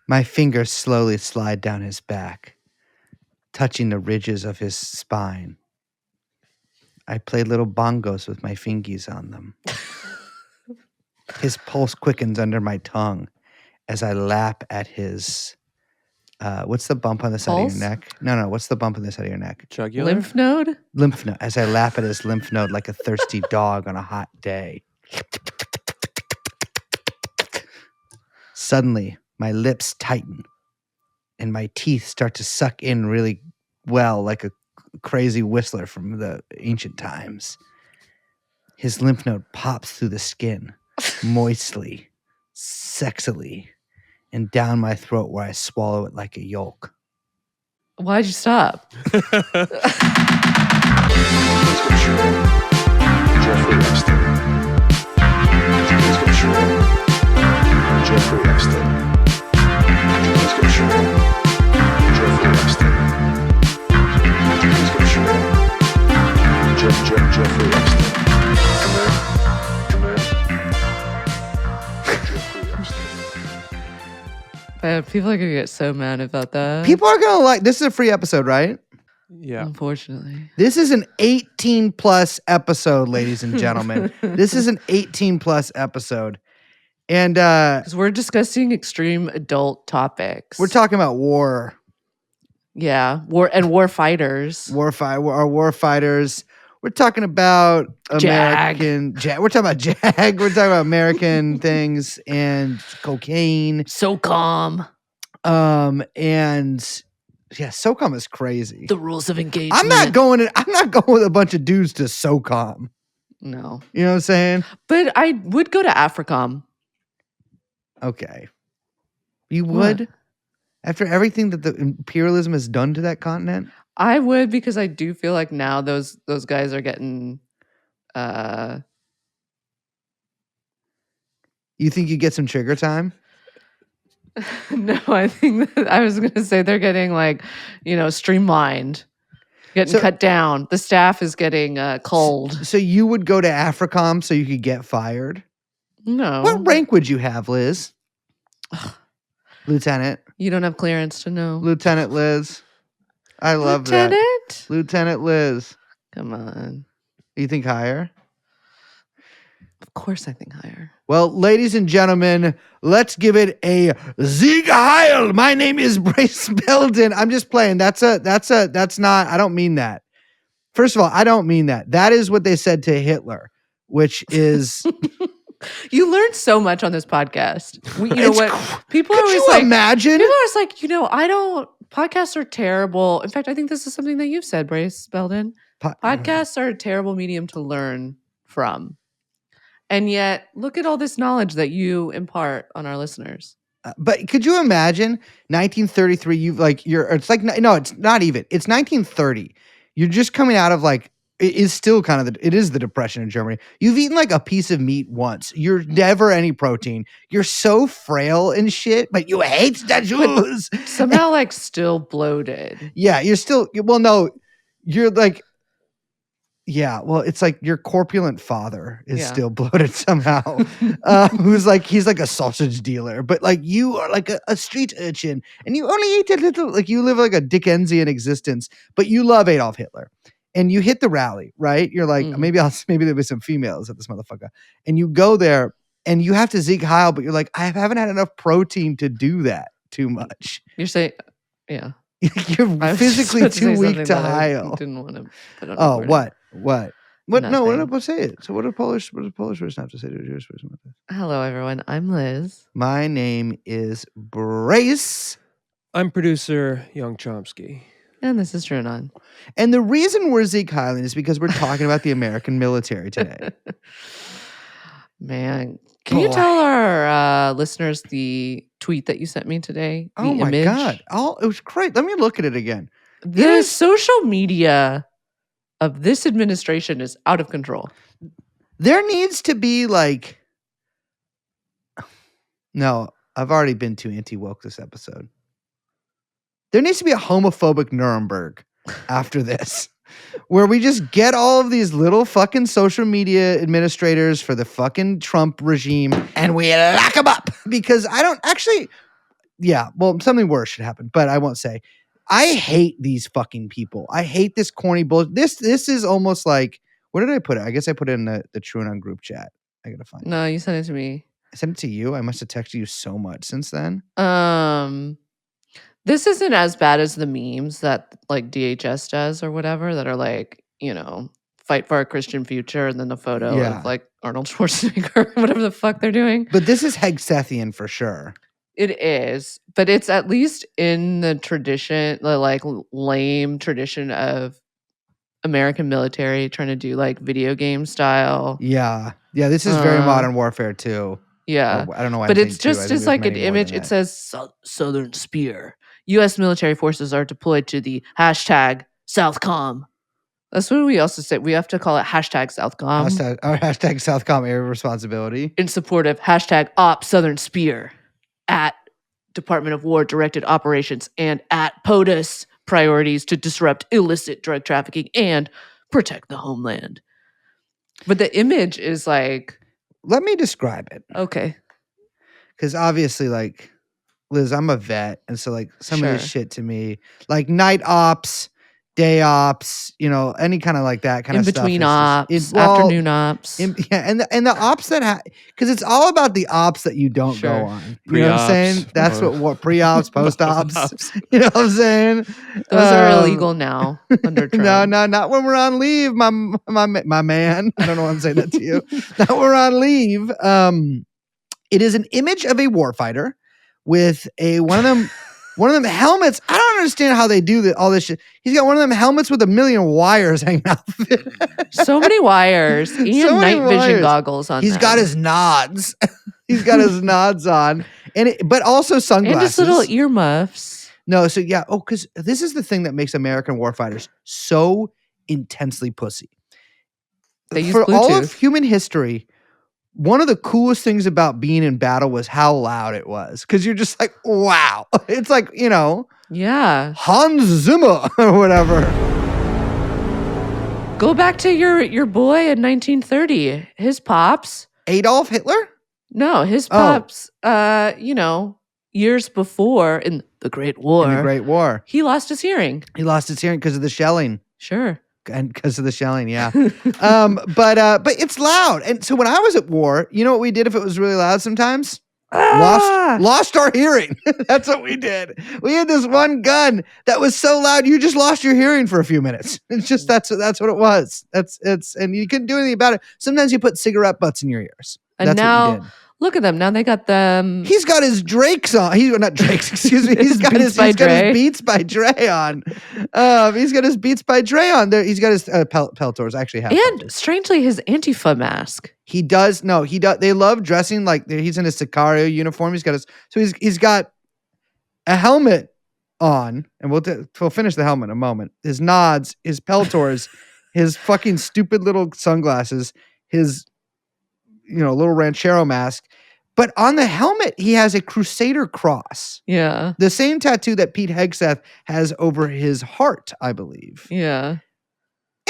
My fingers slowly slide down his back, touching the ridges of his spine. I play little bongos with my fingies on them. His pulse quickens under my tongue as I lap at his... what's the bump on the side of your neck? No. What's the bump on the side of your neck? Jugular? Lymph node? Lymph node. As I lap at his lymph node like a thirsty dog on a hot day. Suddenly, my lips tighten and my teeth start to suck in really well like a crazy whistler from the ancient times. His lymph node pops through the skin, moistly, sexily, and down my throat where I swallow it like a yolk. Why'd you stop? Jeffrey Epstein. Jeffrey Epstein. Jeffrey Epstein. People are going to get so mad about that. People are going to like... This is a free episode, right? Yeah. Unfortunately. This is an 18-plus episode, ladies and gentlemen. This is an 18-plus episode. And Because we're discussing extreme adult topics. we're talking about war. Yeah. War fighters. War fighters. We're talking about American... We're talking about JAG. We're talking about American things and cocaine. SOCOM. And... Yeah, SOCOM is crazy. The rules of engagement. I'm not going with a bunch of dudes to SOCOM. No. You know what I'm saying? But I would go to AFRICOM. Okay. You would? What? After everything that the imperialism has done to that continent? I would, because I do feel like now those guys are getting You think you get some trigger time? no, I think that I was gonna say they're getting streamlined. Getting cut down. The staff is getting culled. So you would go to AFRICOM so you could get fired? No. What rank would you have, Liz? Lieutenant. You don't have clearance to know. Lieutenant Liz. I love Lieutenant? that. Lieutenant Liz. Come on. You think higher? Of course I think higher. Well, ladies and gentlemen, let's give it a Sieg Heil. My name is Brace Belden. I'm just playing. That's not, I don't mean that. First of all, I don't mean that. That is what they said to Hitler, which is... You learned so much on this podcast. You know what? People are Could always you like, imagine? People are always like, podcasts are terrible. In fact, I think this is something that you've said, Brace Belden. Podcasts are a terrible medium to learn from. And yet, look at all this knowledge that you impart on our listeners. But could you imagine 1933? It's not even. It's 1930. You're just coming out of it is still kind of it is the Depression in Germany. You've eaten like a piece of meat once. You're never any protein. You're so frail and shit, but you hate the Jews. Somehow still bloated. Yeah, you're still, well, no, you're yeah, well, it's like your corpulent father is still bloated somehow. He's like a sausage dealer, but you are like a street urchin and you only eat a little, you live like a Dickensian existence, but you love Adolf Hitler. And you hit the rally, right? You're like, maybe there'll be some females at this motherfucker. And you go there and you have to Sieg Heil, but you're like, I haven't had enough protein to do that too much. You're saying, yeah. You're physically too weak to Heil. I didn't want to put on what? No, Nothing. say it. So what does Polish person have to say to a Jewish person about this? Hello, everyone. I'm Liz. My name is Brace. I'm producer Young Chomsky. And this is TrueAnon. And the reason we're Sieg Heiling is because we're talking about the American military today. Man, can you tell our listeners the tweet that you sent me today? The Oh my image? God. It was great. Let me look at it again. The social media of this administration is out of control. There needs to be no, I've already been too anti-woke this episode. There needs to be a homophobic Nuremberg after this, where we just get all of these little fucking social media administrators for the fucking Trump regime and we lock them up. Because yeah, well, something worse should happen, but I won't say. I hate these fucking people. I hate this corny bullshit. This is almost like, where did I put it? I guess I put it in the TrueAnon group chat. I gotta find it. No, you sent it to me. I sent it to you. I must have texted you so much since then. This isn't as bad as the memes that like DHS does or whatever that are like, fight for a Christian future and then the photo of like Arnold Schwarzenegger or whatever the fuck they're doing. But this is Hegsethyan for sure. It is, but it's at least in the tradition, the like lame tradition of American military trying to do like video game style. Yeah. Yeah, this is very modern warfare too. Yeah. I don't know why. But it's just as like an image. It says Southern Spear. U.S. military forces are deployed to the #SouthCom. That's what we also say. We have to call it #SouthCom. Hashtag Southcom area of responsibility. In support of #Op Southern Spear at Department of War directed operations and at POTUS priorities to disrupt illicit drug trafficking and protect the homeland. But the image is like... Let me describe it. Okay. Because obviously, like, Liz, I'm a vet. And so, like, some of this shit to me, like night ops, day ops, any kind of like that kind of stuff. In between ops, afternoon ops. And the ops that because it's all about the ops that you don't go on. You know what I'm saying? That's what pre-ops, post-ops. You know what I'm saying? Those are illegal now under Trump. No, not when we're on leave, my man. I don't know why I'm saying that to you. Not when we're on leave. It is an image of a warfighter with one of them helmets. I don't understand how they do all this shit. He's got one of them helmets with a million wires hanging out of it. So many wires and night vision goggles on. He's got his nods. He's got his nods on, but also sunglasses and just little earmuffs. No, so yeah. Oh, because this is the thing that makes American warfighters so intensely pussy. They use For Bluetooth. all of human history, one of the coolest things about being in battle was how loud it was. Because you're just like, wow. It's like, yeah, Hans Zimmer or whatever. Go back to your boy in 1930. His pops. Adolf Hitler? No, his pops, years before in the Great War. He lost his hearing. He lost his hearing because of the shelling. Sure. And because of the shelling, yeah. But it's loud. And so when I was at war, you know what we did if it was really loud sometimes? Lost our hearing. That's what we did. We had this one gun that was so loud you just lost your hearing for a few minutes. It's just that's what it was. And you couldn't do anything about it. Sometimes you put cigarette butts in your ears. And that's now what you did. Look at them. Now they got them. He's got his Drakes on. He's not Drakes, excuse me. He's got his Beats by Dre on. He's got his Beats by Dre on. There, he's got his Peltors. I actually have. And Peltors. Strangely, his Antifa mask. He does. No, he does. They love dressing like he's in his Sicario uniform. He's got a helmet on, and we'll finish the helmet in a moment. His nods, his Peltors, his fucking stupid little sunglasses, his little ranchero mask. But on the helmet, he has a Crusader cross. Yeah. The same tattoo that Pete Hegseth has over his heart, I believe. Yeah.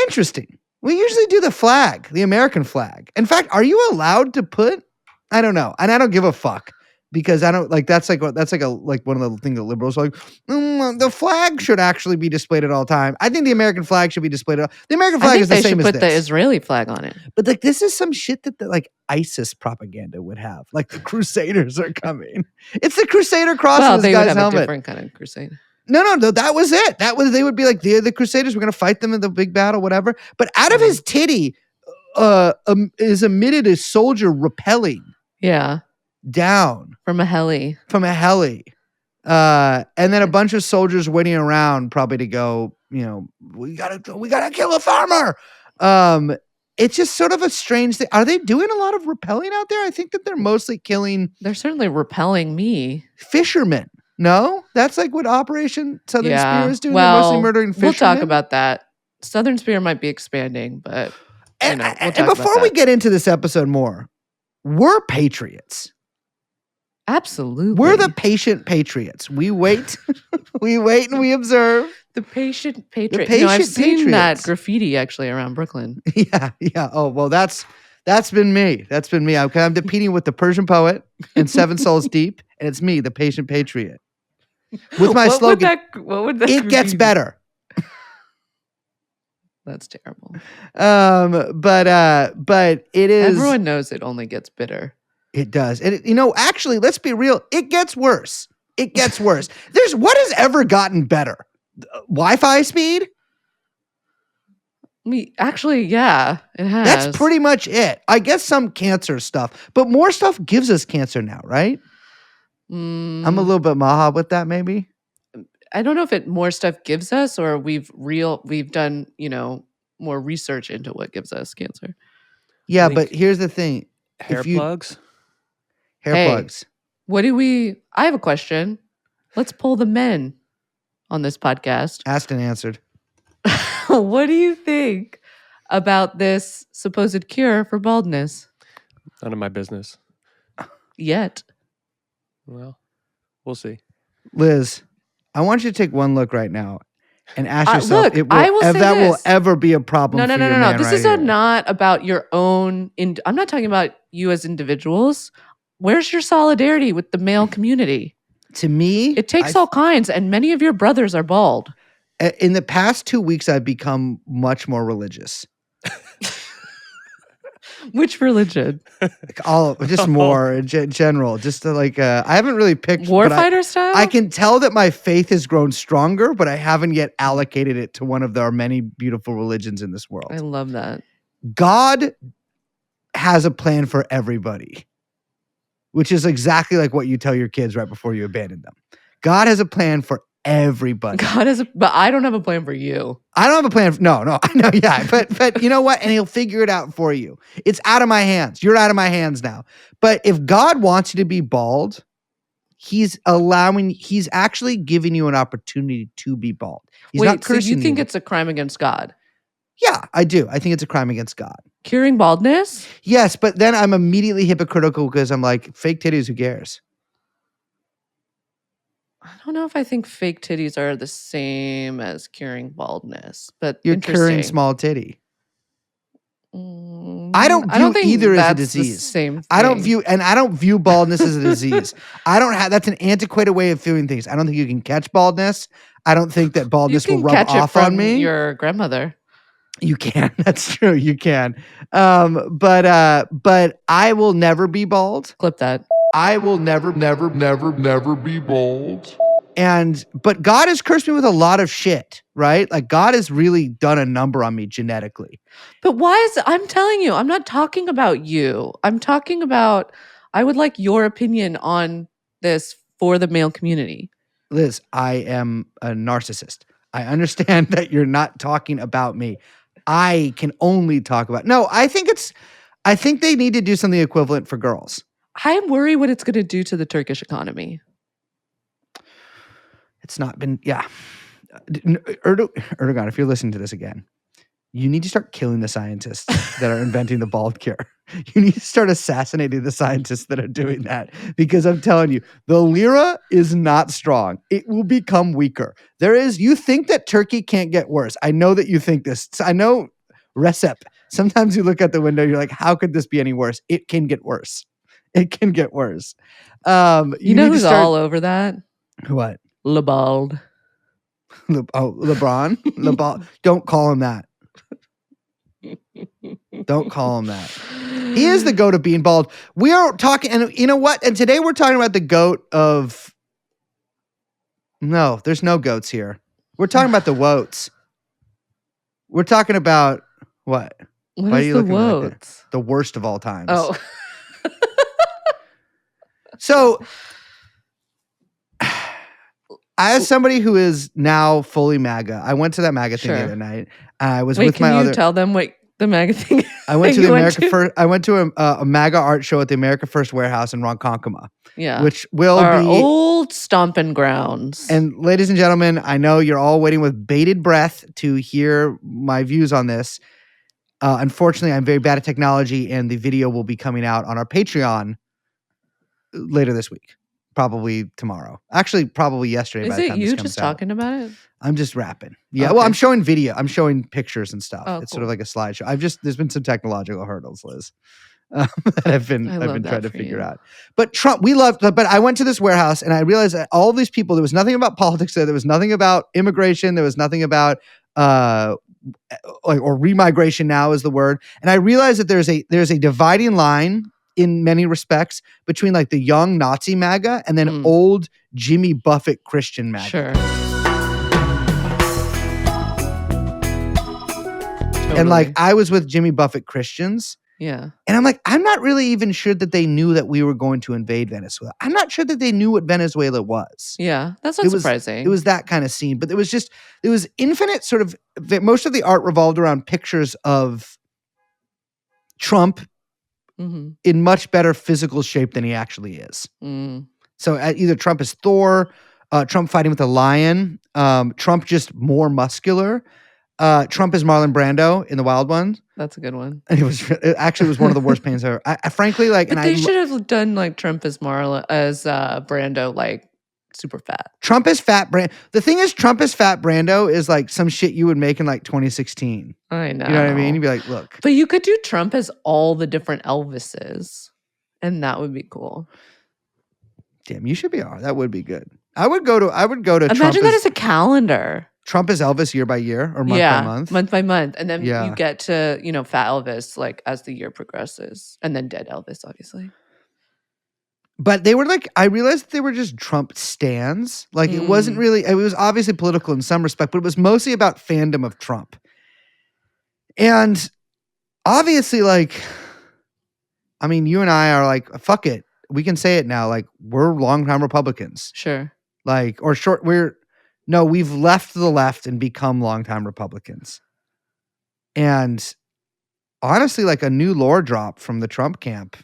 Interesting. We usually do the flag, the American flag. In fact, are you allowed to put? I don't know. And I don't give a fuck. Because I don't that's like one of the things that liberals are like, the flag should actually be displayed at all time. I think the American flag should be displayed the American flag is the same as this. They should put the Israeli flag on it. But like this is some shit that the ISIS propaganda would have. Like the Crusaders are coming. It's the Crusader cross on this guy's helmet. They would have a different kind of crusade. No, that was it. They would be like the Crusaders. We're gonna fight them in the big battle, whatever. But out of his titty is emitted a soldier rappelling. Yeah. Down from a heli, and then a bunch of soldiers waiting around, probably to go. We gotta kill a farmer. It's just sort of a strange thing. Are they doing a lot of rappelling out there? I think that they're mostly killing. They're certainly rappelling me. Fishermen. No, that's like what Operation Southern Spear is doing. Well, they're mostly murdering fishermen. We'll talk about that. Southern Spear might be expanding, but and before we get into this episode more, we're patriots. Absolutely. We're the patient patriots. We wait, we wait and we observe. The patient patriot. I've seen that graffiti actually around Brooklyn. Yeah. Oh, well, that's been me. I'm competing with the Persian poet and Seven Souls Deep, and it's me, the patient patriot. with my slogan. What would that? It gets better. That's terrible. But it is. Everyone knows it only gets bitter. It does. And actually, let's be real. It gets worse. It gets worse. What has ever gotten better? Wi-Fi speed? Actually, yeah, it has. That's pretty much it. I guess some cancer stuff, but more stuff gives us cancer now, right? I'm a little bit maha with that, maybe. I don't know if more stuff gives us, or we've done, more research into what gives us cancer. Yeah, but here's the thing. Hair plugs? Hair plugs. I have a question. Let's poll the men on this podcast. Asked and answered. What do you think about this supposed cure for baldness? None of my business. Yet. Well, we'll see. Liz, I want you to take one look right now and ask yourself if that will ever be a problem. No. This is not about your own. I'm not talking about you as individuals. Where's your solidarity with the male community? To me, it takes all kinds, and many of your brothers are bald. In the past 2 weeks, I've become much more religious. Which religion? Just more general. Just to I haven't really picked warfighter style. I can tell that my faith has grown stronger, but I haven't yet allocated it to one of our many beautiful religions in this world. I love that. God has a plan for everybody, which is exactly like what you tell your kids right before you abandon them. God has a plan for everybody. But I don't have a plan for you. I don't have a plan. No, I know. Yeah. But you know what? And he'll figure it out for you. It's out of my hands. You're out of my hands now. But if God wants you to be bald, he's actually giving you an opportunity to be bald. He's not cursing so you think it's a crime against God? Yeah, I do. I think it's a crime against God. Curing baldness? Yes, but then I'm immediately hypocritical because I'm like, fake titties, who cares? I don't know if I think fake titties are the same as curing baldness, but you're curing small titty. I don't view either as a disease. Same thing. I don't view baldness as a disease. That's an antiquated way of viewing things. I don't think you can catch baldness. I don't think that baldness will rub off on me. Your grandmother. You can. That's true. You can. But I will never be bald. Clip that. I will never be bald. But God has cursed me with a lot of shit, right? Like God has really done a number on me genetically. But I'm telling you, I'm not talking about you. I'm talking about, I would like your opinion on this for the male community. Liz, I am a narcissist. I understand that you're not talking about me. I can only talk about, I think they need to do something equivalent for girls. I worry what it's going to do to the Turkish economy. It's not been, Erdogan, if you're listening to this again, you need to start killing the scientists that are inventing the bald cure. You need to start assassinating the scientists that are doing that. Because I'm telling you, the lira is not strong. It will become weaker. You think that Turkey can't get worse. I know that you think this. I know, Recep, sometimes you look out the window, you're like, how could this be any worse? It can get worse. It can get worse. You know who's all over that? What? LeBald. LeBron? LeBald. Don't call him that. Don't call him that. He is the goat of being bald. We are talking, and you know what? And today we're talking about the goat of... No, there's no goats here. We're talking about the woats. We're talking about... What? Why are you looking like that? The worst of all times. Oh. So... As somebody who is now fully MAGA, I went to that MAGA thing the other night. I was with my other. Can you tell them what the MAGA thing is? I went to the America First. I went to a MAGA art show at the America First Warehouse in Ronkonkoma. Yeah, which will our be old stomping grounds. And ladies and gentlemen, I know you're all waiting with bated breath to hear my views on this. Unfortunately, I'm very bad at technology, and the video will be coming out on our Patreon later this week. Probably tomorrow. Actually, probably yesterday. Is it you just talking about it? I'm just rapping. Yeah. Okay. Well, I'm showing video. I'm showing pictures and stuff. Oh, it's sort of like a slideshow. There's been some technological hurdles, Liz. that I've been trying to for figure you. out. But Trump, we loved. But I went to this warehouse and I realized that all these people. There was nothing about politics there. There was nothing about immigration. There was nothing about or remigration. Now is the word. And I realized that there's a dividing line in many respects between like the young Nazi MAGA and then old Jimmy Buffett Christian MAGA. Sure. And like I was with Jimmy Buffett Christians. Yeah. And I'm like, I'm not really even sure that they knew that we were going to invade Venezuela. I'm not sure that they knew what Venezuela was. Yeah, that's not surprising. It was that kind of scene. But it was infinite sort of, most of the art revolved around pictures of Trump in much better physical shape than he actually is. So either Trump is Thor, Trump fighting with a lion, Trump just more muscular. Trump is Marlon Brando in The Wild One. That's a good one. And it actually was one of the worst pains ever. I frankly like. But they should have done like Trump as Brando, like super fat. Trump is fat Brando. The thing is, Trump is fat Brando is like some shit you would make in like 2016. I know. You know what I mean? You'd be like, look. But you could do Trump as all the different Elvises, and that would be cool. Damn, you should be all right. That would be good. I would go to. Imagine Trump that as a calendar. Trump is Elvis year by year or month by month. Month by month. And then you get to, fat Elvis like as the year progresses. And then dead Elvis, obviously. But they were like, I realized they were just Trump stans. Like it wasn't really, it was obviously political in some respect, but it was mostly about fandom of Trump. And obviously like, I mean, you and I are like, fuck it. We can say it now. Like we're longtime Republicans. Sure. Like, we've left the left and become longtime Republicans. And honestly, like a new lore drop from the Trump camp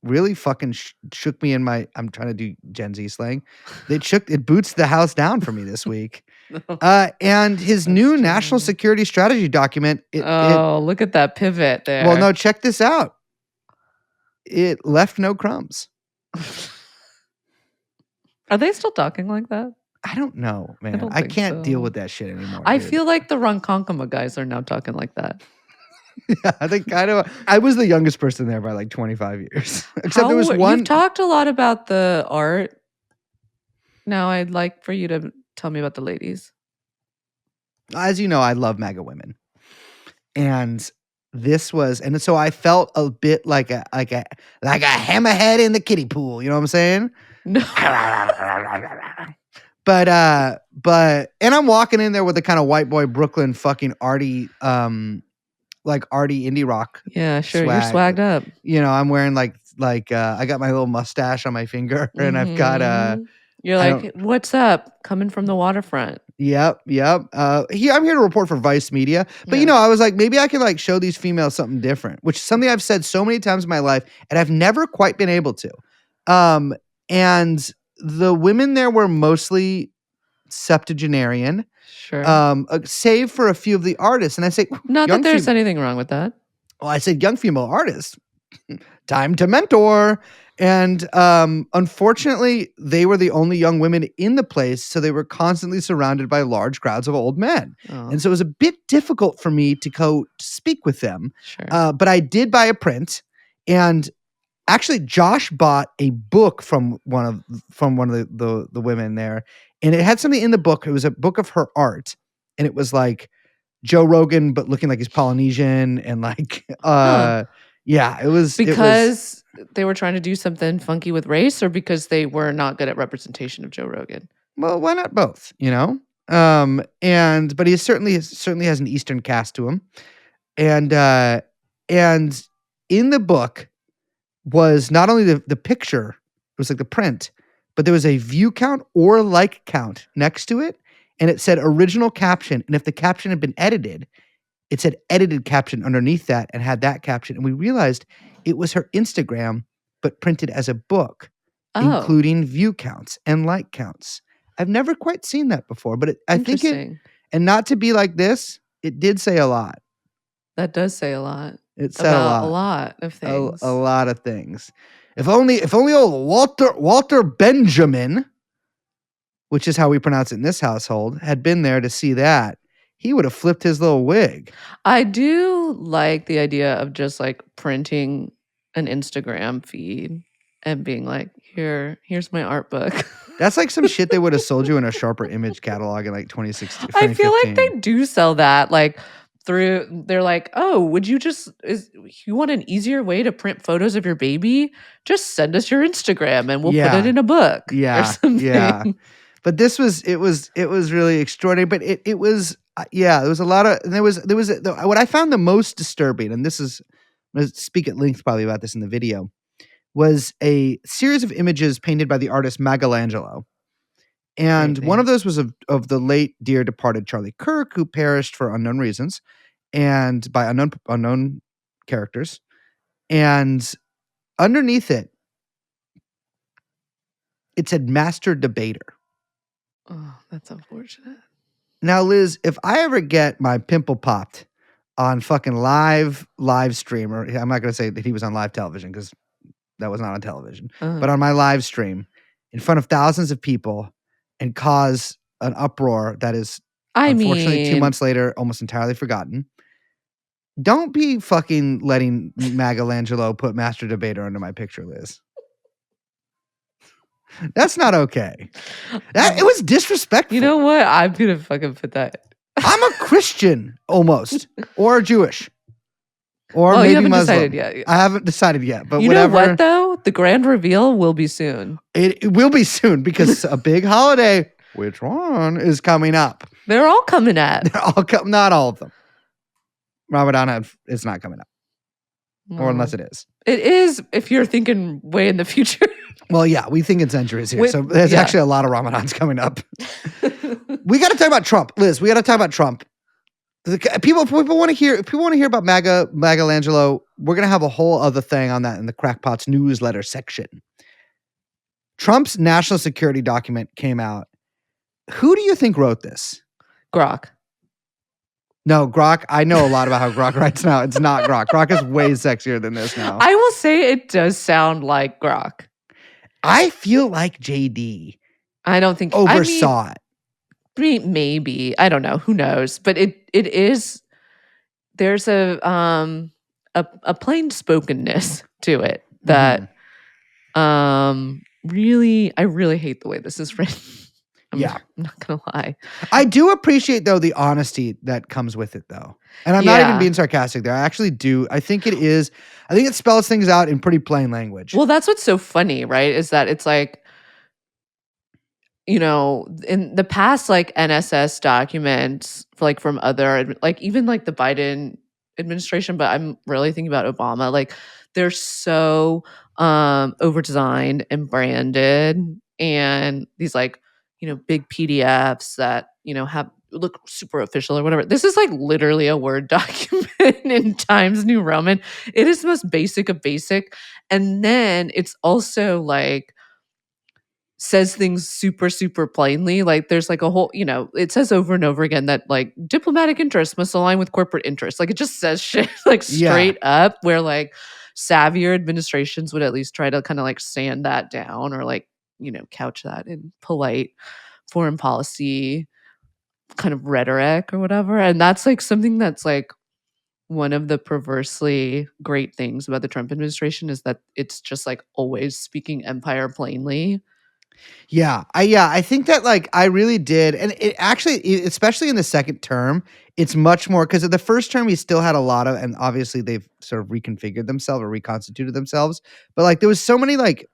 really fucking shook me in my, I'm trying to do Gen Z slang. It boots the house down for me this week. And his new national security strategy document. Look at that pivot there. Well, no, check this out. It left no crumbs. Are they still talking like that? I don't know, man. I can't deal with that shit anymore. I feel like the Ronkonkoma guys are now talking like that. Yeah, I think I was the youngest person there by like 25 years. Except there was one. You've talked a lot about the art. Now I'd like for you to tell me about the ladies. As you know, I love MAGA women. And so I felt a bit like a hammerhead in the kiddie pool. You know what I'm saying? No. But and I'm walking in there with a kind of white boy Brooklyn fucking arty indie rock. Yeah, sure. Swag. You're swagged up. You know, I'm wearing I got my little mustache on my finger and I've got You're like, what's up? Coming from the waterfront. Yep. I'm here to report for Vice Media. But I was like, maybe I can like show these females something different, which is something I've said so many times in my life and I've never quite been able to. And the women there were mostly septuagenarian. Sure. Save for a few of the artists. And I say, not that there's anything wrong with that. Well, I said young female artists. Time to mentor. And unfortunately, they were the only young women in the place. So they were constantly surrounded by large crowds of old men. Oh. And so it was a bit difficult for me to go speak with them. Sure. But I did buy a print. And actually, Josh bought a book from one of the women there. And it had something in the book. It was a book of her art. And it was like Joe Rogan, but looking like he's Polynesian. And like, yeah, it was. Because they were trying to do something funky with race, or because they were not good at representation of Joe Rogan? Well, why not both, but he certainly has an Eastern cast to him. And in the book was not only the picture, it was like the print, but there was a view count or like count next to it. And it said original caption. And if the caption had been edited, it said edited caption underneath that and had that caption. And we realized it was her Instagram, but printed as a book, including view counts and like counts. I've never quite seen that before, but I think and not to be like this, it did say a lot. That does say a lot. It said a lot of things. A lot of things. If only old Walter Benjamin, which is how we pronounce it in this household, had been there to see that, he would have flipped his little wig. I do like the idea of just like printing an Instagram feed and being like, here's my art book. That's like some shit they would have sold you in a Sharper Image catalog in like 2016. I feel like they do sell that like they're like, oh, would you you want an easier way to print photos of your baby? Just send us your Instagram and we'll put it in a book. Yeah. Or something. Yeah. But it was really extraordinary. But it was, there was a lot of, and there was what I found the most disturbing, and this is, I'm going to speak at length probably about this in the video, was a series of images painted by the artist Michelangelo. And one of those was of the late dear departed Charlie Kirk, who perished for unknown reasons and by unknown characters. And underneath it said master debater. Oh, that's unfortunate. Now, Liz, if I ever get my pimple popped on fucking live stream, or I'm not going to say that he was on live television because that was not on television, but on my live stream in front of thousands of people and cause an uproar that is unfortunately 2 months later almost entirely forgotten. Don't be fucking letting Michelangelo put master debater under my picture, Liz. That's not okay. It was disrespectful. You know what? I'm gonna fucking put that. I'm a Christian almost, or Jewish, or well, maybe you haven't Muslim. Decided yet. I haven't decided yet, but you whatever. know what though? The grand reveal will be soon. It will be soon because a big holiday, which one, is coming up. They're all coming up. They're all not all of them. Ramadan is not coming up, or unless it is. It is if you're thinking way in the future. Well, yeah, we think in centuries here. So there's actually a lot of Ramadans coming up. We got to talk about Trump, Liz. We got to talk about Trump. People want to hear. People want to hear about Michelangelo. We're gonna have a whole other thing on that in the Crackpots newsletter section. Trump's national security document came out. Who do you think wrote this? Grok. No, Grok. I know a lot about how Grok writes now. It's not Grok. Grok is way sexier than this now. I will say it does sound like Grok. I feel like JD. I don't think oversaw it. Maybe. I don't know. Who knows? But it is. There's a plain spokenness to it that really, I really hate the way this is written. I'm not gonna lie. I do appreciate though the honesty that comes with it though. And I'm not even being sarcastic there. I actually do. I think it spells things out in pretty plain language. Well, that's what's so funny, right? Is that it's like, you know, in the past, like NSS documents, like from other, like even like the Biden administration, but I'm really thinking about Obama. Like they're so over-designed and branded, and these like, you know, big PDFs that, you know, look super official or whatever. This is like literally a Word document in Times New Roman. It is the most basic of basic. And then it's also like says things super, super plainly. Like there's like a whole, you know, it says over and over again that like diplomatic interests must align with corporate interests. Like it just says shit like straight up, where like savvier administrations would at least try to kind of like sand that down or like, you know, couch that in polite foreign policy kind of rhetoric or whatever. And that's like something that's like one of the perversely great things about the Trump administration is that it's just like always speaking empire plainly. I think that like I really did. And it actually, especially in the second term, it's much more because at the first term he still had a lot of, and obviously they've sort of reconfigured themselves or reconstituted themselves. But like there was so many like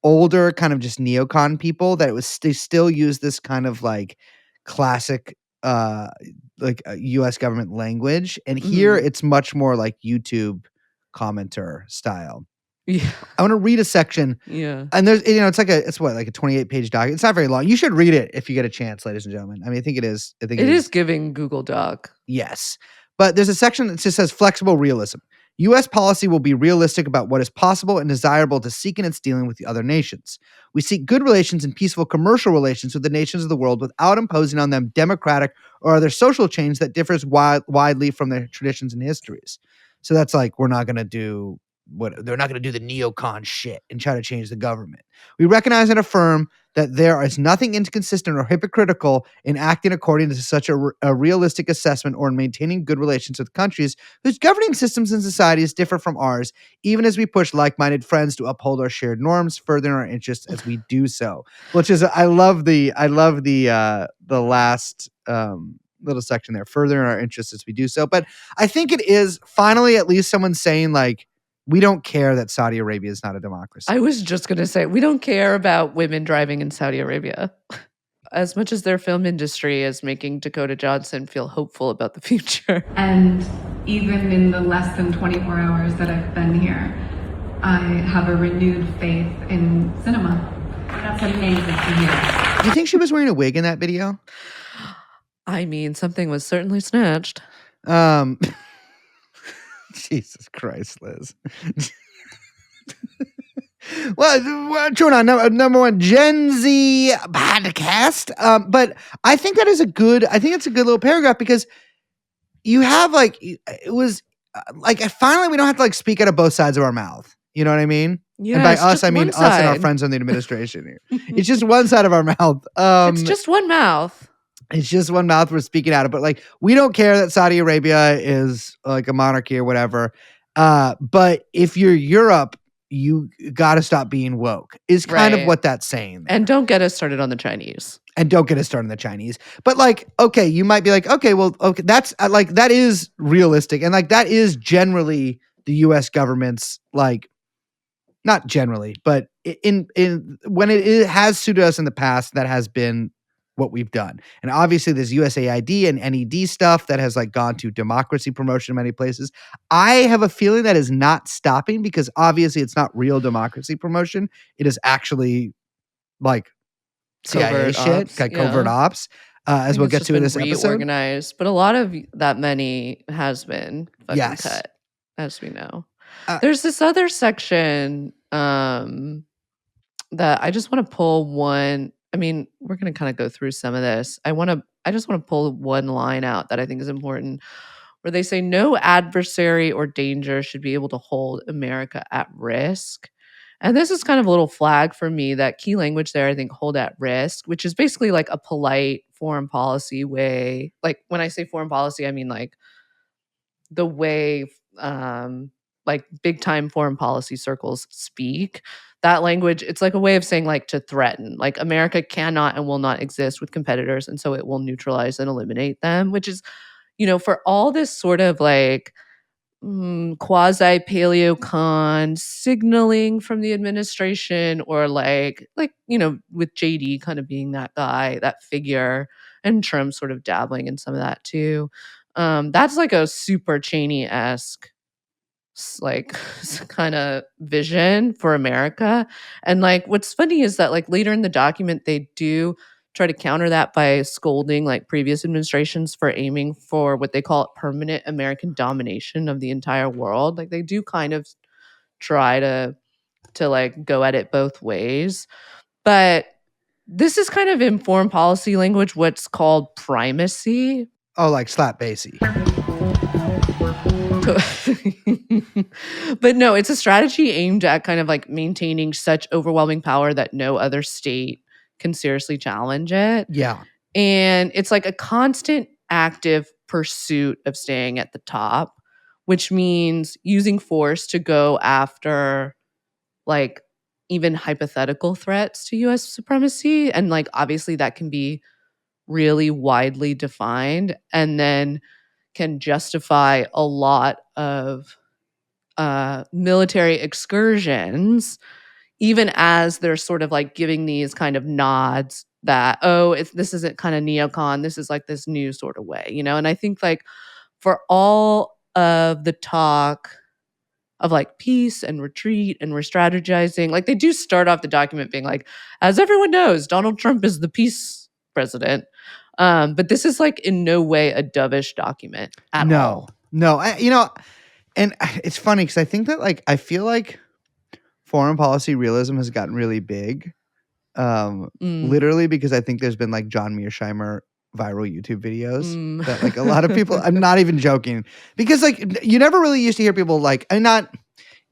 older kind of just neocon people that they still use this kind of like classic US government language, and here it's much more like YouTube commenter style. I want to read a section. And there's, you know, it's like a 28-page document. It's not very long. You should read it if you get a chance, ladies and gentlemen. I mean, I think it is. I think it is giving Google Doc. Yes. But there's a section that just says flexible realism. U.S. policy will be realistic about what is possible and desirable to seek in its dealing with the other nations. We seek good relations and peaceful commercial relations with the nations of the world without imposing on them democratic or other social change that differs widely from their traditions and histories. So that's like, we're not going to do they're not going to do the neocon shit and try to change the government. We recognize and affirm that there is nothing inconsistent or hypocritical in acting according to such a realistic assessment or in maintaining good relations with countries whose governing systems and societies differ from ours, even as we push like-minded friends to uphold our shared norms, furthering our interests as we do so. Which is, I love the last little section there, furthering our interests as we do so. But I think it is finally at least someone saying like, we don't care that Saudi Arabia is not a democracy. I was just going to say, we don't care about women driving in Saudi Arabia. As much as their film industry is making Dakota Johnson feel hopeful about the future. And even in the less than 24 hours that I've been here, I have a renewed faith in cinema. That's amazing to hear. Do you think she was wearing a wig in that video? I mean, something was certainly snatched. Jesus Christ, Liz. Well, TrueAnon, number one Gen Z podcast. But I think that is a good little paragraph because you have like, it was like, finally we don't have to like speak out of both sides of our mouth. You know what I mean? Yeah, and by us, I mean us and our friends on the administration here. It's just one side of our mouth. It's just one mouth. It's just one mouth we're speaking out of, but like we don't care that Saudi Arabia is like a monarchy or whatever. But if you're Europe, you got to stop being woke. Is kind of what that's saying. And don't get us started on the Chinese. But like, okay, you might be like, okay, well, okay, that's like that is realistic, and like that is generally the U.S. government's like, not generally, but in when it has suited us in the past, that has been what we've done. And obviously there's USAID and NED stuff that has like gone to democracy promotion in many places. I have a feeling that is not stopping because obviously it's not real democracy promotion. It is actually like CIA shit, like covert ops, as we'll get to in this episode. Reorganized, but a lot of that money has been fucking cut, as we know. There's this other section that I just want to pull one. I mean, we're going to kind of go through some of this. I just want to pull one line out that I think is important, where they say no adversary or danger should be able to hold America at risk. And this is kind of a little flag for me, that key language there, I think, hold at risk, which is basically like a polite foreign policy way. Like when I say foreign policy, I mean like the way like big time foreign policy circles speak. That language, it's like a way of saying like to threaten. Like America cannot and will not exist with competitors, and so it will neutralize and eliminate them, which is, you know, for all this sort of like quasi paleocon signaling from the administration, or like you know, with JD kind of being that guy, that figure, and Trump sort of dabbling in some of that too. That's like a super Cheney-esque like kind of vision for America. And like what's funny is that like later in the document they do try to counter that by scolding like previous administrations for aiming for what they call permanent American domination of the entire world. Like they do kind of try to like go at it both ways. But this is kind of in foreign policy language what's called primacy. Oh, like slap bassy. But no, it's a strategy aimed at kind of like maintaining such overwhelming power that no other state can seriously challenge it. Yeah. And it's like a constant active pursuit of staying at the top, which means using force to go after like even hypothetical threats to US supremacy. And like obviously that can be really widely defined, and then can justify a lot of military excursions, even as they're sort of like giving these kind of nods that, oh, this isn't kind of neocon, this is like this new sort of way, you know? And I think like for all of the talk of like peace and retreat and re-strategizing, like they do start off the document being like, as everyone knows, Donald Trump is the peace president. But this is like in no way a dovish document at all. No, you know, and it's funny because I think that like, I feel like foreign policy realism has gotten really big. Literally because I think there's been like John Mearsheimer viral YouTube videos that like a lot of people, I'm not even joking, because like you never really used to hear people like, and not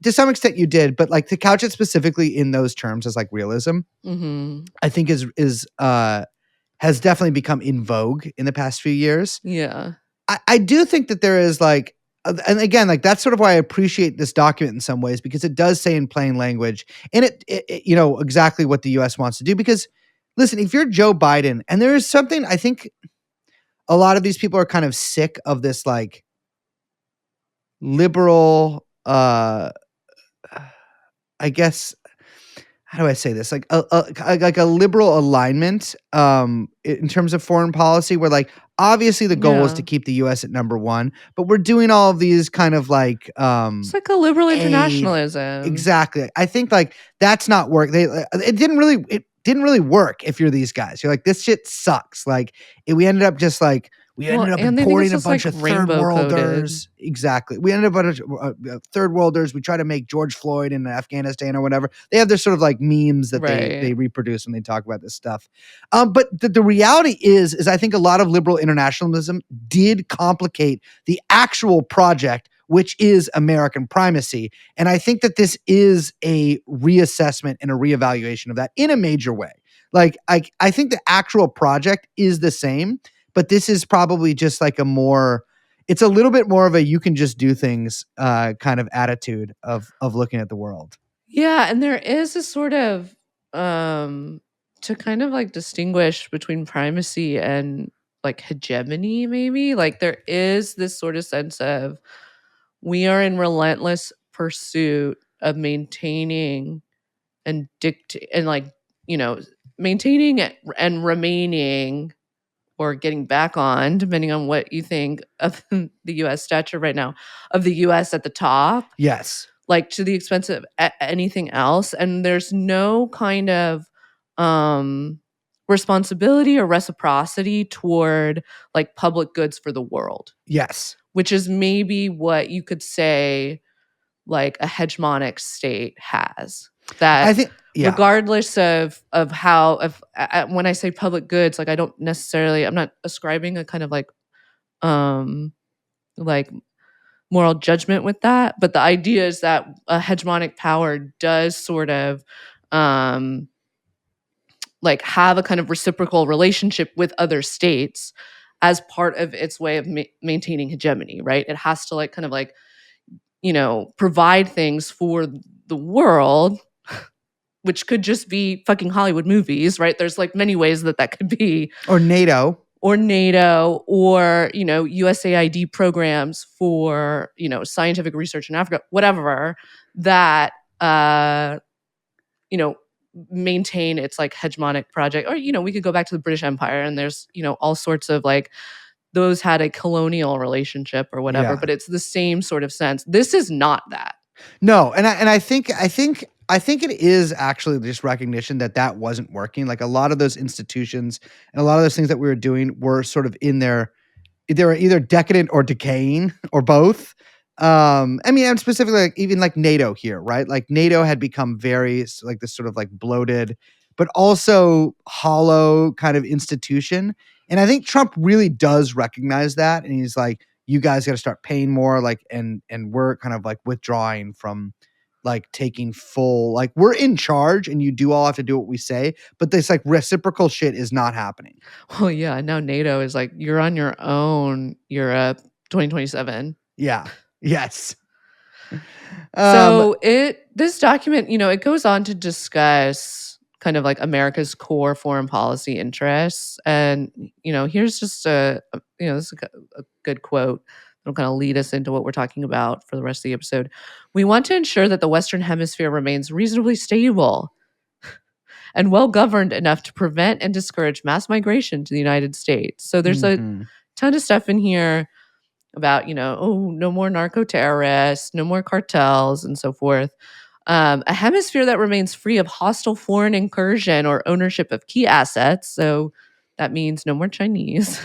to some extent you did, but like to couch it specifically in those terms as like realism, I think has definitely become in vogue in the past few years. Yeah. I do think that there is like, and again, like that's sort of why I appreciate this document in some ways, because it does say in plain language, and it exactly what the U.S. wants to do. Because listen, if you're Joe Biden, and there is something, I think a lot of these people are kind of sick of this like liberal, I guess, how do I say this? Like a liberal alignment in terms of foreign policy, where like obviously the goal is to keep the U.S. at number one, but we're doing all of these kind of like it's like a liberal internationalism. Exactly. I think like that's not work. It didn't really work if you're these guys. You're like, this shit sucks. Like we ended up just like we ended up importing a bunch of third worlders. Exactly. We ended up third worlders. We try to make George Floyd in Afghanistan or whatever. They have their sort of like memes that they reproduce when they talk about this stuff. But the reality is I think a lot of liberal internationalism did complicate the actual project, which is American primacy. And I think that this is a reassessment and a reevaluation of that in a major way. Like I think the actual project is the same, but this is probably just like it's a little bit more of a you can just do things kind of attitude of looking at the world. Yeah, and there is a sort of to kind of like distinguish between primacy and like hegemony, maybe. Like there is this sort of sense of we are in relentless pursuit of maintaining and maintaining and remaining or getting back on, depending on what you think of the U.S. stature right now, of the U.S. at the top. Yes. Like to the expense of anything else. And there's no kind of responsibility or reciprocity toward like public goods for the world. Yes. Which is maybe what you could say like a hegemonic state has. That I think, regardless of how, when I say public goods, like I don't necessarily, I'm not ascribing a kind of like moral judgment with that, but the idea is that a hegemonic power does sort of like have a kind of reciprocal relationship with other states as part of its way of maintaining hegemony, right? It has to like kind of like, provide things for the world, which could just be fucking Hollywood movies, right? There's like many ways that could be. Or NATO, or USAID programs for, scientific research in Africa, whatever, that, maintain its like hegemonic project. Or, we could go back to the British Empire and there's, all sorts of like, those had a colonial relationship or whatever, but it's the same sort of sense. This is not that. No. And I think it is actually just recognition that wasn't working. Like a lot of those institutions and a lot of those things that we were doing were sort of they were either decadent or decaying or both. I'm specifically like even like NATO here, right? Like NATO had become very like this sort of like bloated, but also hollow kind of institution. And I think Trump really does recognize that. And he's like, you guys got to start paying more, like, and we're kind of like withdrawing from like taking full, like we're in charge and you do all have to do what we say, but this like reciprocal shit is not happening. Well, yeah. Now NATO is like, you're on your own, Europe 2027. Yeah. Yes. So this document, it goes on to discuss kind of like America's core foreign policy interests. And, here's just this is a good quote that'll kind of lead us into what we're talking about for the rest of the episode. We want to ensure that the Western Hemisphere remains reasonably stable and well-governed enough to prevent and discourage mass migration to the United States. So there's a ton of stuff in here about, no more narco-terrorists, no more cartels, and so forth. A hemisphere that remains free of hostile foreign incursion or ownership of key assets. So that means no more Chinese.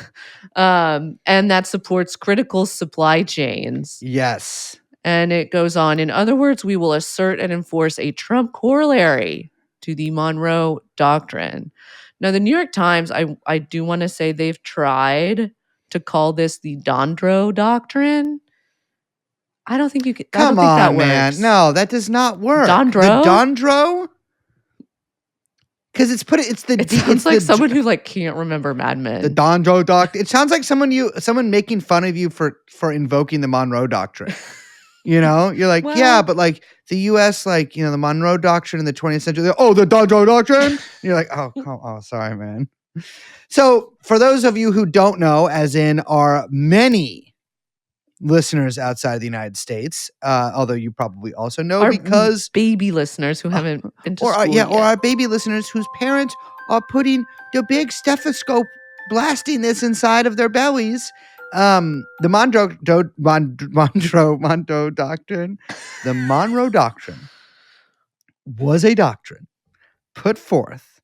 And that supports critical supply chains. Yes. And it goes on. In other words, we will assert and enforce a Trump corollary to the Monroe Doctrine. Now, the New York Times, I do want to say they've tried to call this the Dondro Doctrine. I don't think you can. Come on, man. No, that does not work. Dondro? The Dondro? Because it sounds like someone who like can't remember Mad Men. The Dondro Doctrine. It sounds like someone making fun of you for invoking the Monroe Doctrine. You know, you're like, yeah, but like the U.S., like, you know, the Monroe Doctrine in the 20th century. The Dondro Doctrine. And you're like, sorry, man. So for those of you who don't know, as in our many listeners outside of the United States, although you probably also know our because baby listeners who haven't been to school yet. Or our baby listeners whose parents are putting the big stethoscope, blasting this inside of their bellies. The Monroe Doctrine, the Monroe Doctrine was a doctrine put forth,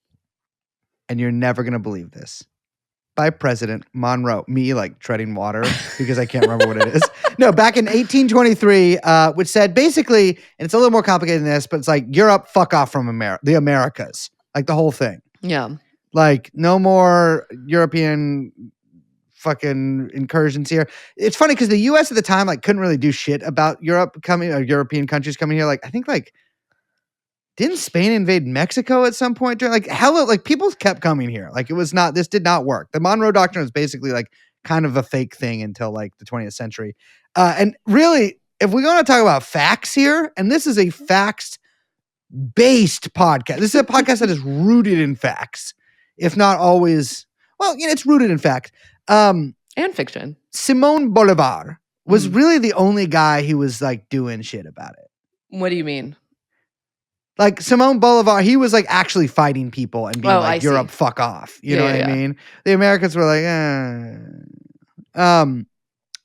and you're never going to believe this, by President Monroe. Me like treading water because I can't remember what it is. No, back in 1823, which said basically, and it's a little more complicated than this, but it's like Europe, fuck off from the Americas, like the whole thing. Yeah. Like no more European fucking incursions here. It's funny because the U.S. at the time like couldn't really do shit about European countries coming here. Like I think like didn't Spain invade Mexico at some point? Like people kept coming here. Like this did not work. The Monroe Doctrine was basically like kind of a fake thing until like the 20th century. And really, if we're going to talk about facts here, and this is a facts-based podcast. This is a podcast that is rooted in facts, if not always. Well, you know, it's rooted in fact. And fiction. Simón Bolívar was really the only guy who was like doing shit about it. What do you mean? Like Simón Bolívar, he was like actually fighting people and being like, Europe, fuck off. You know what I mean? The Americans were like,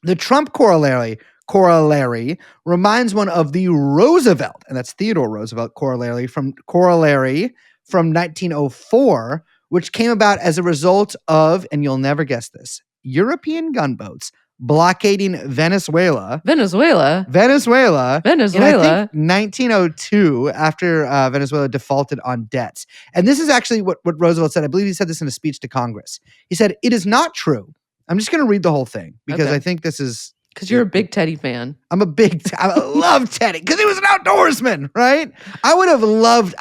The Trump corollary reminds one of the Roosevelt, and that's Theodore Roosevelt corollary from 1904, which came about as a result of, and you'll never guess this, European gunboats blockading Venezuela. Venezuela. In, I think, 1902, after Venezuela defaulted on debts. And this is actually what Roosevelt said. I believe he said this in a speech to Congress. He said, "It is not true." I'm just going to read the whole thing because I think this is... Because you're a big Teddy fan. I love Teddy because he was an outdoorsman, right? I would have loved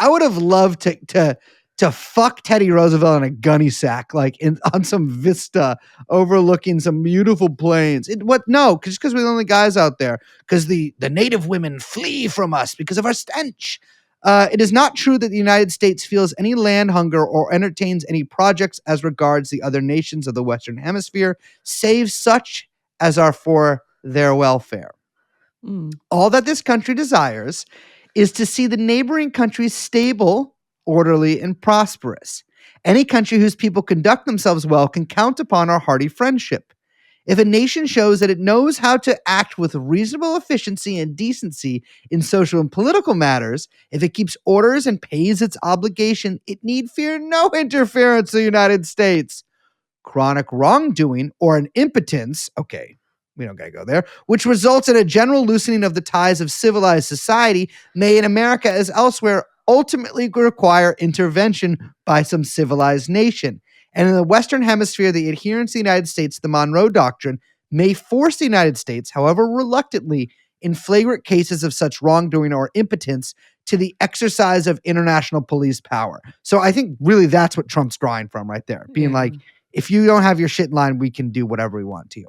to fuck Teddy Roosevelt in a gunny sack, like on some vista overlooking some beautiful plains. No, just because we're the only guys out there. Because the native women flee from us because of our stench. It is not true that the United States feels any land hunger or entertains any projects as regards the other nations of the Western Hemisphere, save such as are for their welfare. All that this country desires is to see the neighboring countries stable, orderly, and prosperous. Any country whose people conduct themselves well can count upon our hearty friendship. If a nation shows that it knows how to act with reasonable efficiency and decency in social and political matters, if it keeps orders and pays its obligation, it need fear no interference of the United States. Chronic wrongdoing or an impotence, okay, we don't gotta go there, which results in a general loosening of the ties of civilized society, may in America as elsewhere ultimately require intervention by some civilized nation. And in the Western Hemisphere, the adherence of the United States to the Monroe Doctrine may force the United States, however reluctantly, in flagrant cases of such wrongdoing or impotence, to the exercise of international police power. So I think really that's what Trump's drawing from right there, being like, if you don't have your shit in line, we can do whatever we want to you.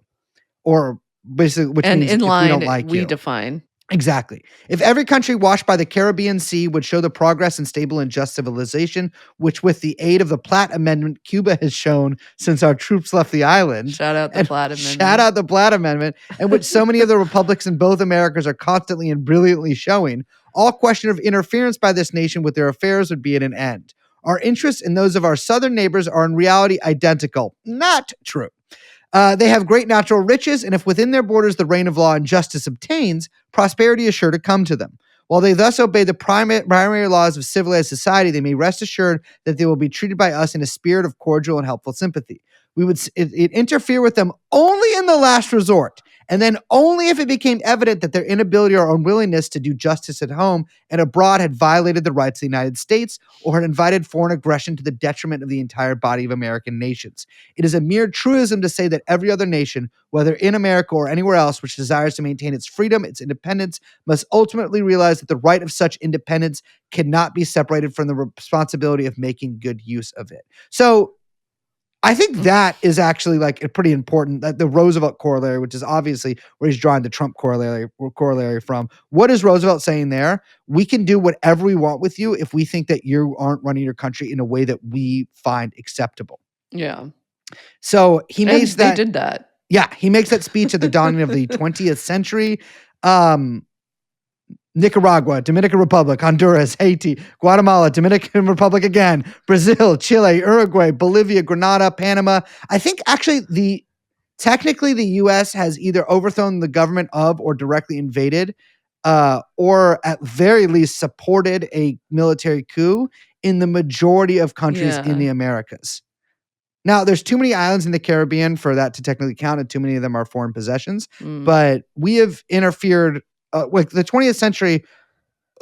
Or basically, which means in if line, we don't like we you. define. Exactly. If every country washed by the Caribbean Sea would show the progress and stable and just civilization, which with the aid of the Platt Amendment, Cuba has shown since our troops left the island. Shout out the Platt Amendment. Shout out the Platt Amendment, and which so many of the republics in both Americas are constantly and brilliantly showing, all question of interference by this nation with their affairs would be at an end. Our interests and those of our southern neighbors are in reality identical. Not true. They have great natural riches, and if within their borders the reign of law and justice obtains, prosperity is sure to come to them. While they thus obey the primary laws of civilized society, they may rest assured that they will be treated by us in a spirit of cordial and helpful sympathy. We would interfere with them only in the last resort. And then only if it became evident that their inability or unwillingness to do justice at home and abroad had violated the rights of the United States or had invited foreign aggression to the detriment of the entire body of American nations. It is a mere truism to say that every other nation, whether in America or anywhere else, which desires to maintain its freedom, its independence, must ultimately realize that the right of such independence cannot be separated from the responsibility of making good use of it. So I think that is actually like a pretty important, the Roosevelt corollary, which is obviously where he's drawing the Trump corollary from. What is Roosevelt saying there? We can do whatever we want with you if we think that you aren't running your country in a way that we find acceptable. Yeah. So he makes that. They did that. Yeah, he makes that speech at the dawning of the 20th century. Nicaragua, Dominican Republic, Honduras, Haiti, Guatemala, Dominican Republic again, Brazil, Chile, Uruguay, Bolivia, Grenada, Panama. I think actually technically the U.S. has either overthrown the government of or directly invaded or at very least supported a military coup in the majority of countries in the Americas. Now, there's too many islands in the Caribbean for that to technically count, and too many of them are foreign possessions. But we have interfered. Like the 20th century,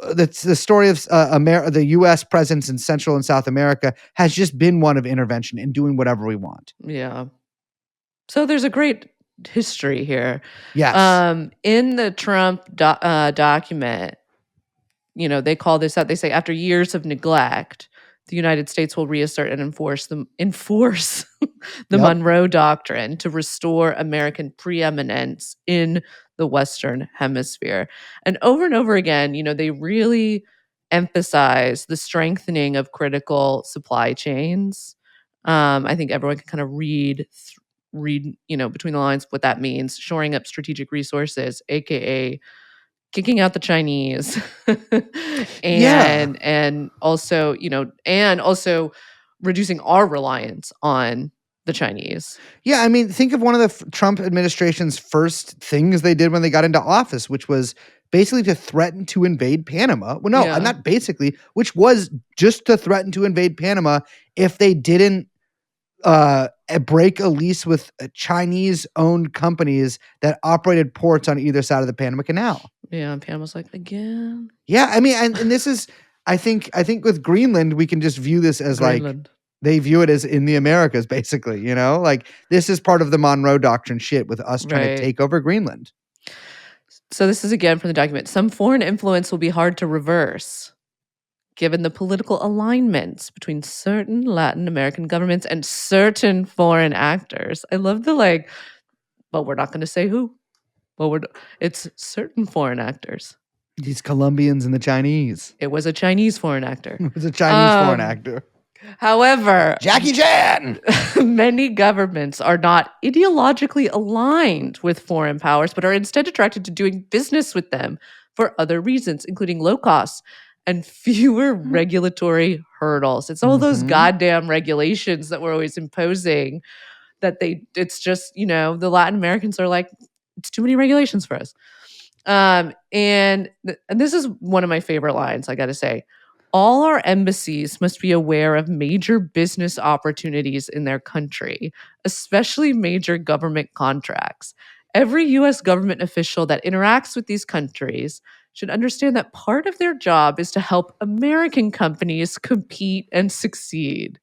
the story of the U.S. presence in Central and South America has just been one of intervention and doing whatever we want. Yeah. So there's a great history here. Yes. In the Trump document, they call this out. They say after years of neglect, the United States will reassert and enforce the Monroe Doctrine to restore American preeminence in the Western Hemisphere. And over again, they really emphasize the strengthening of critical supply chains. I think everyone can kind of read, between the lines what that means. Shoring up strategic resources, aka kicking out the Chinese, and also reducing our reliance on the Chinese. Yeah, I mean, think of one of the Trump administration's first things they did when they got into office, which was basically to threaten to invade Panama. Well, no, not basically, which was just to threaten to invade Panama if they didn't break a lease with Chinese-owned companies that operated ports on either side of the Panama Canal. Yeah, and Panama's like, again? Yeah, I mean, and this is, I think with Greenland, we can just view this as Greenland. Like, they view it as in the Americas, basically, like this is part of the Monroe Doctrine shit with us trying to take over Greenland. So this is again from the document. Some foreign influence will be hard to reverse, given the political alignments between certain Latin American governments and certain foreign actors. I love the but we're not going to say who. Well, it's certain foreign actors. These Colombians and the Chinese. It was a Chinese foreign actor. It was a Chinese foreign actor. However, Jackie Chan! Many governments are not ideologically aligned with foreign powers, but are instead attracted to doing business with them for other reasons, including low costs and fewer regulatory hurdles. It's all those goddamn regulations that we're always imposing it's just, the Latin Americans are like, it's too many regulations for us. And this is one of my favorite lines, I got to say. All our embassies must be aware of major business opportunities in their country, especially major government contracts. Every U.S. government official that interacts with these countries should understand that part of their job is to help American companies compete and succeed.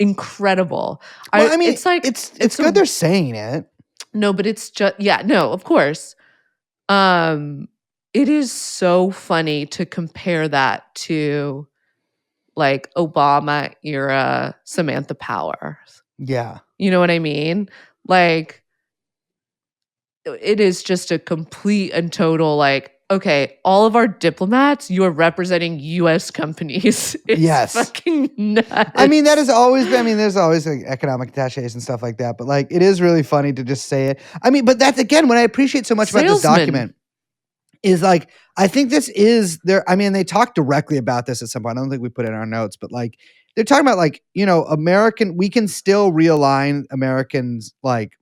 Incredible. Well, I mean, it's like it's good they're saying it. No, but it's just of course. It is so funny to compare that to like Obama era Samantha Power. Yeah. You know what I mean? Like, it is just a complete and total okay, all of our diplomats, you are representing U.S. companies. It's fucking nuts. I mean, that has always been, there's always economic attaches and stuff like that, but it is really funny to just say it. I mean, but that's, again, what I appreciate so much about this document is I think this is they talk directly about this at some point. I don't think we put it in our notes, but they're talking about we can still realign Americans'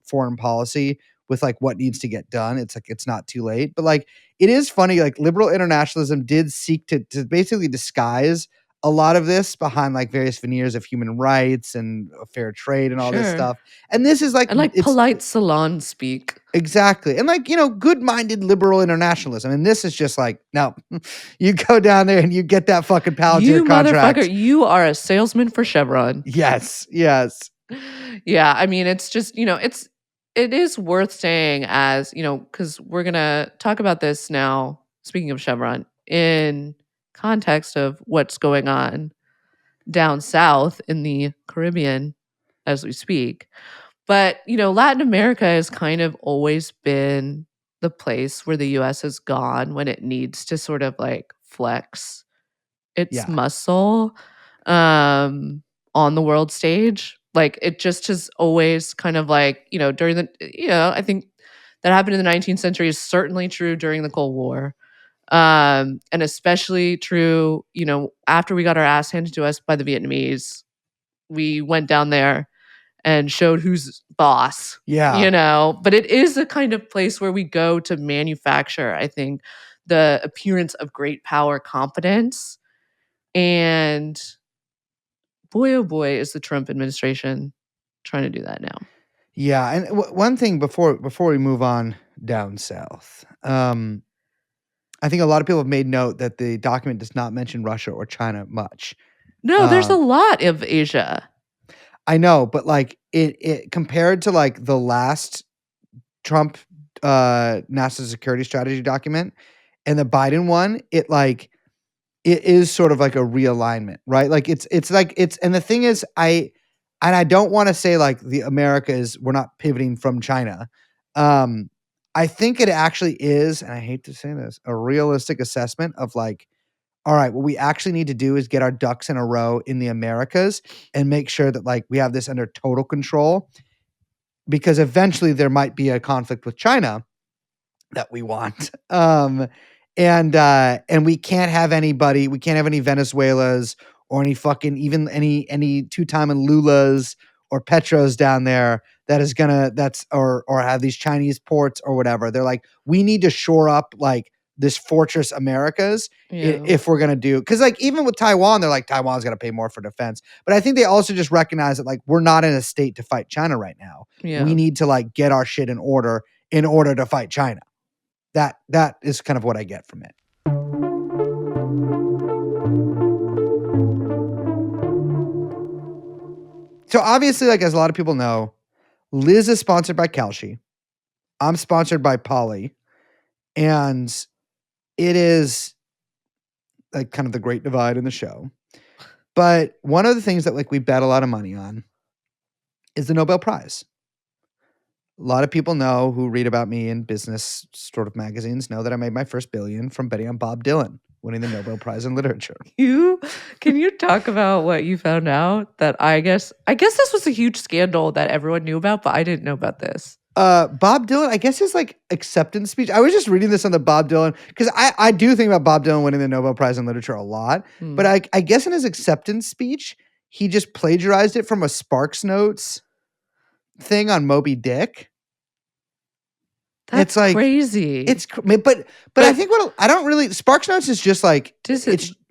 foreign policy with what needs to get done. It's it's not too late, but it is funny. Liberal internationalism did seek to basically disguise a lot of this behind like various veneers of human rights and fair trade and all this Sure. stuff. And this is like And like it's polite salon speak. exactly. And like, good-minded liberal internationalism. And this is just like, no, you go down there and you get that fucking Palantir contract. Motherfucker, you are a salesman for Chevron. Yes. Yeah, I mean, it's just, it is worth saying as, because we're going to talk about this now, speaking of Chevron, in context of what's going on down south in the Caribbean as we speak. But, Latin America has kind of always been the place where the US has gone when it needs to sort of like flex its muscle on the world stage. Like it just has always kind of like, during the, I think that happened in the 19th century is certainly true during the Cold War. And especially true, after we got our ass handed to us by the Vietnamese, we went down there and showed who's boss. Yeah. But it is a kind of place where we go to manufacture, I think, the appearance of great power competence. And boy, oh boy, is the Trump administration trying to do that now. Yeah. And one thing before we move on down south, I think a lot of people have made note that the document does not mention Russia or China much. No, there's a lot of Asia. I know, but like it compared to like the last Trump national security strategy document and the Biden one, it is sort of like a realignment, right? Like it's and the thing is I don't want to say like we're not pivoting from China. I think it actually is, and I hate to say this, a realistic assessment of like, all right, what we actually need to do is get our ducks in a row in the Americas and make sure that like we have this under total control, because eventually there might be a conflict with China that we want. And we can't have any Venezuelas or any fucking even any two-time Lulas or Petros down there that is or have these Chinese ports or whatever. They're like, we need to shore up like this fortress Americas if we're gonna do, because like even with Taiwan, they're like Taiwan's gonna pay more for defense. But I think they also just recognize that like we're not in a state to fight China right now. Yeah. We need to like get our shit in order to fight China. That is kind of what I get from it. So obviously, like as a lot of people know, Liz is sponsored by Kalshi. I'm sponsored by Poly. And it is like kind of the great divide in the show. But one of the things that like we bet a lot of money on is the Nobel Prize. A lot of people know who read about me in business sort of magazines know that I made my first billion from betting on Bob Dylan winning the Nobel Prize in Literature. Can you talk about what you found out? That I guess this was a huge scandal that everyone knew about, but I didn't know about this. Bob Dylan, I guess his like acceptance speech. I was just reading this on the Bob Dylan because I do think about Bob Dylan winning the Nobel Prize in Literature a lot. But I guess in his acceptance speech, he just plagiarized it from a Sparks Notes thing on Moby Dick. That's like crazy. But I think I don't really Sparks Notes is just like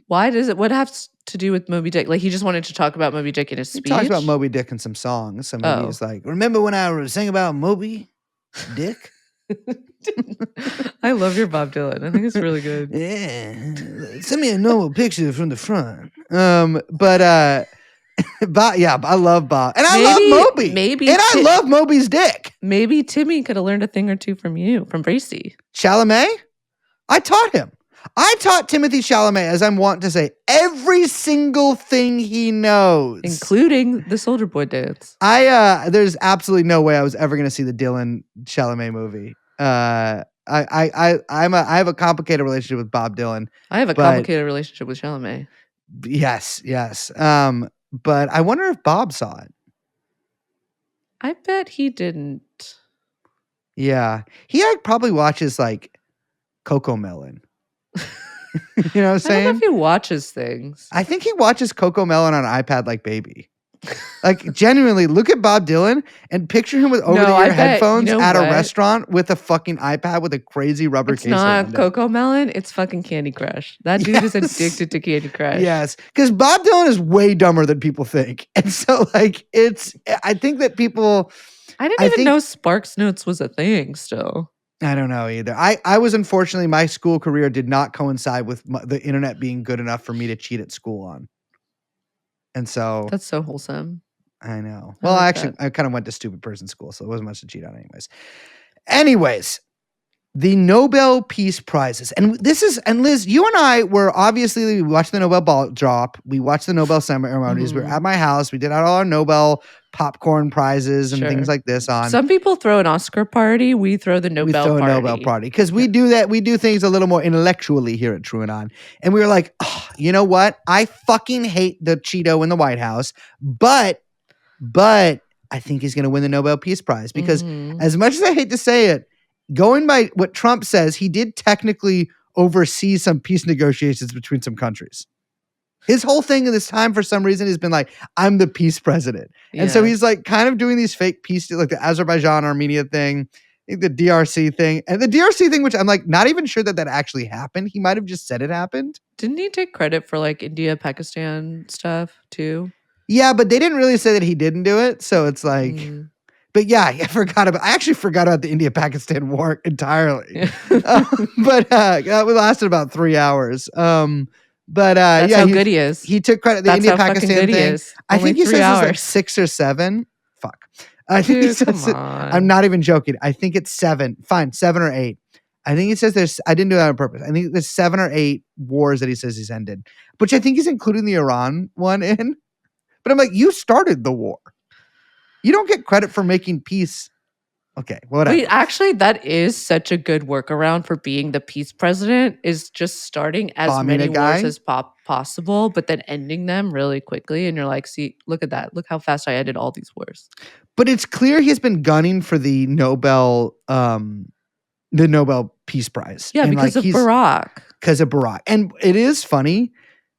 what has to do with Moby Dick? Like he just wanted to talk about Moby Dick in his speech. He talks about Moby Dick in some songs. So maybe he's like, remember when I sang about Moby Dick? I love your Bob Dylan. I think it's really good. Yeah. Send me a normal picture from the front. Bob, yeah, I love Bob. And I love Moby. I love Moby's dick. Maybe Timmy could have learned a thing or two from you, from Bracy. Chalamet? I taught him. I taught Timothy Chalamet, as I'm wont to say, every single thing he knows. Including the Soldier Boy dance. There's absolutely no way I was ever going to see the Dylan Chalamet movie. I have a complicated relationship with Bob Dylan. I have a complicated relationship with Chalamet. Yes. But I wonder if Bob saw it. I bet he didn't. Yeah. He probably watches like Coco Melon. You know what I'm saying? I don't know if he watches things. I think he watches Coco Melon on iPad like baby. Like, genuinely, look at Bob Dylan and picture him with over-the-ear headphones at a restaurant with a fucking iPad with a crazy rubber case. It's not Coco Melon. It's fucking Candy Crush. That dude is addicted to Candy Crush. Yes, because Bob Dylan is way dumber than people think. And so, like, I think that people... I didn't even know Sparks Notes was a thing still. I don't know either. I was, unfortunately, my school career did not coincide with the internet being good enough for me to cheat at school on. And so... That's so wholesome. I know. Well, I kind of went to stupid person school, so it wasn't much to cheat on anyways. The Nobel Peace Prizes. And Liz, you and I were we watched the Nobel ball drop. We watched the Nobel ceremonies. Mm-hmm. We were at my house. We did all our Nobel popcorn prizes and things like this on. Some people throw an Oscar party. We throw the Nobel party. A Nobel party. Because we do that. We do things a little more intellectually here at TrueAnon. And we were like, oh, you know what? I fucking hate the Cheeto in the White House, but I think he's going to win the Nobel Peace Prize because as much as I hate to say it, going by what Trump says, he did technically oversee some peace negotiations between some countries. His whole thing in this time, for some reason, has been like, I'm the peace president. Yeah. And so he's like kind of doing these fake peace, like the Azerbaijan-Armenia thing, the DRC thing. And the DRC thing, which I'm like not even sure that actually happened. He might have just said it happened. Didn't he take credit for like India, Pakistan stuff too? Yeah, but they didn't really say that he didn't do it. So it's like, but yeah, I actually forgot about the India-Pakistan war entirely. But that lasted about 3 hours. That's how good he is. He took credit. The India-Pakistan thing. I think he says it's like 6 or 7. Fuck. I think he says it. I'm not even joking. I think it's 7. Fine, 7 or 8. I think he says I didn't do that on purpose. I think there's 7 or 8 wars that he says he's ended, which I think he's including the Iran one in. But I'm like, you started the war. You don't get credit for making peace. Okay, whatever. Wait, actually, that is such a good workaround for being the peace president, is just starting as many wars as possible, but then ending them really quickly. And you're like, see, look at that. Look how fast I ended all these wars. But it's clear he's been gunning for the Nobel Peace Prize. Yeah, because of Barack. Because of Barack. And it is funny.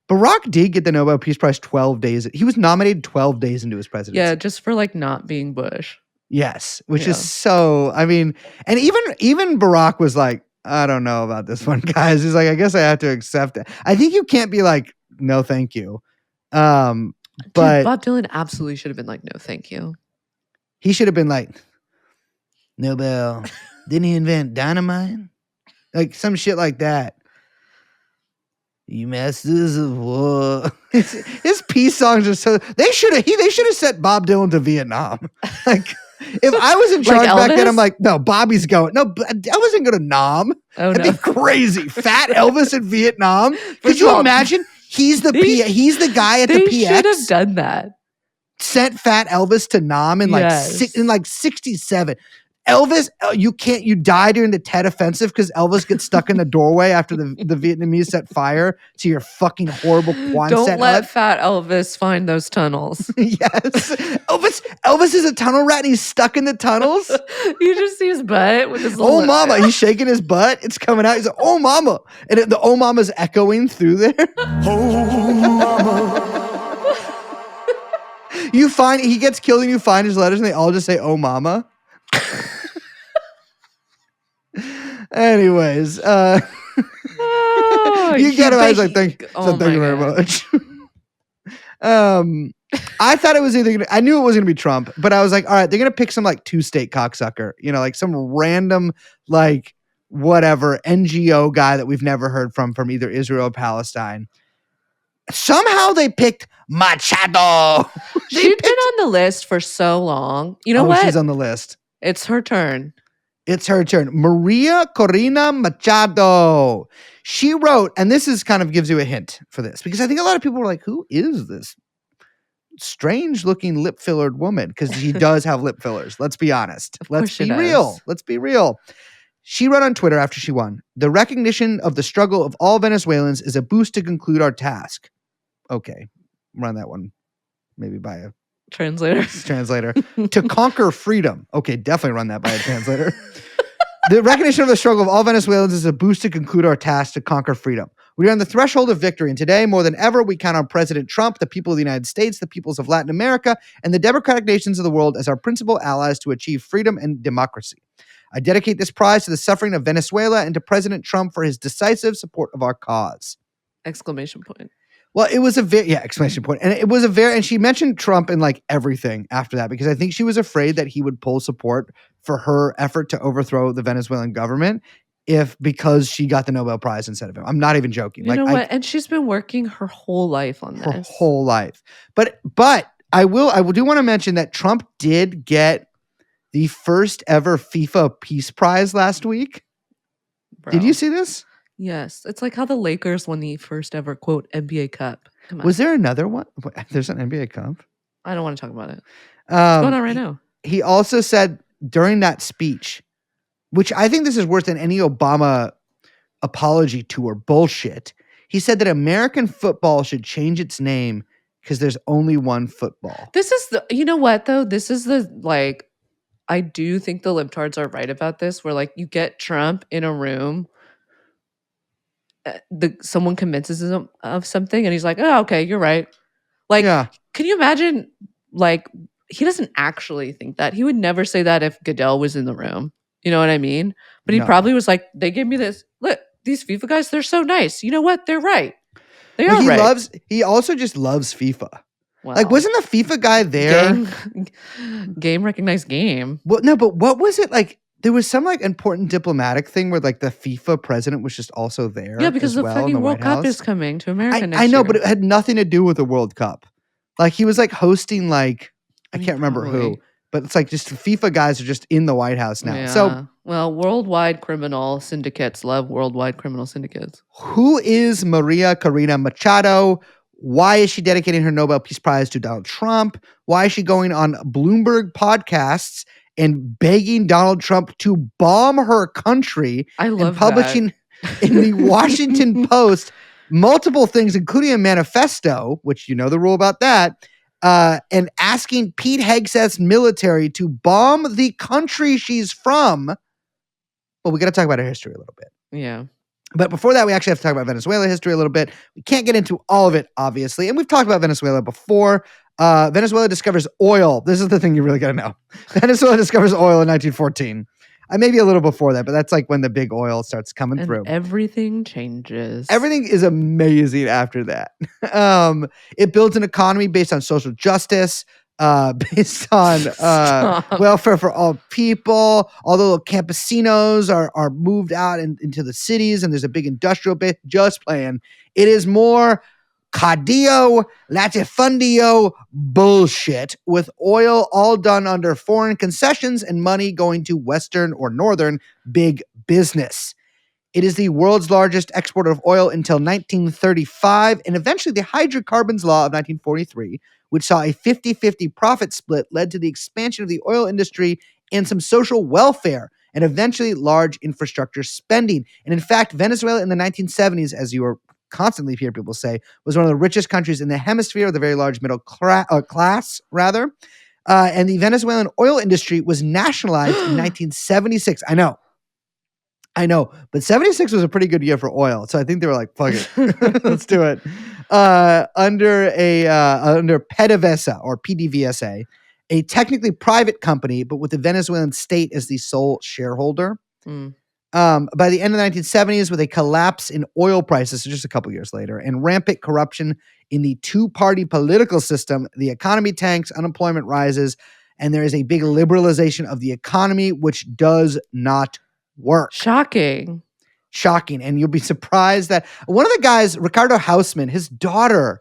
Barack did get the Nobel Peace Prize 12 days. He was nominated 12 days into his presidency. Yeah, just for like not being Bush. Yes, which is so, I mean, and even Barack was like, I don't know about this one, guys. He's like, I guess I have to accept it. I think you can't be like, no, thank you. But Bob Dylan absolutely should have been like, no, thank you. He should have been like, Nobel, didn't he invent dynamite? Like some shit like that. You masters of war. His peace songs are so. They should have sent Bob Dylan to Vietnam. Like, if I was in charge back then, I'm like, no, Bobby's going. No, Elvis ain't going to Nam. Oh, That'd be crazy. Fat Elvis in Vietnam. Could you imagine? He's the guy at the PX. They should have done that. Sent Fat Elvis to Nam in like 67. Elvis, you die during the Tet Offensive because Elvis gets stuck in the doorway after the Vietnamese set fire to your fucking horrible Quonset. Don't let Fat Elvis find those tunnels. Yes. Elvis is a tunnel rat and he's stuck in the tunnels. You just see his butt with his little mama. He's shaking his butt. It's coming out. He's like, oh mama. And the oh mama's echoing through there. Oh mama. He gets killed and you find his letters and they all just say, oh mama. Anyways, you get it. I was like, thank you very much. I thought it was I knew it was going to be Trump, but I was like, all right, they're going to pick some like 2-state cocksucker, like some random, like whatever NGO guy that we've never heard from either Israel or Palestine. Somehow they picked Machado. She's been on the list for so long. You know what? She's on the list. It's her turn. It's her turn. Maria Corina Machado. She wrote, and this is kind of gives you a hint for this, because I think a lot of people were like, who is this strange looking lip fillered woman? Because he does have lip fillers. Let's be honest. Let's be real. Let's be real. She wrote on Twitter after she won, the recognition of the struggle of all Venezuelans is a boost to conclude our task. Okay. Run that one. Maybe by a translator. To conquer freedom. Okay, definitely run that by a translator. The recognition of the struggle of all Venezuelans is a boost to conclude our task to conquer freedom. We are on the threshold of victory, and today, more than ever, we count on President Trump, the people of the United States, the peoples of Latin America, and the democratic nations of the world as our principal allies to achieve freedom and democracy. I dedicate this prize to the suffering of Venezuela and to President Trump for his decisive support of our cause. Exclamation point. Well, it was exclamation point. And it was and she mentioned Trump in like everything after that, because I think she was afraid that he would pull support for her effort to overthrow the Venezuelan government because she got the Nobel Prize instead of him. I'm not even joking. You know what? And she's been working her whole life on this. Her whole life. But I do want to mention that Trump did get the first ever FIFA Peace Prize last week. Bro. Did you see this? Yes. It's like how the Lakers won the first ever, quote, NBA Cup. Come on. Was there another one? There's an NBA Cup? I don't want to talk about it. What's going on right now? He also said during that speech, which I think this is worse than any Obama apology tour bullshit. He said that American football should change its name because there's only one football. This is you know what though? This is I do think the libtards are right about this, where you get Trump in a room, someone convinces him of something and he's like, oh, okay, you're right. Can you imagine, he doesn't actually think that. He would never say that if Goodell was in the room. You know what I mean? But he probably was like, they gave me this. Look, these FIFA guys, they're so nice. You know what? They're right. They are right. He also just loves FIFA. Wow. Wasn't the FIFA guy there? Game recognized game. Well, no, but what was it like? There was some important diplomatic thing where the FIFA president was just also there. Yeah, because the fucking World Cup is coming to America next year. I know, but it had nothing to do with the World Cup. He was hosting I can't remember who, but it's just the FIFA guys are just in the White House now. Yeah. So, worldwide criminal syndicates love worldwide criminal syndicates. Who is Maria Corina Machado? Why is she dedicating her Nobel Peace Prize to Donald Trump? Why is she going on Bloomberg podcasts and begging Donald Trump to bomb her country? I love and publishing in the Washington Post multiple things, including a manifesto, which you know the rule about that, and asking Pete Hegseth's military to bomb the country she's from. Well, we got to talk about her history a little bit. Yeah. But before that, we actually have to talk about Venezuela history a little bit. We can't get into all of it, obviously. And we've talked about Venezuela before. Venezuela discovers oil. This is the thing you really got to know. Venezuela discovers oil in 1914. Maybe a little before that, but that's when the big oil starts coming through. Everything changes. Everything is amazing after that. It builds an economy based on social justice, based on welfare for all people. All the little campesinos are moved out into the cities, and there's a big industrial base just playing. It is more Caudillo, latifundio bullshit, with oil all done under foreign concessions and money going to Western or Northern big business. It is the world's largest exporter of oil until 1935, and eventually the Hydrocarbons Law of 1943, which saw a 50-50 profit split, led to the expansion of the oil industry and some social welfare, and eventually large infrastructure spending. And in fact, Venezuela in the 1970s, as you were constantly hear people say, was one of the richest countries in the hemisphere, with a very large middle class, rather. And the Venezuelan oil industry was nationalized in 1976. I know, but 76 was a pretty good year for oil, so I think they were like, "Fuck it, let's do it." Under PDVSA or PDVSA, a technically private company, but with the Venezuelan state as the sole shareholder. By the end of the 1970s, with a collapse in oil prices, so just a couple years later, and rampant corruption in the two-party political system, the economy tanks, unemployment rises, and there is a big liberalization of the economy, which does not work. Shocking. And you'll be surprised that one of the guys, Ricardo Hausman, his daughter,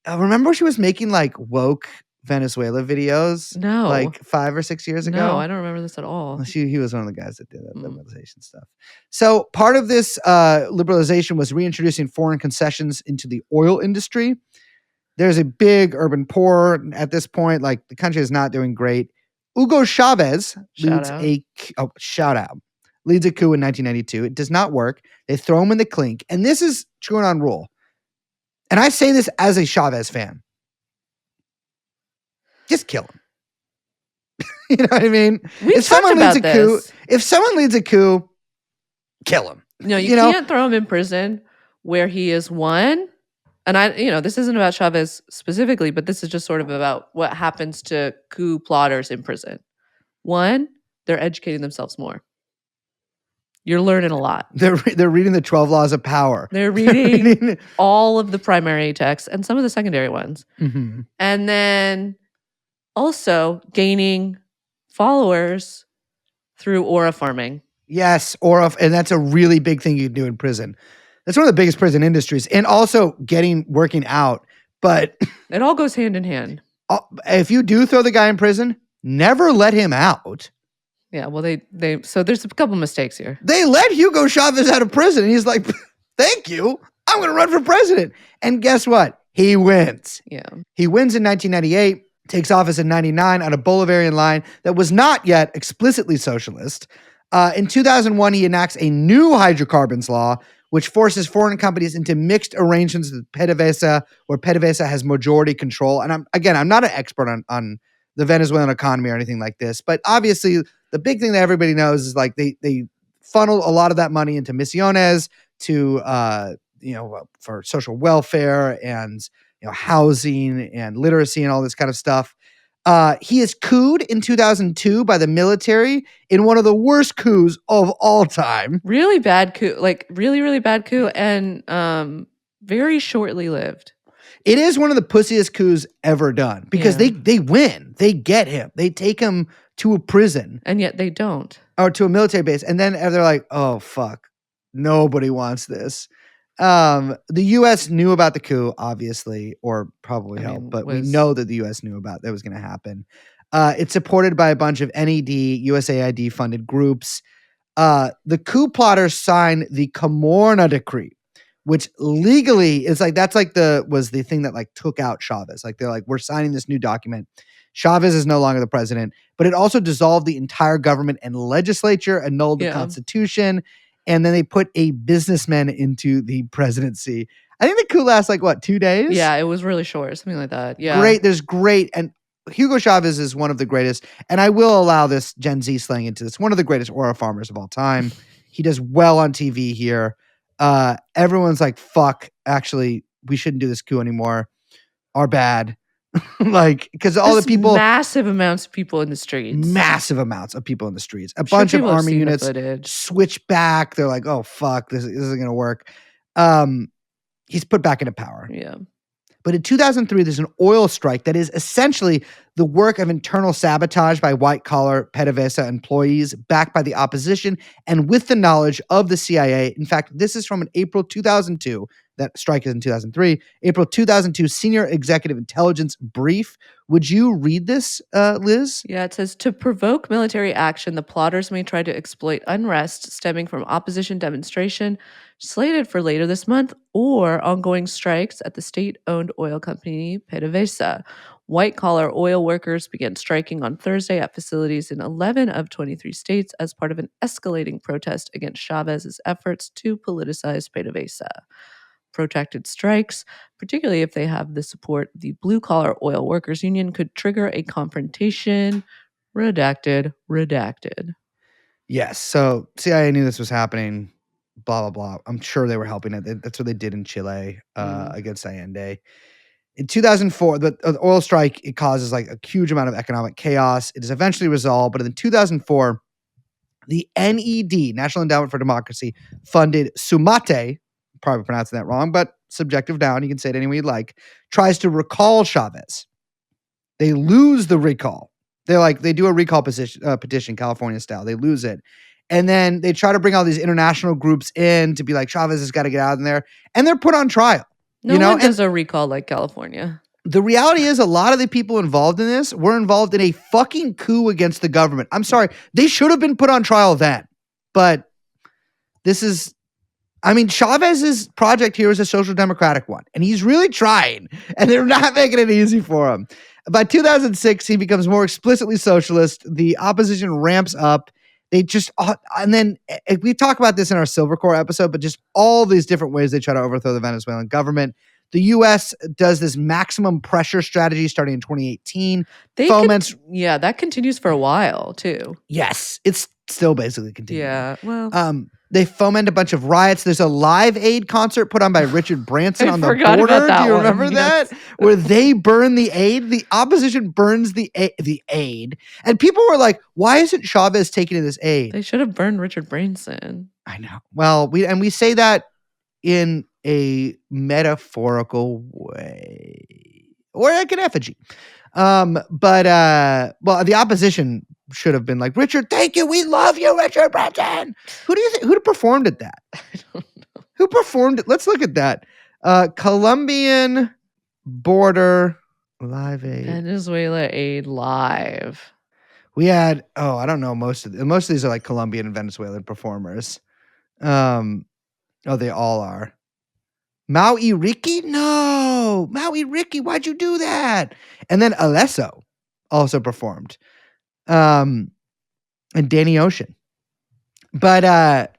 remember she was making woke Venezuela videos? No. 5 or 6 years ago? No, I don't remember this at all. He was one of the guys that did that liberalization stuff. So part of this liberalization was reintroducing foreign concessions into the oil industry. There's a big urban poor at this point. The country is not doing great. Hugo Chavez leads leads a coup in 1992. It does not work. They throw him in the clink. And this is TrueAnon rule. And I say this as a Chavez fan. Just kill him. You know what I mean? If someone leads a coup, kill him. No, you can't throw him in prison. where he is one. And this isn't about Chavez specifically, but this is just sort of about what happens to coup plotters in prison. One, they're educating themselves more. You're learning a lot. They're reading the 12 Laws of Power. They're reading all of the primary texts and some of the secondary ones. Mm-hmm. And then also gaining followers through aura farming. Yes, aura, and that's a really big thing you can do in prison. That's one of the biggest prison industries. And also working out. But it all goes hand in hand. If you do throw the guy in prison, never let him out. Yeah, well, so there's a couple mistakes here. They let Hugo Chavez out of prison, and he's like, thank you, I'm going to run for president. And guess what? He wins. Yeah. He wins in 1998, takes office in 99 on a Bolivarian line that was not yet explicitly socialist. In 2001, he enacts a new hydrocarbons law, which forces foreign companies into mixed arrangements with PDVSA, where PDVSA has majority control. And I'm not an expert on the Venezuelan economy or anything like this, but obviously the big thing that everybody knows is like they funnel a lot of that money into misiones to for social welfare and housing and literacy and all this kind of stuff. He is couped in 2002 by the military in one of the worst coups of all time. Really bad coup, like really, really bad coup, and very shortly lived. It is one of the pussiest coups ever done because they win. They get him. They take him to a prison. And yet they don't. Or to a military base. And then they're like, oh, fuck. Nobody wants this. The U.S. knew about the coup, obviously, or probably helped. But we know that the U.S. knew about that was going to happen. It's supported by a bunch of NED, USAID-funded groups. The coup plotters signed the Camorna Decree, which legally is like, that's like was the thing that like took out Chavez. Like they're like, we're signing this new document. Chavez is no longer the president, but it also dissolved the entire government and legislature, annulled the constitution, and then they put a businessman into the presidency. I think the coup lasts like what, 2 days? Yeah, it was really short, something like that. Yeah. Great. And Hugo Chavez is one of the greatest, and I will allow this Gen Z slang into this, one of the greatest aura farmers of all time. He does well on TV here. Everyone's like, fuck, actually, we shouldn't do this coup anymore. Our bad. Like, because all the people, massive amounts of people in the streets. A bunch of army units switch back. They're like, oh, fuck, this isn't going to work. He's put back into power. Yeah. But in 2003, there's an oil strike that is essentially the work of internal sabotage by white-collar PDVSA employees backed by the opposition and with the knowledge of the CIA. In fact, this is from an April 2002. That strike is in 2003. April 2002 Senior Executive Intelligence Brief. Would you read this, Liz? Yeah, it says, to provoke military action, the plotters may try to exploit unrest stemming from opposition demonstration slated for later this month or ongoing strikes at the state-owned oil company PDVSA. White-collar oil workers began striking on Thursday at facilities in 11 of 23 states as part of an escalating protest against Chavez's efforts to politicize PDVSA. Protracted strikes, particularly if they have the support of the blue-collar oil workers union, could trigger a confrontation. Redacted. Yes, so CIA knew this was happening, blah, blah, blah. I'm sure they were helping it. That's what they did in Chile against Allende. In 2004, the oil strike, it causes like a huge amount of economic chaos. It is eventually resolved, but in 2004, the NED, National Endowment for Democracy, funded Sumate, probably pronouncing that wrong, but subjective down, you can say it any way you'd like, tries to recall Chavez. They lose the recall. They do a recall petition, California style. They lose it. And then they try to bring all these international groups in to be like, Chavez has got to get out of there. And they're put on trial. No one does a recall like California. The reality is a lot of the people involved in this were involved in a fucking coup against the government. I'm sorry. They should have been put on trial then. But this is... Chavez's project here is a social democratic one, and he's really trying, and they're not making it easy for him. By 2006, he becomes more explicitly socialist. The opposition ramps up. And then we talk about this in our Silver Core episode, but just all these different ways they try to overthrow the Venezuelan government. The U.S. does this maximum pressure strategy starting in 2018. That continues for a while, too. Yes, it's still basically continuing. Yeah, well... They foment a bunch of riots. There's a Live Aid concert put on by Richard Branson on the forgot about border. that Do you one, remember yes. that? Where they burn the aid. The opposition burns the aid. And people were like, why isn't Chavez taking this aid? They should have burned Richard Branson. I know. Well, we say that in a metaphorical way. Or like an effigy. But the opposition should have been like, Richard, thank you. We love you, Richard Branson. Who do you think who performed at that? I don't know. Who performed it? Let's look at that. Colombian border Live Aid. Venezuela Aid Live. We had, I don't know. Most of these are like Colombian and Venezuelan performers. They all are. Maui Ricky? No. Maui Ricky, why'd you do that? And then Alesso also performed. And Danny Ocean. But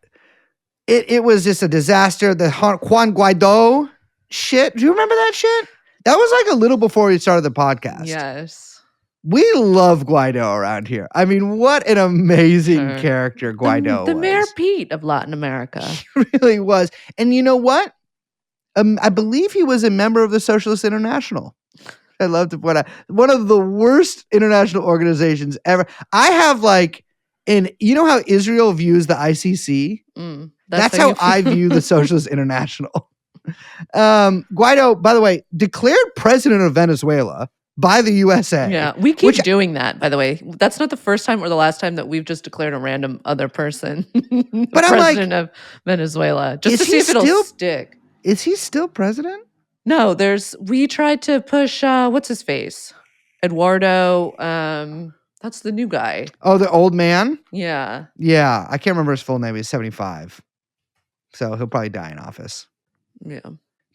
it was just a disaster. The Juan Guaido shit. Do you remember that shit? That was like a little before we started the podcast. Yes. We love Guaido around here. I mean, what an amazing character Guaido the was. Mayor Pete of Latin America. He really was. And you know what? I believe he was a member of the Socialist International. I love to point out one of the worst international organizations ever. I have you know how Israel views the ICC? That's how I view the Socialist International. Guaido, by the way, declared president of Venezuela by the USA. Yeah, we keep doing that, by the way. That's not the first time or the last time that we've just declared a random other person but president of Venezuela, just to see if it'll stick. Is he still president? No, we tried to push, what's his face? Eduardo, that's the new guy. Oh, the old man? Yeah. Yeah, I can't remember his full name. He's 75. So he'll probably die in office. Yeah.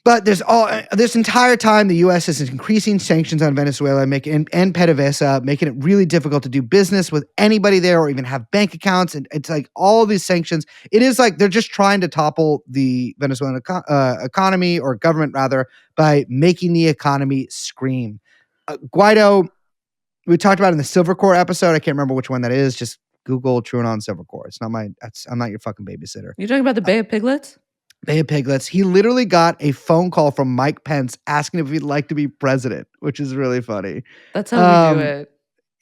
But this entire time, the U.S. is increasing sanctions on Venezuela and PDVSA, making it really difficult to do business with anybody there or even have bank accounts. And it's like all these sanctions. It is like they're just trying to topple the Venezuelan economy or government, rather, by making the economy scream. Guaido, we talked about in the Silver Core episode. I can't remember which one that is. Just Google TrueAnon Silver Core. I'm not your fucking babysitter. You talking about the Bay of Piglets? Bay of Piglets. He literally got a phone call from Mike Pence asking if he'd like to be president, which is really funny. That's how we do it.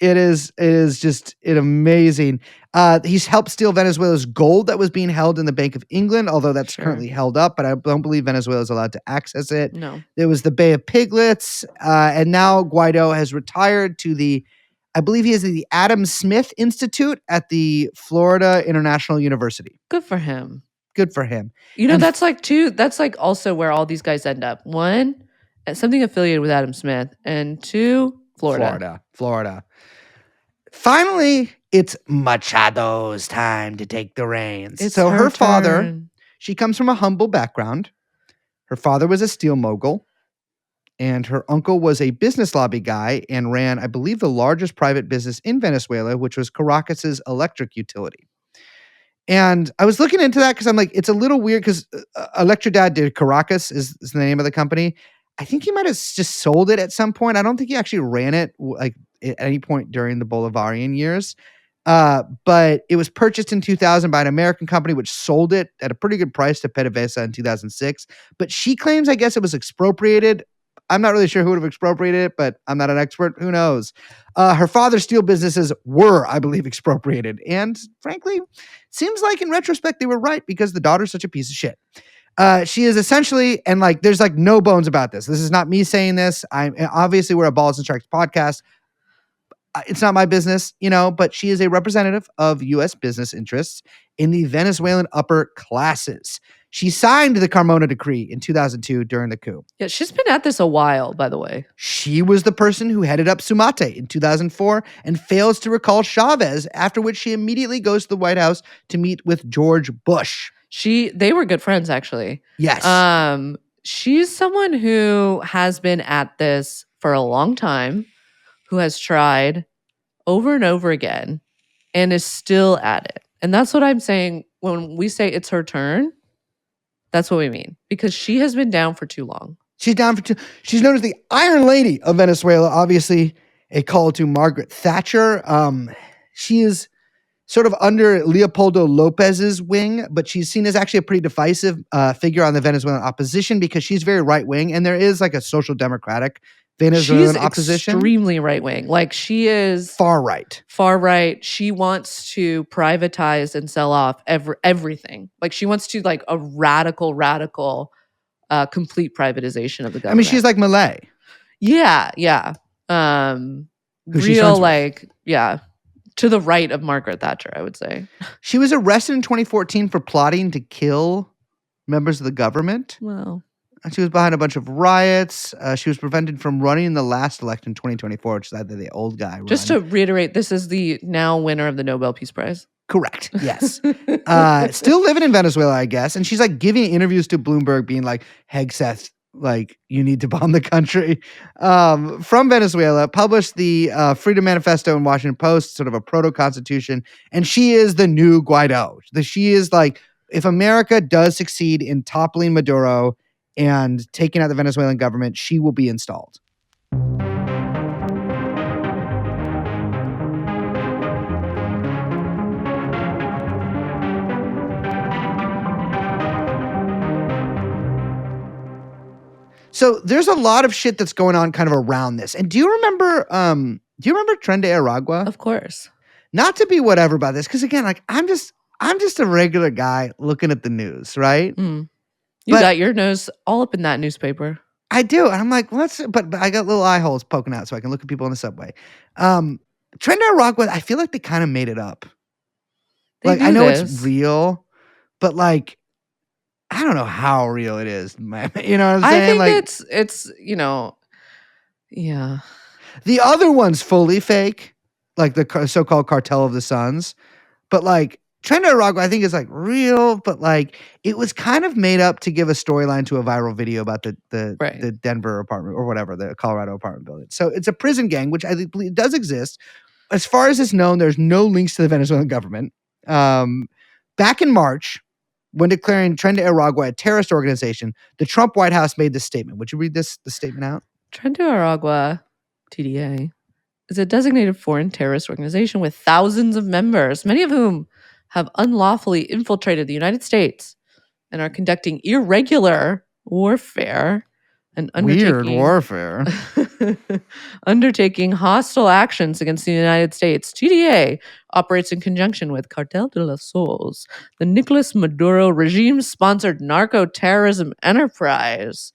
It is just amazing. He's helped steal Venezuela's gold that was being held in the Bank of England, although that's currently held up, but I don't believe Venezuela is allowed to access it. No. There was the Bay of Piglets, and now Guaido has retired to I believe he is at the Adam Smith Institute at the Florida International University. Good for him. Good for him. You know, that's like also where all these guys end up. One, something affiliated with Adam Smith, and two, Florida. Finally, it's Machado's time to take the reins. It's so her father, turn. She comes from a humble background. Her father was a steel mogul, and her uncle was a business lobby guy and ran, I believe, the largest private business in Venezuela, which was Caracas's electric utility. And I was looking into that because I'm like, it's a little weird because Electridad de Caracas is the name of the company. I think he might have just sold it at some point. I don't think he actually ran it like at any point during the Bolivarian years. But it was purchased in 2000 by an American company, which sold it at a pretty good price to PDVSA in 2006. But she claims, I guess, it was expropriated. I'm not really sure who would have expropriated it, but I'm not an expert. Who knows? Her father's steel businesses were, I believe, expropriated. And frankly, seems like in retrospect, they were right because the daughter's such a piece of shit. She is essentially, and like, there's like no bones about this. This is not me saying this. Obviously we're a Balls and Strikes podcast. It's not my business, but she is a representative of U.S. business interests in the Venezuelan upper classes. She signed the Carmona Decree in 2002 during the coup. Yeah, she's been at this a while, by the way. She was the person who headed up Sumate in 2004 and fails to recall Chavez, after which she immediately goes to the White House to meet with George Bush. They were good friends, actually. Yes. She's someone who has been at this for a long time, who has tried over and over again and is still at it. And that's what I'm saying when we say it's her turn. That's what we mean, because she has been down for too long. She's known as the Iron Lady of Venezuela, obviously a call to Margaret Thatcher. She is sort of under Leopoldo Lopez's wing, but she's seen as actually a pretty divisive figure on the Venezuelan opposition because she's very right wing, and there is like a social democratic Venezuelan opposition. Extremely right wing. Like she is far right. Far right. She wants to privatize and sell off everything. Like she wants to like a radical complete privatization of the government. I mean, she's like Malay. Yeah. Real like to the right of Margaret Thatcher, I would say. She was arrested in 2014 for plotting to kill members of the government. Wow. She was behind a bunch of riots. She was prevented from running in the last election in 2024, which is either the old guy. Just to reiterate, this is the now winner of the Nobel Peace Prize. Correct. Yes. Still living in Venezuela, I guess. And she's like giving interviews to Bloomberg being like, Hegseth, like you need to bomb the country. From Venezuela, published the Freedom Manifesto in Washington Post, sort of a proto-constitution. And she is the new Guaido. She is like, if America does succeed in toppling Maduro and taking out the Venezuelan government, she will be installed. So there's a lot of shit that's going on kind of around this. And do you remember Tren de Aragua? Of course. Not to be whatever about this, because again, like I'm just a regular guy looking at the news, right? You got your nose all up in that newspaper. I do. And I'm like, but I got little eye holes poking out so I can look at people in the subway. Tren de Aragua, I feel like they kind of made it up. Like, I know it's real, but like, I don't know how real it is. You know what I'm saying? I think like, it's, yeah. The other one's fully fake, like the so-called Cartel of the Suns. But like, Tren de Aragua, I think is like real, but like it was kind of made up to give a storyline to a viral video about the Denver apartment or whatever, the Colorado apartment building. So it's a prison gang, which I believe does exist. As far as it's known, there's no links to the Venezuelan government. Back in March, when declaring Tren de Aragua a terrorist organization, the Trump White House made this statement. Would you read the statement out? Tren de Aragua, TDA, is a designated foreign terrorist organization with thousands of members, many of whom have unlawfully infiltrated the United States and are conducting irregular warfare and undertaking hostile actions against the United States. TDA operates in conjunction with Cartel de los Soles, the Nicolas Maduro regime-sponsored narco-terrorism enterprise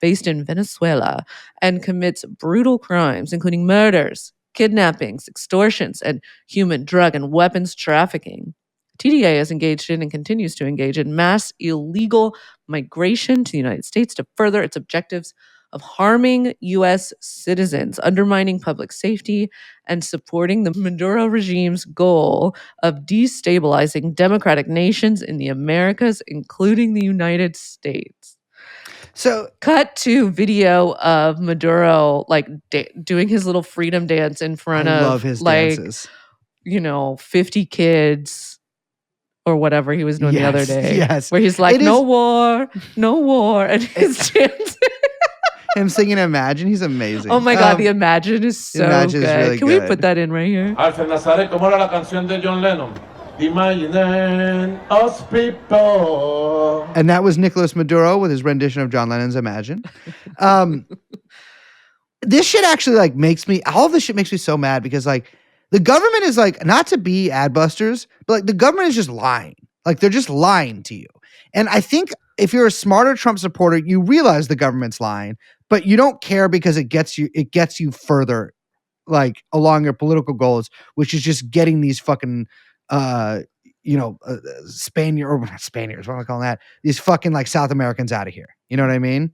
based in Venezuela, and commits brutal crimes, including murders, kidnappings, extortions, and human, drug, and weapons trafficking. TDA is engaged in and continues to engage in mass illegal migration to the United States to further its objectives of harming U.S. citizens, undermining public safety, and supporting the Maduro regime's goal of destabilizing democratic nations in the Americas, including the United States. So, cut to video of Maduro like doing his little freedom dance in front of love his dances. 50 kids. Or whatever he was doing the other day. Yes. Where he's like, no war. And he's dancing. Him singing Imagine, he's amazing. Oh my God, the Imagine is so Imagine good. Is really Can good. we put that in right here? Alfred Nazaret, ¿cómo era la canción de John Lennon? Imagine us people. And that was Nicolas Maduro with his rendition of John Lennon's Imagine. This shit actually like all of this shit makes me so mad because like, the government is like, not to be ad busters, but like the government is just lying. Like they're just lying to you. And I think if you're a smarter Trump supporter, you realize the government's lying, but you don't care because it gets you further like along your political goals, which is just getting these fucking, Spaniards, what am I calling that? These fucking like South Americans out of here. You know what I mean?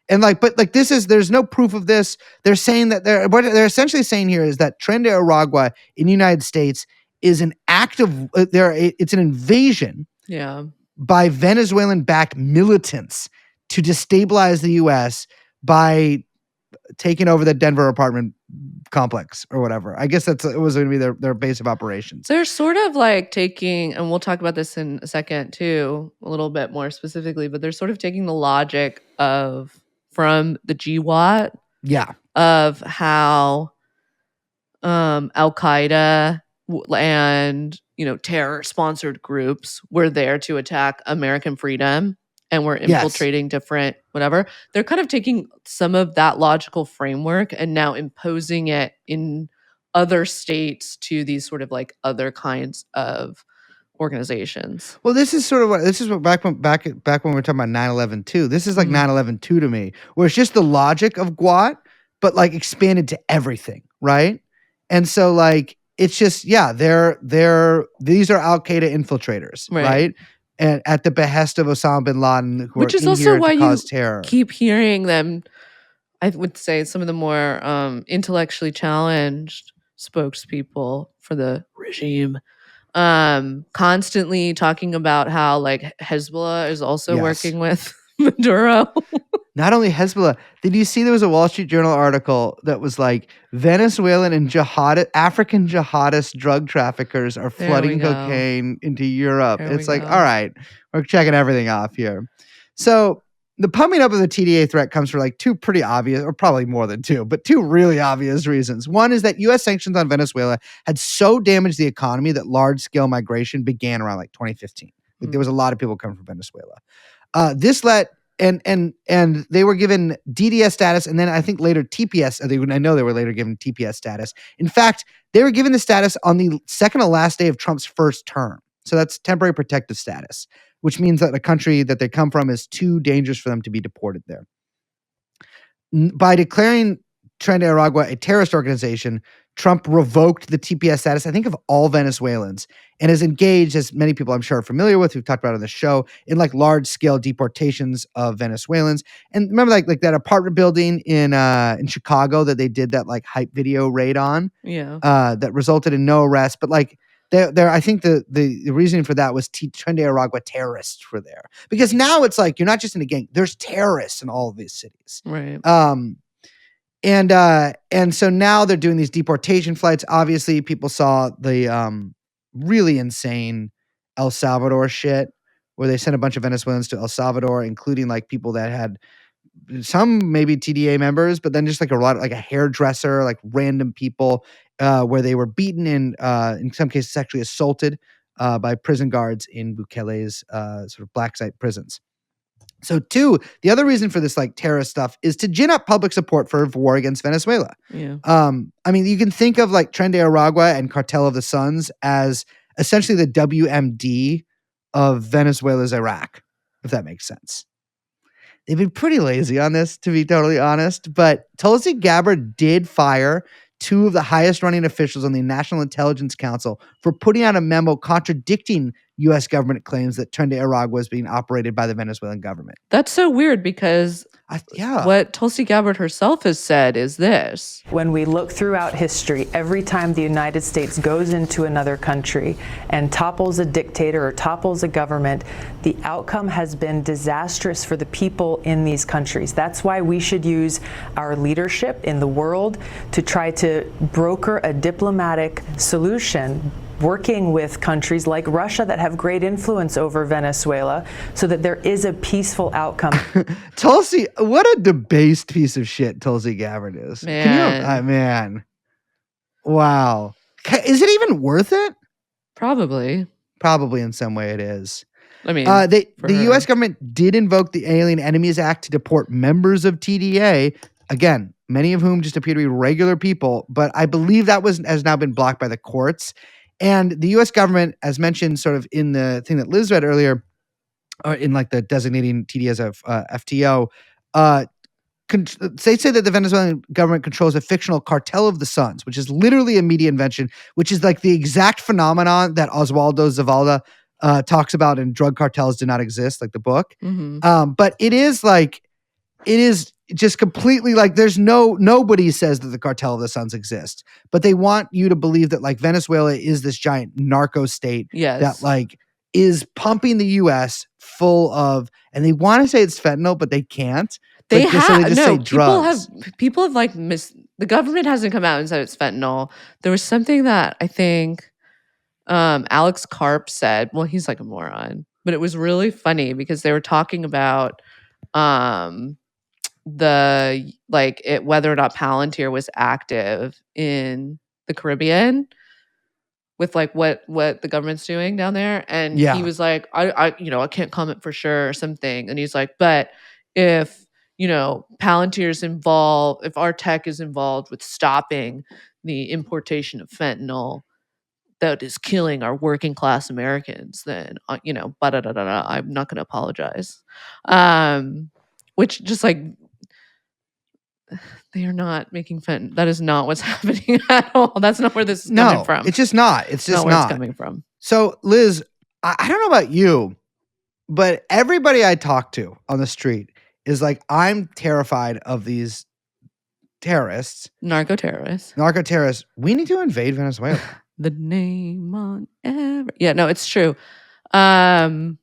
And like, but like there's no proof of this. They're saying that what they're essentially saying here is that Tren de Aragua in the United States is an act of it's an invasion by Venezuelan-backed militants to destabilize the U.S. by taking over the Denver apartment complex or whatever. I guess it was going to be their base of operations. They're sort of like taking, and we'll talk about this in a second too, a little bit more specifically, but they're sort of taking the logic from the GWAT of how Al-Qaeda and terror-sponsored groups were there to attack American freedom and were infiltrating different whatever. They're kind of taking some of that logical framework and now imposing it in other states to these sort of like other kinds of organizations. Well, this is what back when we were talking about 9/11 too. This is like 9/11 2 to me, where it's just the logic of GWAT, but like expanded to everything, right? And so like it's just these are Al-Qaeda infiltrators, right? And at the behest of Osama bin Laden, which is also why you keep hearing them. I would say some of the more intellectually challenged spokespeople for the regime constantly talking about how like Hezbollah is also working with Maduro. Not only Hezbollah, did you see there was a Wall Street Journal article that was like Venezuelan and African jihadist drug traffickers are flooding cocaine into Europe. It's like, all right, we're checking everything off here. So the pumping up of the TDA threat comes for like two pretty obvious, or probably more than two, but two really obvious reasons. One is that U.S. sanctions on Venezuela had so damaged the economy that large-scale migration began around like 2015. Like, there was a lot of people coming from Venezuela. This let and they were given DDS status, and then I think later TPS. I know they were later given TPS status. In fact, they were given the status on the second to last day of Trump's first term. So that's temporary protective status, which means that the country that they come from is too dangerous for them to be deported there. By declaring Tren de Aragua a terrorist organization, Trump revoked the TPS status, I think, of all Venezuelans, and is engaged, as many people I'm sure are familiar with, we've talked about on the show, in like large-scale deportations of Venezuelans. And remember, like that apartment building in Chicago that they did that like hype video raid on, that resulted in no arrest, but like. I think the reasoning for that was Tren de Aragua terrorists were there, because now it's like you're not just in a gang. There's terrorists in all of these cities, right? And so now they're doing these deportation flights. Obviously, people saw the really insane El Salvador shit, where they sent a bunch of Venezuelans to El Salvador, including like people that had some maybe TDA members, but then just like a lot, like a hairdresser, like random people. Where they were beaten and in some cases sexually assaulted by prison guards in Bukele's sort of black site prisons. So two, the other reason for this like terrorist stuff is to gin up public support for war against Venezuela. I mean, you can think of like Tren de Aragua and Cartel of the Suns as essentially the WMD of Venezuela's Iraq, if that makes sense. They've been pretty lazy on this, to be totally honest, but Tulsi Gabbard did fire two of the highest running officials on the National Intelligence Council for putting out a memo contradicting U.S. government claims that Tren de Aragua is being operated by the Venezuelan government. That's so weird, because what Tulsi Gabbard herself has said is this. When we look throughout history, every time the United States goes into another country and topples a dictator or topples a government, the outcome has been disastrous for the people in these countries. That's why we should use our leadership in the world to try to broker a diplomatic solution, working with countries like Russia that have great influence over Venezuela, so that there is a peaceful outcome. Tulsi, what a debased piece of shit Tulsi Gabbard is. Man. Wow. Is it even worth it? Probably in some way it is. I mean, the U.S. government did invoke the Alien Enemies Act to deport members of TDA. Again, many of whom just appear to be regular people, but I believe that has now been blocked by the courts. And the U.S. government, as mentioned sort of in the thing that Liz read earlier, or in like the designating TD as a FTO, they say that the Venezuelan government controls a fictional Cartel of the Suns, which is literally a media invention, which is like the exact phenomenon that Oswaldo Zavalda talks about in Drug Cartels Do Not Exist, like the book. But it is just completely like nobody says that the Cartel of the Suns exists, but they want you to believe that like Venezuela is this giant narco state that like is pumping the U.S. full of, and they want to say it's fentanyl, but they can't. They say drugs. People have like the government hasn't come out and said it's fentanyl. There was something that I think Alex Karp said. Well, he's like a moron, but it was really funny because they were talking about whether or not Palantir was active in the Caribbean. with like what the government's doing down there, and he was like, I can't comment for sure or something, and he's like, but if Palantir's involved, if our tech is involved with stopping the importation of fentanyl that is killing our working class Americans, then I'm not going to apologize. Which just like they are not making fentanyl. That is not what's happening at all. That's not where this is coming from. It's just not. It's just not where it's coming from. So, Liz, I don't know about you, but everybody I talk to on the street is like, I'm terrified of these terrorists. Narco terrorists. We need to invade Venezuela. The name on every... Yeah, no, it's true. It's funny.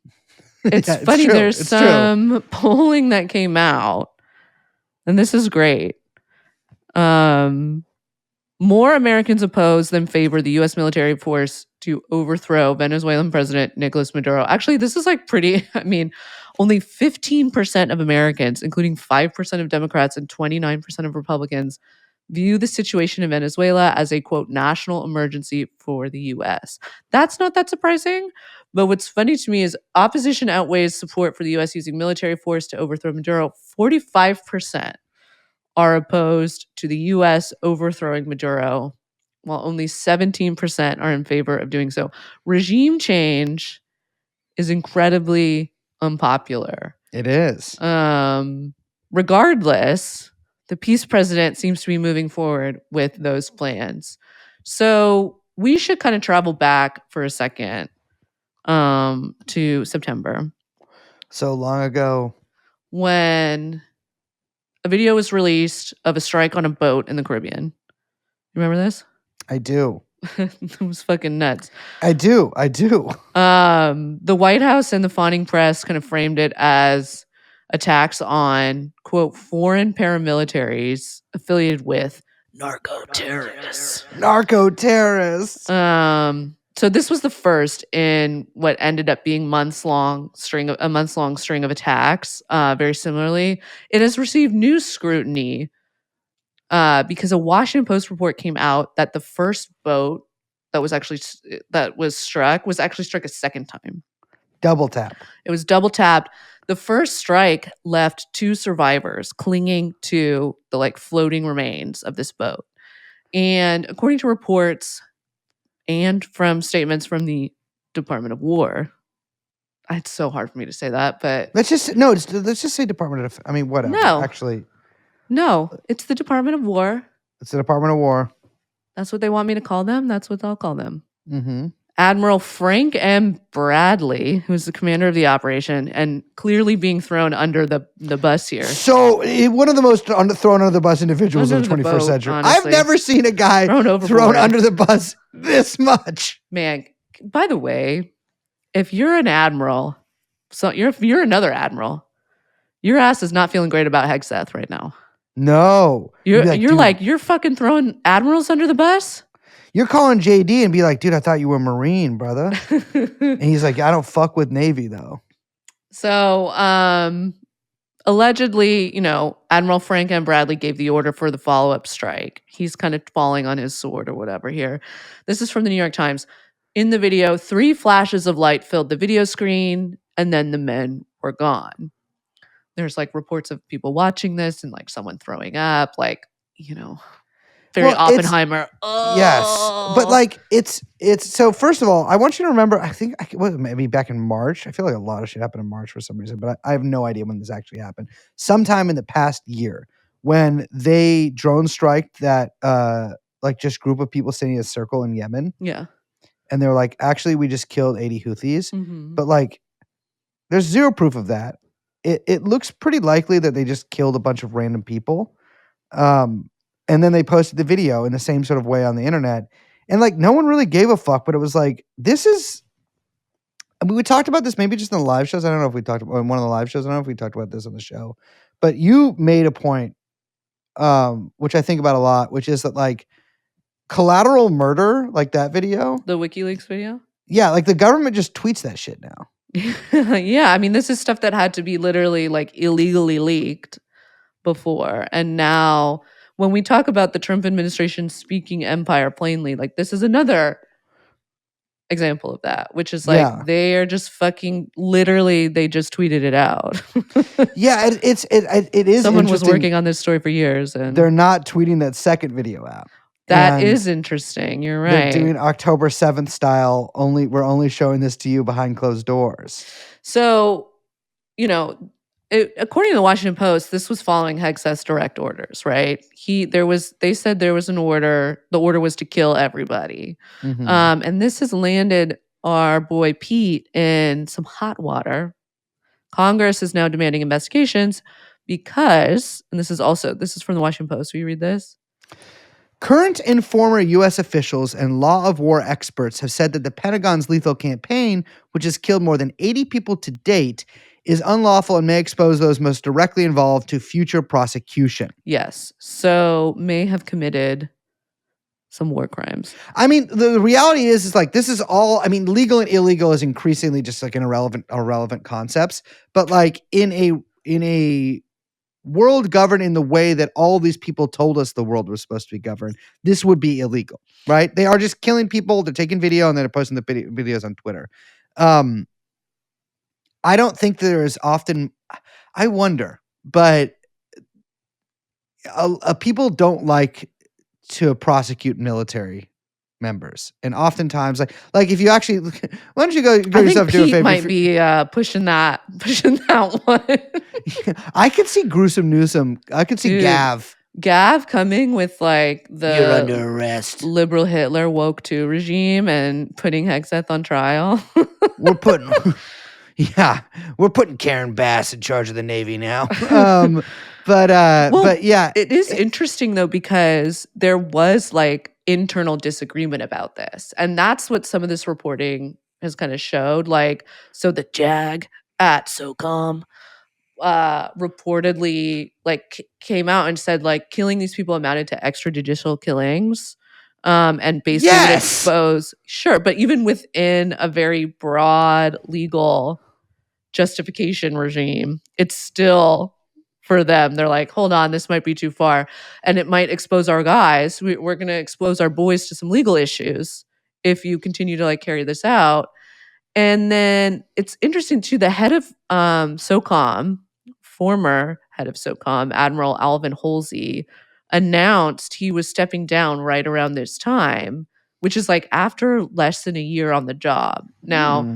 True. There's some polling that came out, and this is great. More Americans oppose than favor the U.S. military force to overthrow Venezuelan President Nicolas Maduro. Actually, this is like pretty... I mean, only 15% of Americans, including 5% of Democrats and 29% of Republicans, view the situation in Venezuela as a, quote, national emergency for the U.S. That's not that surprising. But what's funny to me is opposition outweighs support for the U.S. using military force to overthrow Maduro. 45% are opposed to the U.S. overthrowing Maduro, while only 17% are in favor of doing so. Regime change is incredibly unpopular. It is. Regardless, the peace president seems to be moving forward with those plans. So we should kind of travel back for a second to September. So long ago. When a video was released of a strike on a boat in the Caribbean. Remember this? I do. It was fucking nuts. I do. The White House and the fawning press kind of framed it as attacks on, quote, foreign paramilitaries affiliated with narco terrorists. So this was the first in what ended up being a months-long string of attacks. Very similarly, it has received new scrutiny because a Washington Post report came out that the first boat that was struck a second time. Double tap. It was double tapped. The first strike left 2 survivors clinging to the like floating remains of this boat, and according to reports and from statements from the Department of War, it's so hard for me to say that, but let's just say Department of. I mean, whatever. No, actually, no, it's the Department of War. It's the Department of War. That's what they want me to call them. That's what I'll call them. Mm-hmm. Admiral Frank M. Bradley, who's the commander of the operation, and clearly being thrown under the bus here. So one of the most thrown under the bus individuals in the 21st century. Honestly. I've never seen a guy thrown under the bus this much. Man, by the way, if you're an admiral, if you're another admiral, your ass is not feeling great about Hegseth right now. No. You're fucking throwing admirals under the bus? You're calling JD and be like, dude, I thought you were a Marine, brother. And he's like, I don't fuck with Navy, though. So, allegedly, Admiral Frank M. Bradley gave the order for the follow-up strike. He's kind of falling on his sword or whatever here. This is from the New York Times. In the video, 3 flashes of light filled the video screen, and then the men were gone. There's like reports of people watching this and like someone throwing up, like, very Oppenheimer. Yes. But like it's so first of all, I want you to remember, I think maybe back in March. I feel like a lot of shit happened in March for some reason, but I have no idea when this actually happened. Sometime in the past year when they drone striked that like just group of people standing in a circle in Yemen. Yeah. And they're like, actually we just killed 80 Houthis. Mm-hmm. But like there's zero proof of that. It looks pretty likely that they just killed a bunch of random people. And then they posted the video in the same sort of way on the internet. And like, no one really gave a fuck, but it was like, we talked about this maybe just in the live shows. I don't know if we talked about in one of the live shows. I don't know if we talked about this on the show, but you made a point, which I think about a lot, which is that like collateral murder, like that video. The WikiLeaks video? Yeah. Like the government just tweets that shit now. Yeah. I mean, this is stuff that had to be literally like illegally leaked before. And now, when we talk about the Trump administration speaking empire plainly, like this is another example of that, which is like they are just fucking literally they just tweeted it out. Yeah, it is. Someone was working on this story for years, and they're not tweeting that second video out. That is interesting. You're right. They're doing October 7th style. We're only showing this to you behind closed doors. So, according to the Washington Post, this was following Hegseth's direct orders, right? They said there was an order. The order was to kill everybody. Mm-hmm. And this has landed our boy Pete in some hot water. Congress is now demanding investigations because, and this is from the Washington Post. Will you read this? Current and former U.S. officials and law of war experts have said that the Pentagon's lethal campaign, which has killed more than 80 people to date, is unlawful and may expose those most directly involved to future prosecution. Yes. So may have committed some war crimes. I mean, the reality is like this is all, I mean, legal and illegal is increasingly just like an irrelevant concepts. But like in a world governed in the way that all these people told us the world was supposed to be governed, this would be illegal, right? They are just killing people. They're taking video and then they're posting the videos on Twitter. I don't think there is often, I wonder, but people don't like to prosecute military members. And oftentimes, like if you actually, why don't you go yourself do a favor? Pete might be pushing that one. I could see Gruesome Newsom. I could see Gav coming with like you're under arrest, liberal Hitler woke to regime and putting Hegseth on trial. We're putting Karen Bass in charge of the Navy now. But yeah. It is interesting though, because there was like internal disagreement about this. And that's what some of this reporting has kind of showed. Like, so the JAG at SOCOM reportedly like came out and said like killing these people amounted to extrajudicial killings. And basically would expose, but even within a very broad legal justification regime, it's still for them. They're like, hold on, this might be too far. And it might expose our guys. We're going to expose our boys to some legal issues if you continue to like carry this out. And then it's interesting too, the head of SOCOM, former head of SOCOM, Admiral Alvin Halsey, announced he was stepping down right around this time, which is like after less than a year on the job. Now,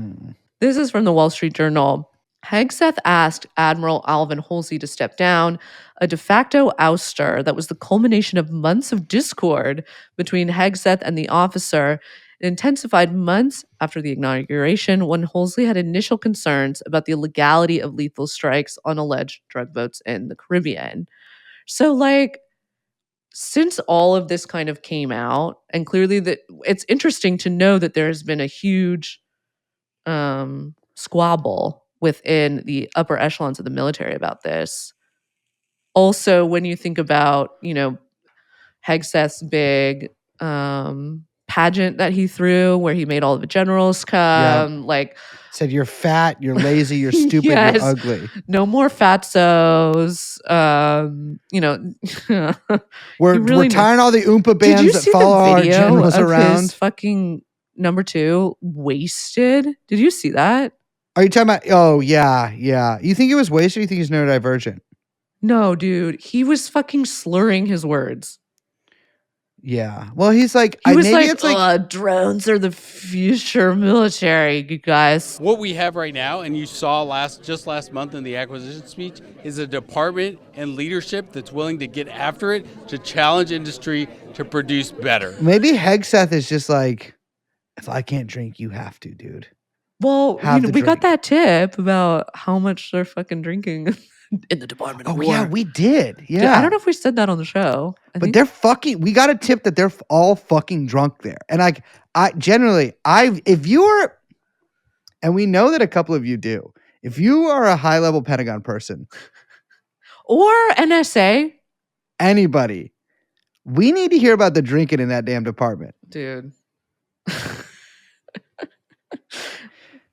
this is from the Wall Street Journal. Hegseth asked Admiral Alvin Halsey to step down, a de facto ouster that was the culmination of months of discord between Hegseth and the officer. It intensified months after the inauguration when Halsey had initial concerns about the legality of lethal strikes on alleged drug boats in the Caribbean. So, like, since all of this kind of came out, and clearly it's interesting to know that there has been a huge squabble within the upper echelons of the military about this. Also, when you think about, Hegseth's big pageant that he threw where he made all of the generals come, like said, you're fat, you're lazy, you're stupid, you're ugly. No more fatzos. We're tying all the Oompa bands that follow our generals around. His fucking number 2 wasted. Did you see that? Are you talking about? Oh yeah. You think he was wasted? Or you think he's neurodivergent? No, dude. He was fucking slurring his words. Yeah. Well, he's like, drones are the future military, you guys. What we have right now, and you saw last month in the acquisition speech, is a department and leadership that's willing to get after it, to challenge industry, to produce better. Maybe Hegseth is just like, if I can't drink, you have to, dude. Well, we got that tip about how much they're fucking drinking in the Department of War. Yeah, we did. Yeah. Dude, I don't know if we said that on the show. They're fucking, we got a tip that they're all fucking drunk there. And if you are, and we know that a couple of you do, if you are a high level Pentagon person or NSA, anybody, we need to hear about the drinking in that damn department. Dude.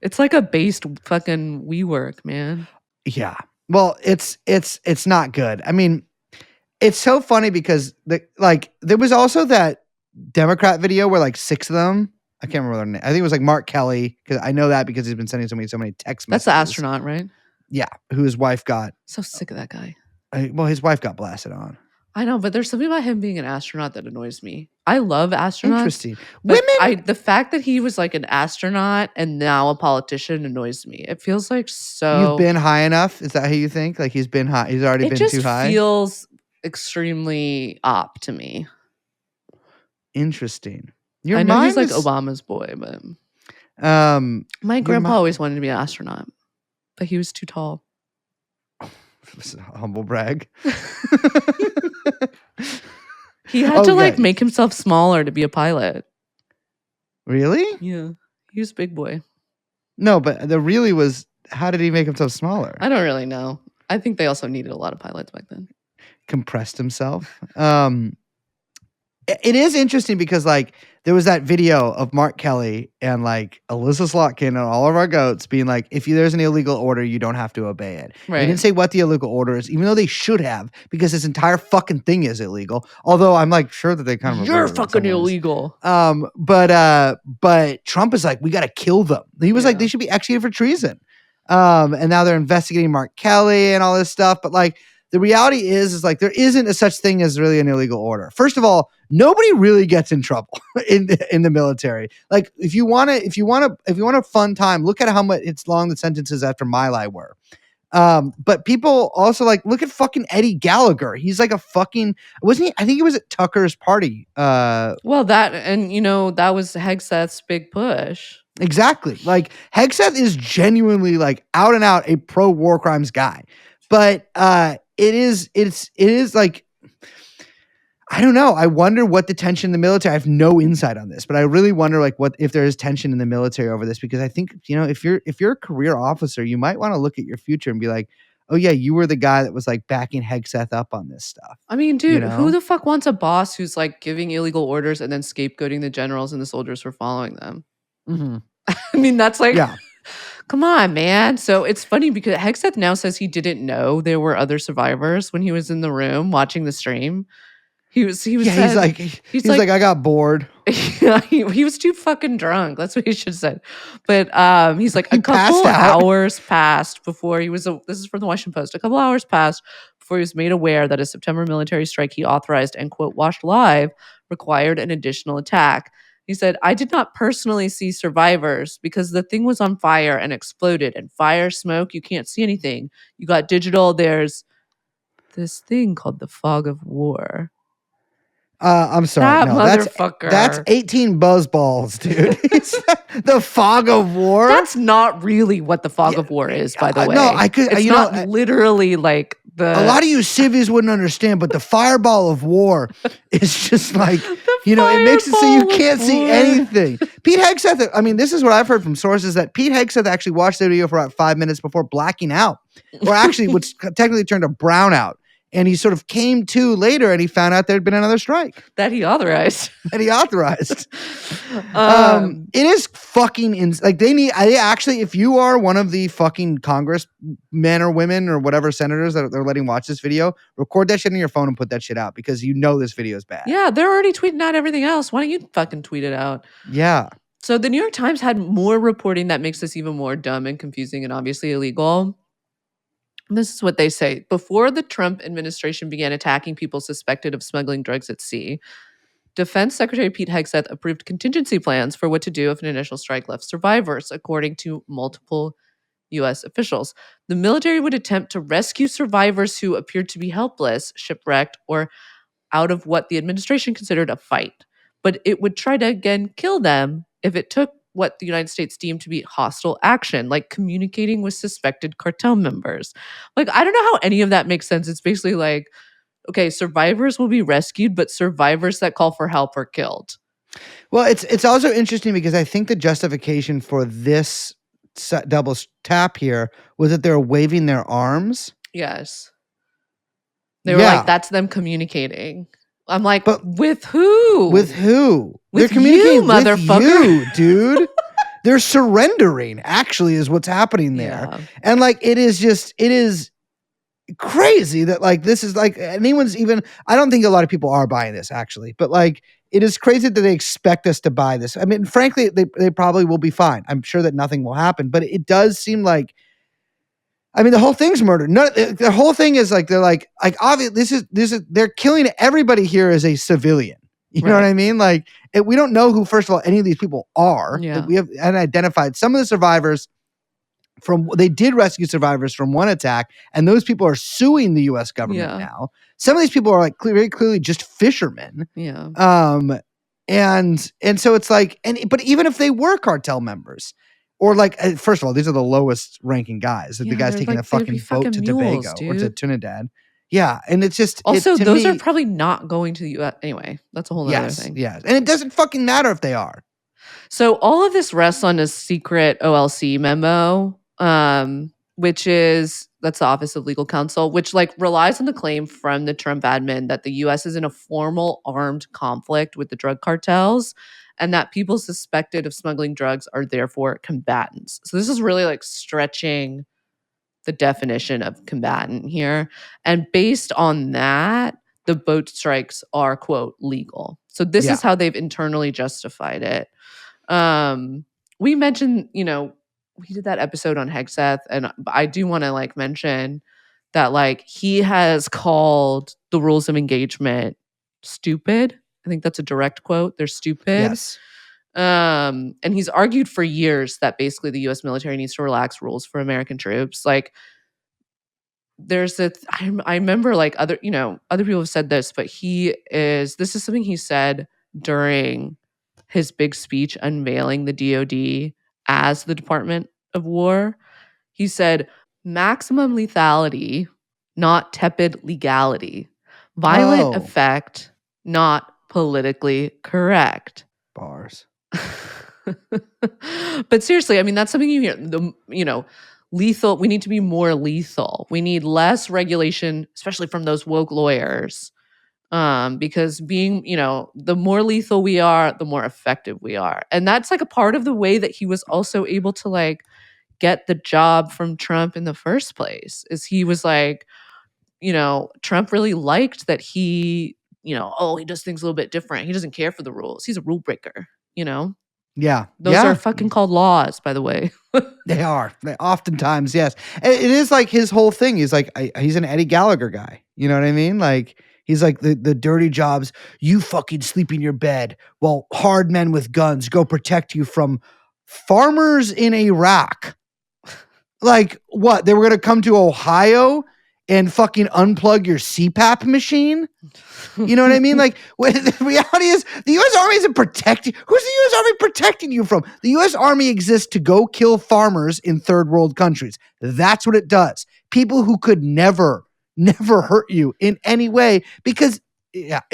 It's like a based fucking WeWork, man. Yeah. Well, it's not good. I mean, it's so funny because there was also that Democrat video where like 6 of them, I can't remember their name. I think it was like Mark Kelly, because I know that because he's been sending so many text messages. That's the astronaut, right? Yeah, who his wife got. So sick of that guy. Well, his wife got blasted on. I know, but there's something about him being an astronaut that annoys me. I love astronauts. Interesting. Women. The fact that he was like an astronaut and now a politician annoys me. It feels like so. You've been high enough? Is that how you think? Like he's been high? He's already been too high? It just feels extremely op to me. Interesting. I know he's like Obama's boy, but my grandpa always wanted to be an astronaut, but he was too tall. Humble brag. He had to like make himself smaller to be a pilot. Really? Yeah. He was a big boy. No, but the really was, how did he make himself smaller? I don't really know. I think they also needed a lot of pilots back then. Compressed himself. It is interesting because like there was that video of Mark Kelly and like Alyssa Slotkin and all of our goats being like, if there's an illegal order, you don't have to obey it. Right. They didn't say what the illegal order is, even though they should have, because this entire fucking thing is illegal. Although I'm like sure that they kind of you're fucking illegal. But Trump is like, we got to kill them. He was like, they should be executed for treason. And now they're investigating Mark Kelly and all this stuff. But like, the reality is like there isn't a such thing as really an illegal order. First of all, nobody really gets in trouble in the military. Like if you want a fun time, look at how much it's long the sentences after My Lai were. But people also like look at fucking Eddie Gallagher. He's like a fucking wasn't he? I think he was at Tucker's party. Well, that was Hegseth's big push. Exactly. Like Hegseth is genuinely like out and out a pro war crimes guy. But it is like, I don't know. I wonder what the tension in the military, I have no insight on this, but I really wonder like what, if there is tension in the military over this, because I think, if you're a career officer, you might want to look at your future and be like, oh yeah, you were the guy that was like backing Hegseth up on this stuff. I mean, dude, who the fuck wants a boss who's like giving illegal orders and then scapegoating the generals and the soldiers for following them? Mm-hmm. I mean, that's like, come on, man. So it's funny because Hegseth now says he didn't know there were other survivors when he was in the room watching the stream. He was he's like, I got bored. he was too fucking drunk. That's what he should have said. But he's like, a couple hours passed before he was, this is from the Washington Post, a couple hours passed before he was made aware that a September military strike he authorized and, quote, watched live required an additional attack. He said, I did not personally see survivors because the thing was on fire and exploded, and fire, smoke, you can't see anything. You got digital. There's this thing called the fog of war. I'm sorry. That's 18 buzzballs, dude. The fog of war. That's not really what the fog of war is, by the way. No, it's not literally like a lot of you civvies wouldn't understand, but the fireball of war is just like, it makes it so you can't see anything. Pete Hegseth, I mean, this is what I've heard from sources, that Pete Hegseth actually watched the video for about 5 minutes before blacking out, or actually what's technically turned a brownout. And he sort of came to later and he found out there had been another strike. That he authorized. It is fucking like they actually, if you are one of the fucking Congress men or women or whatever senators that they're letting watch this video, record that shit on your phone and put that shit out, because this video is bad. Yeah, they're already tweeting out everything else. Why don't you fucking tweet it out? Yeah. So the New York Times had more reporting that makes this even more dumb and confusing and obviously illegal. This is what they say. Before the Trump administration began attacking people suspected of smuggling drugs at sea, Defense Secretary Pete Hegseth approved contingency plans for what to do if an initial strike left survivors, according to multiple U.S. officials. The military would attempt to rescue survivors who appeared to be helpless, shipwrecked, or out of what the administration considered a fight. But it would try to, again, kill them if it took what the United States deemed to be hostile action, like communicating with suspected cartel members. Like, I don't know how any of that makes sense. It's basically like, okay, survivors will be rescued, but survivors that call for help are killed. Well, it's also interesting because I think the justification for this double tap here was that they're waving their arms. Yes. They were like, that's them communicating. I'm like, but with who? With who? With they're communicating you, motherfucker. With you, dude. They're surrendering, actually, is what's happening there. Yeah. And like, it is crazy that like, this is like, I don't think a lot of people are buying this, actually. But like, it is crazy that they expect us to buy this. I mean, frankly, they probably will be fine. I'm sure that nothing will happen, but it does seem like, I mean, the whole thing's murder. No, the whole thing is like, they're like obviously this is they're killing everybody here as a civilian. You know what I mean? Like, we don't know who, first of all, any of these people are. Yeah. We have identified some of the survivors they did rescue survivors from one attack, and those people are suing the U.S. government now. Some of these people are like very clearly just fishermen. Yeah. And so it's like, but even if they were cartel members, or like, first of all, these are the lowest ranking guys. The guys taking a fucking boat to mules, Tobago or to Trinidad. Yeah, and it's just also those are probably not going to the U.S. anyway. That's a whole other thing. Yes, and it doesn't fucking matter if they are. So all of this rests on a secret OLC memo, which is that's the Office of Legal Counsel, which like relies on the claim from the Trump admin that the U.S. is in a formal armed conflict with the drug cartels, and that people suspected of smuggling drugs are therefore combatants. So this is really like stretching the definition of combatant here. And based on that, the boat strikes are, quote, legal. So this is how they've internally justified it. We mentioned, we did that episode on Hegseth, and I do want to like mention that like he has called the rules of engagement stupid. I think that's a direct quote. They're stupid. Yes. And he's argued for years that basically the U.S. military needs to relax rules for American troops. Like, there's I remember like other people have said this, but this is something he said during his big speech unveiling the DOD as the Department of War. He said, maximum lethality, not tepid legality. Violent effect, not politically correct. Bars. But seriously, I mean, that's something you hear. Lethal. We need to be more lethal. We need less regulation, especially from those woke lawyers. Because being, the more lethal we are, the more effective we are. And that's like a part of the way that he was also able to like get the job from Trump in the first place, is he was like, Trump really liked that he, he does things a little bit different. He doesn't care for the rules. He's a rule breaker, Yeah. Those are fucking called laws, by the way. They are. They oftentimes, yes. And it is like his whole thing. He's like, he's an Eddie Gallagher guy. You know what I mean? Like, he's like the dirty jobs. You fucking sleep in your bed while hard men with guns go protect you from farmers in Iraq. Like, what? They were going to come to Ohio and fucking unplug your CPAP machine? You know what I mean? Like, the reality is the U.S. Army isn't protecting. Who's the U.S. Army protecting you from? The U.S. Army exists to go kill farmers in third world countries. That's what it does. People who could never hurt you in any way, because it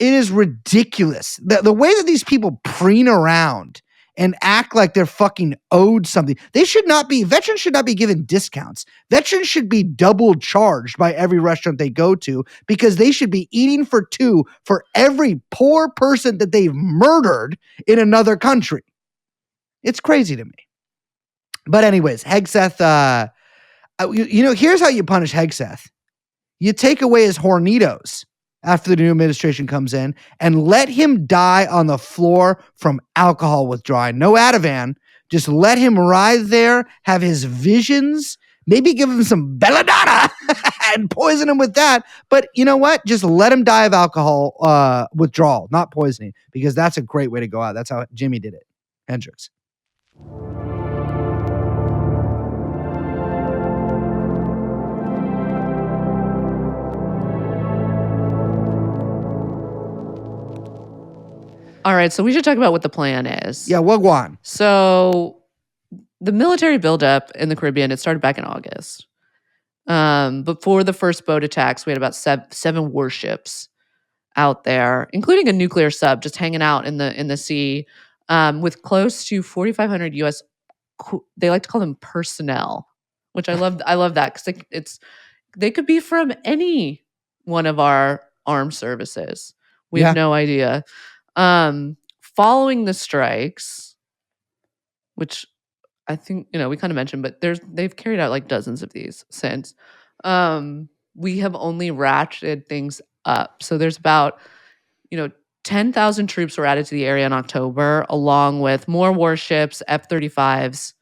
is ridiculous. The way that these people preen around and act like they're fucking owed something. Veterans should not be given discounts. Veterans should be double charged by every restaurant they go to, because they should be eating for two for every poor person that they've murdered in another country. It's crazy to me. But anyways, Hegseth, here's how you punish Hegseth. You take away his hornitos after the new administration comes in and let him die on the floor from alcohol withdrawal. No Ativan. Just let him ride there, have his visions, maybe give him some belladonna and poison him with that. But you know what? Just let him die of alcohol withdrawal, not poisoning, because that's a great way to go out. That's how Jimmy did it. Hendricks. All right, so we should talk about what the plan is. Yeah, wagwan. So the military buildup in the Caribbean, it started back in August. Before the first boat attacks, we had about seven warships out there, including a nuclear sub just hanging out in the sea, with close to 4,500 U.S. They like to call them personnel, which I love. I love that because they could be from any one of our armed services. We have no idea. Following the strikes, which I think, we kind of mentioned, but they've carried out like dozens of these since. We have only ratcheted things up. So there's about, 10,000 troops were added to the area in October, along with more warships, F-35s,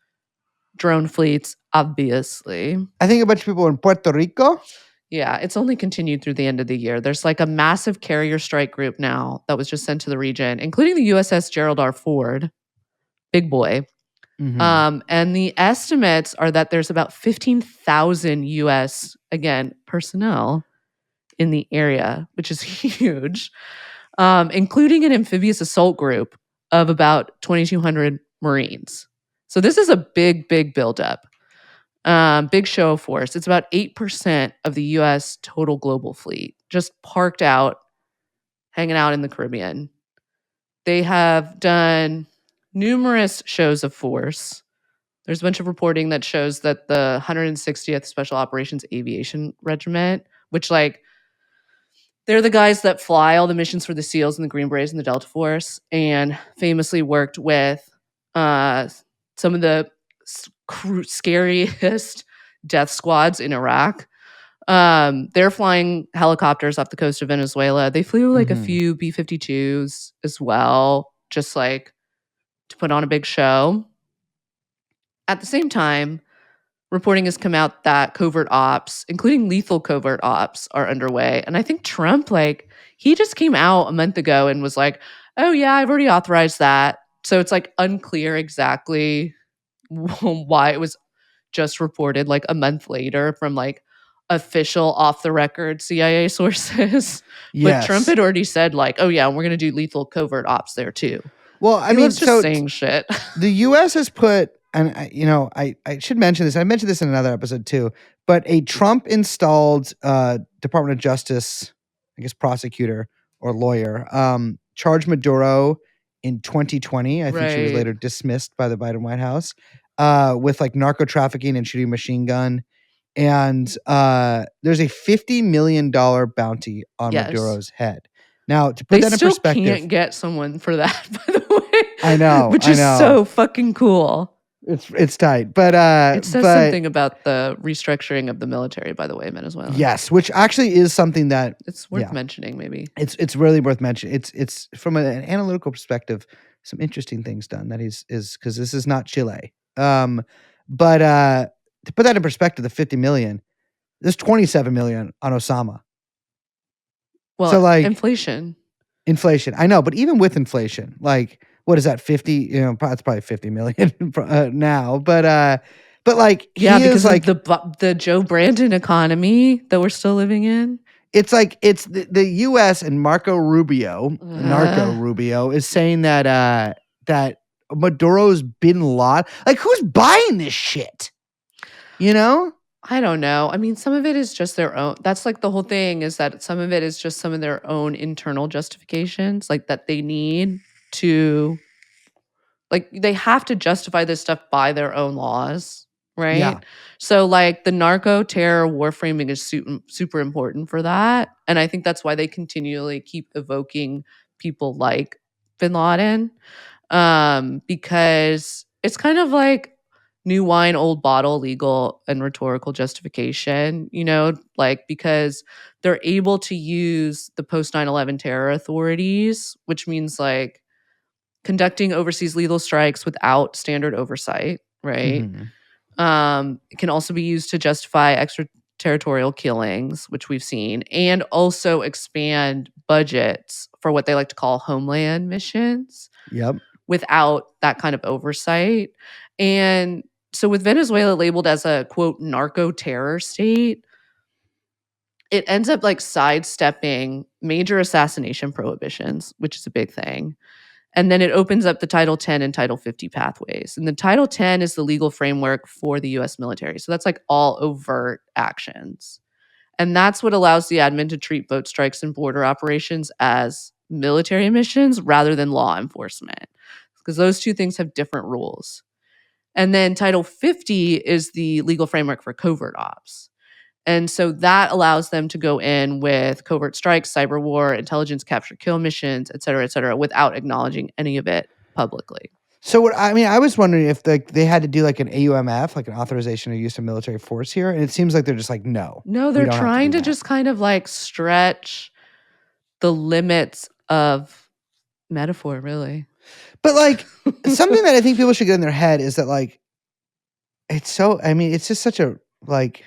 drone fleets, obviously. I think a bunch of people in Puerto Rico. Yeah, it's only continued through the end of the year. There's like a massive carrier strike group now that was just sent to the region, including the USS Gerald R. Ford, big boy. Mm-hmm. And the estimates are that there's about 15,000 U.S., again, personnel in the area, which is huge, including an amphibious assault group of about 2,200 Marines. So this is a big, big buildup. Big show of force. It's about 8% of the U.S. total global fleet, just parked out, hanging out in the Caribbean. They have done numerous shows of force. There's a bunch of reporting that shows that the 160th Special Operations Aviation Regiment, which they're the guys that fly all the missions for the SEALs and the Green Berets and the Delta Force, and famously worked with some of the scariest death squads in Iraq. They're flying helicopters off the coast of Venezuela. They flew a few B-52s as well, just to put on a big show. At the same time, reporting has come out that covert ops, including lethal covert ops, are underway. And I think Trump, he just came out a month ago and was like, oh yeah, I've already authorized that. So it's unclear exactly why it was just reported a month later from official off the record CIA sources. Yes. But Trump had already said oh yeah, we're going to do lethal covert ops there too. Well, I mean, just saying shit. The U.S. has put, and I should mention this. I mentioned this in another episode too. But a Trump-installed Department of Justice, I guess, prosecutor or lawyer, charged Maduro in 2020. I think she was later dismissed by the Biden White House with narco trafficking and shooting a machine gun. And there's a $50 million bounty on Maduro's head. Now, to put that in perspective, they still can't get someone for that, by the way. I know, which is so fucking cool. It's tight, but it says something about the restructuring of the military, by the way, in Venezuela. Yes, which actually is something that it's worth mentioning. Maybe it's really worth mentioning. It's from an analytical perspective, some interesting things done. That is because this is not Chile. But to put that in perspective, the 50 million, there's 27 million on Osama. Well, so inflation. I know, but even with inflation, what is that? 50? It's probably 50 million now. But because of the Joe Brandon economy that we're still living in. It's it's the U.S. and Narco Rubio is saying that that Maduro's bin Laden. Who's buying this shit? I don't know. I mean, some of it is just their own. That's the whole thing, is that some of it is just some of their own internal justifications, that they need to, they have to justify this stuff by their own laws, right? Yeah. So, the narco terror war framing is super important for that. And I think that's why they continually keep evoking people like bin Laden, because it's kind of new wine, old bottle, legal and rhetorical justification, because they're able to use the post 9/11 terror authorities, which means conducting overseas lethal strikes without standard oversight, right? Mm-hmm. It can also be used to justify extraterritorial killings, which we've seen, and also expand budgets for what they like to call homeland missions. Yep. Without that kind of oversight. And so with Venezuela labeled as a, quote, narco terror state, it ends up sidestepping major assassination prohibitions, which is a big thing. And then it opens up the Title 10 and Title 50 pathways. And the Title 10 is the legal framework for the U.S. military. So that's all overt actions. And that's what allows the admin to treat boat strikes and border operations as military missions rather than law enforcement, because those two things have different rules. And then Title 50 is the legal framework for covert ops. And so that allows them to go in with covert strikes, cyber war, intelligence capture kill missions, et cetera, without acknowledging any of it publicly. So I was wondering if they had to do an AUMF, an authorization of use of military force here. And it seems like they're just no. No, they're trying to just kind of stretch the limits of metaphor, really. But like something that I think people should get in their head is that like it's so. I mean, it's just such a like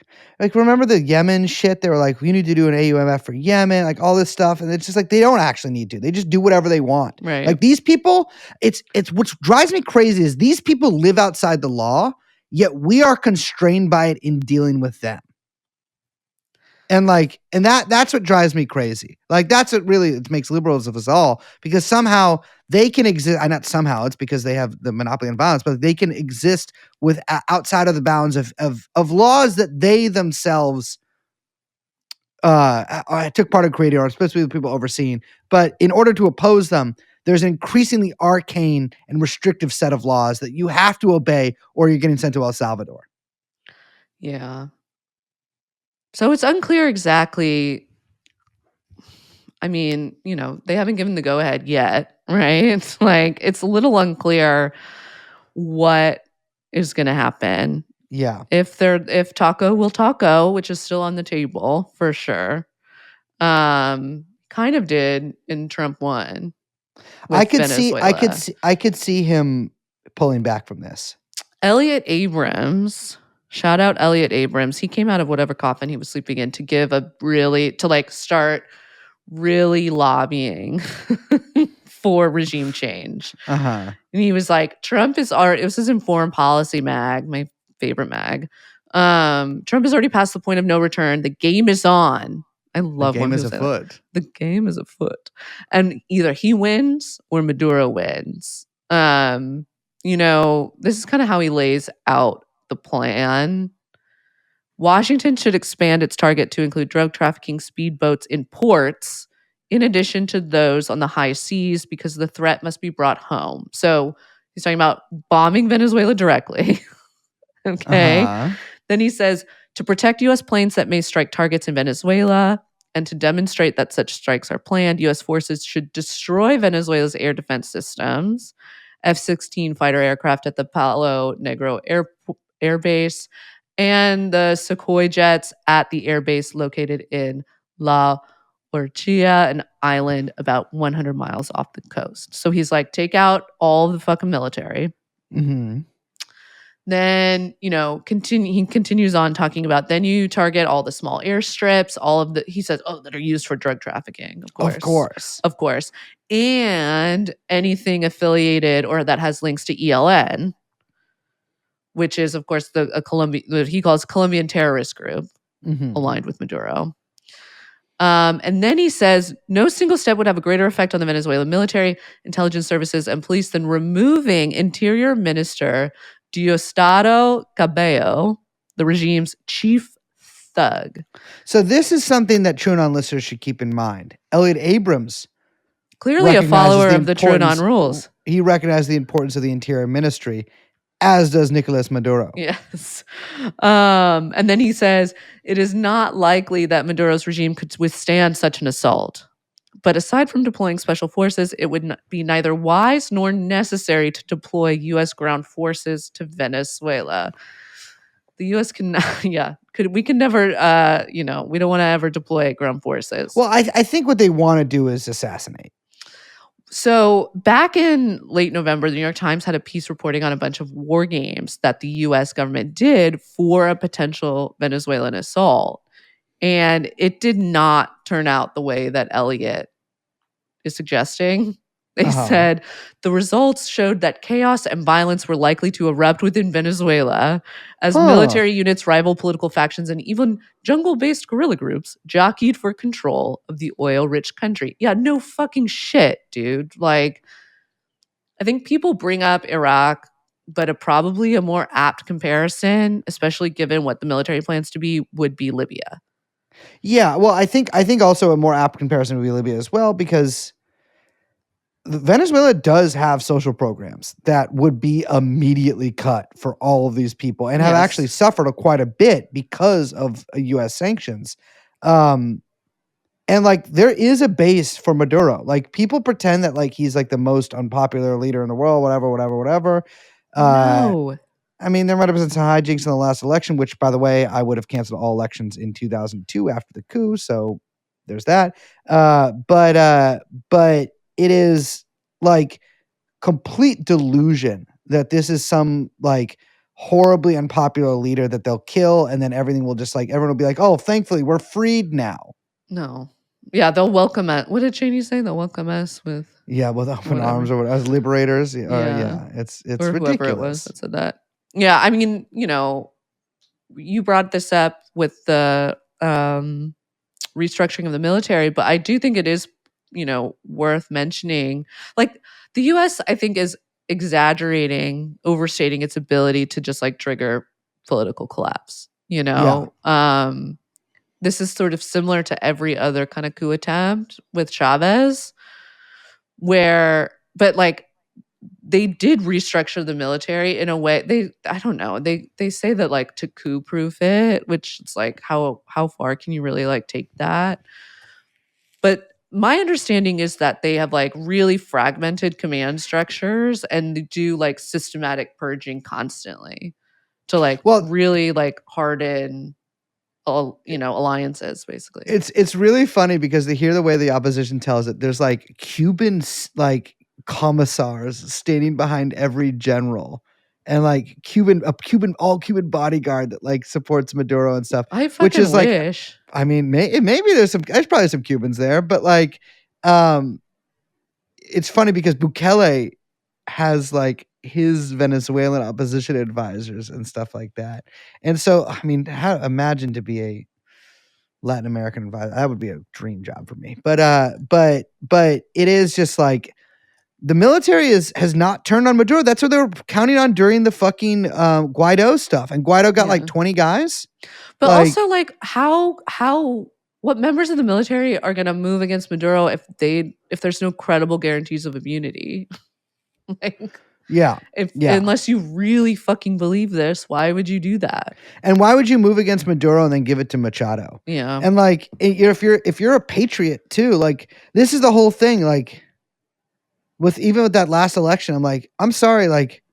remember the Yemen shit? They were like, we need to do an AUMF for Yemen, like all this stuff, and it's just like they don't actually need to. They just do whatever they want. Right. Like these people, it's what drives me crazy is these people live outside the law, yet we are constrained by it in dealing with them. And that's what drives me crazy. Like that's what really makes liberals of us all, because somehow they can exist. Not somehow, it's because they have the monopoly on violence, but they can exist with outside of the bounds of laws that they themselves took part in creating, or especially the people overseeing. But in order to oppose them, there's an increasingly arcane and restrictive set of laws that you have to obey, or you're getting sent to El Salvador. Yeah. So it's unclear exactly. I mean, they haven't given the go-ahead yet, right? It's like it's a little unclear what is going to happen. Yeah. If taco will taco, which is still on the table for sure. Kind of did in Trump 1. I could see him pulling back from this. Elliot Abrams. Shout out Elliot Abrams. He came out of whatever coffin he was sleeping in to give start really lobbying for regime change. Uh-huh. And he was like, Trump is already, it was his Informed Policy mag, my favorite mag. Trump has already passed the point of no return. The game is on. I love when people say that. The game is afoot. And either he wins or Maduro wins. This is kind of how he lays out the plan. Washington should expand its target to include drug trafficking speedboats in ports, in addition to those on the high seas, because the threat must be brought home. So he's talking about bombing Venezuela directly. Okay. Uh-huh. Then he says, to protect U.S. planes that may strike targets in Venezuela, and to demonstrate that such strikes are planned, U.S. forces should destroy Venezuela's air defense systems, F-16 fighter aircraft at the Palo Negro Air Base, and the Sukhoi jets at the air base located in La Orchia, an island about 100 miles off the coast. So he's like, take out all the fucking military. Mm-hmm. Then, he continues on talking about, then you target all the small airstrips, he says, that are used for drug trafficking, of course. And anything affiliated or that has links to ELN, which is, of course, what he calls Colombian terrorist group, aligned with Maduro. And then he says, no single step would have a greater effect on the Venezuelan military, intelligence services, and police than removing Interior Minister Diosdado Cabello, the regime's chief thug. So this is something that TrueAnon listeners should keep in mind. Elliot Abrams, clearly a follower of the TrueAnon rules. He recognized the importance of the Interior Ministry, as does Nicolas Maduro. Yes. And then he says, it is not likely that Maduro's regime could withstand such an assault. But aside from deploying special forces, it would be neither wise nor necessary to deploy U.S. ground forces to Venezuela. The U.S. we can never, we don't want to ever deploy ground forces. Well, I think what they want to do is assassinate. So back in late November, the New York Times had a piece reporting on a bunch of war games that the U.S. government did for a potential Venezuelan assault. And it did not turn out the way that Elliot is suggesting. They said the results showed that chaos and violence were likely to erupt within Venezuela as military units, rival political factions, and even jungle-based guerrilla groups jockeyed for control of the oil-rich country. Yeah, no fucking shit, dude. Like, I think people bring up Iraq, but probably a more apt comparison, especially given what the military plans to be, would be Libya. Yeah, well, I think also a more apt comparison would be Libya as well, because Venezuela does have social programs that would be immediately cut for all of these people and have actually suffered quite a bit because of U.S. sanctions. And like there is a base for Maduro. Like people pretend that like he's like the most unpopular leader in the world, whatever. No. I mean, there might have been some hijinks in the last election, which, by the way, I would have canceled all elections in 2002 after the coup. So there's that. But it is like complete delusion that this is some like horribly unpopular leader that they'll kill, and then everything will just like everyone will be like, oh, thankfully we're freed now. No. Yeah, they'll welcome us. What did Cheney say? They'll welcome us with with open arms or as liberators. It's or ridiculous. whoever it was that said that. Yeah, I mean, you brought this up with the restructuring of the military, but I do think it is, worth mentioning. Like the U.S., I think, is exaggerating, overstating its ability to just like trigger political collapse. This is sort of similar to every other kind of coup attempt with Chavez, but like they did restructure the military in a way. I don't know. They say that like to coup proof it, which it's like how far can you really like take that? But my understanding is that they have like really fragmented command structures and they do like systematic purging constantly to like really like harden alliances, basically. It's really funny because they hear the way the opposition tells it. There's like Cuban like commissars standing behind every general, and like all Cuban bodyguard that like supports Maduro and stuff. I fucking which is wish. Like, I mean, maybe there's probably some Cubans there, but like, it's funny because Bukele has like his Venezuelan opposition advisors and stuff like that. And so, I mean, imagine to be a Latin American advisor. That would be a dream job for me. But it is just like the military has not turned on Maduro. That's what they were counting on during the fucking Guaido stuff. And Guaido got like 20 guys. But also like what members of the military are going to move against Maduro if there's no credible guarantees of immunity? Unless you really fucking believe this, why would you do that? And why would you move against Maduro and then give it to Machado? Yeah. And like, if you're a patriot too, like this is the whole thing. Like with that last election, I'm like, I'm sorry, like,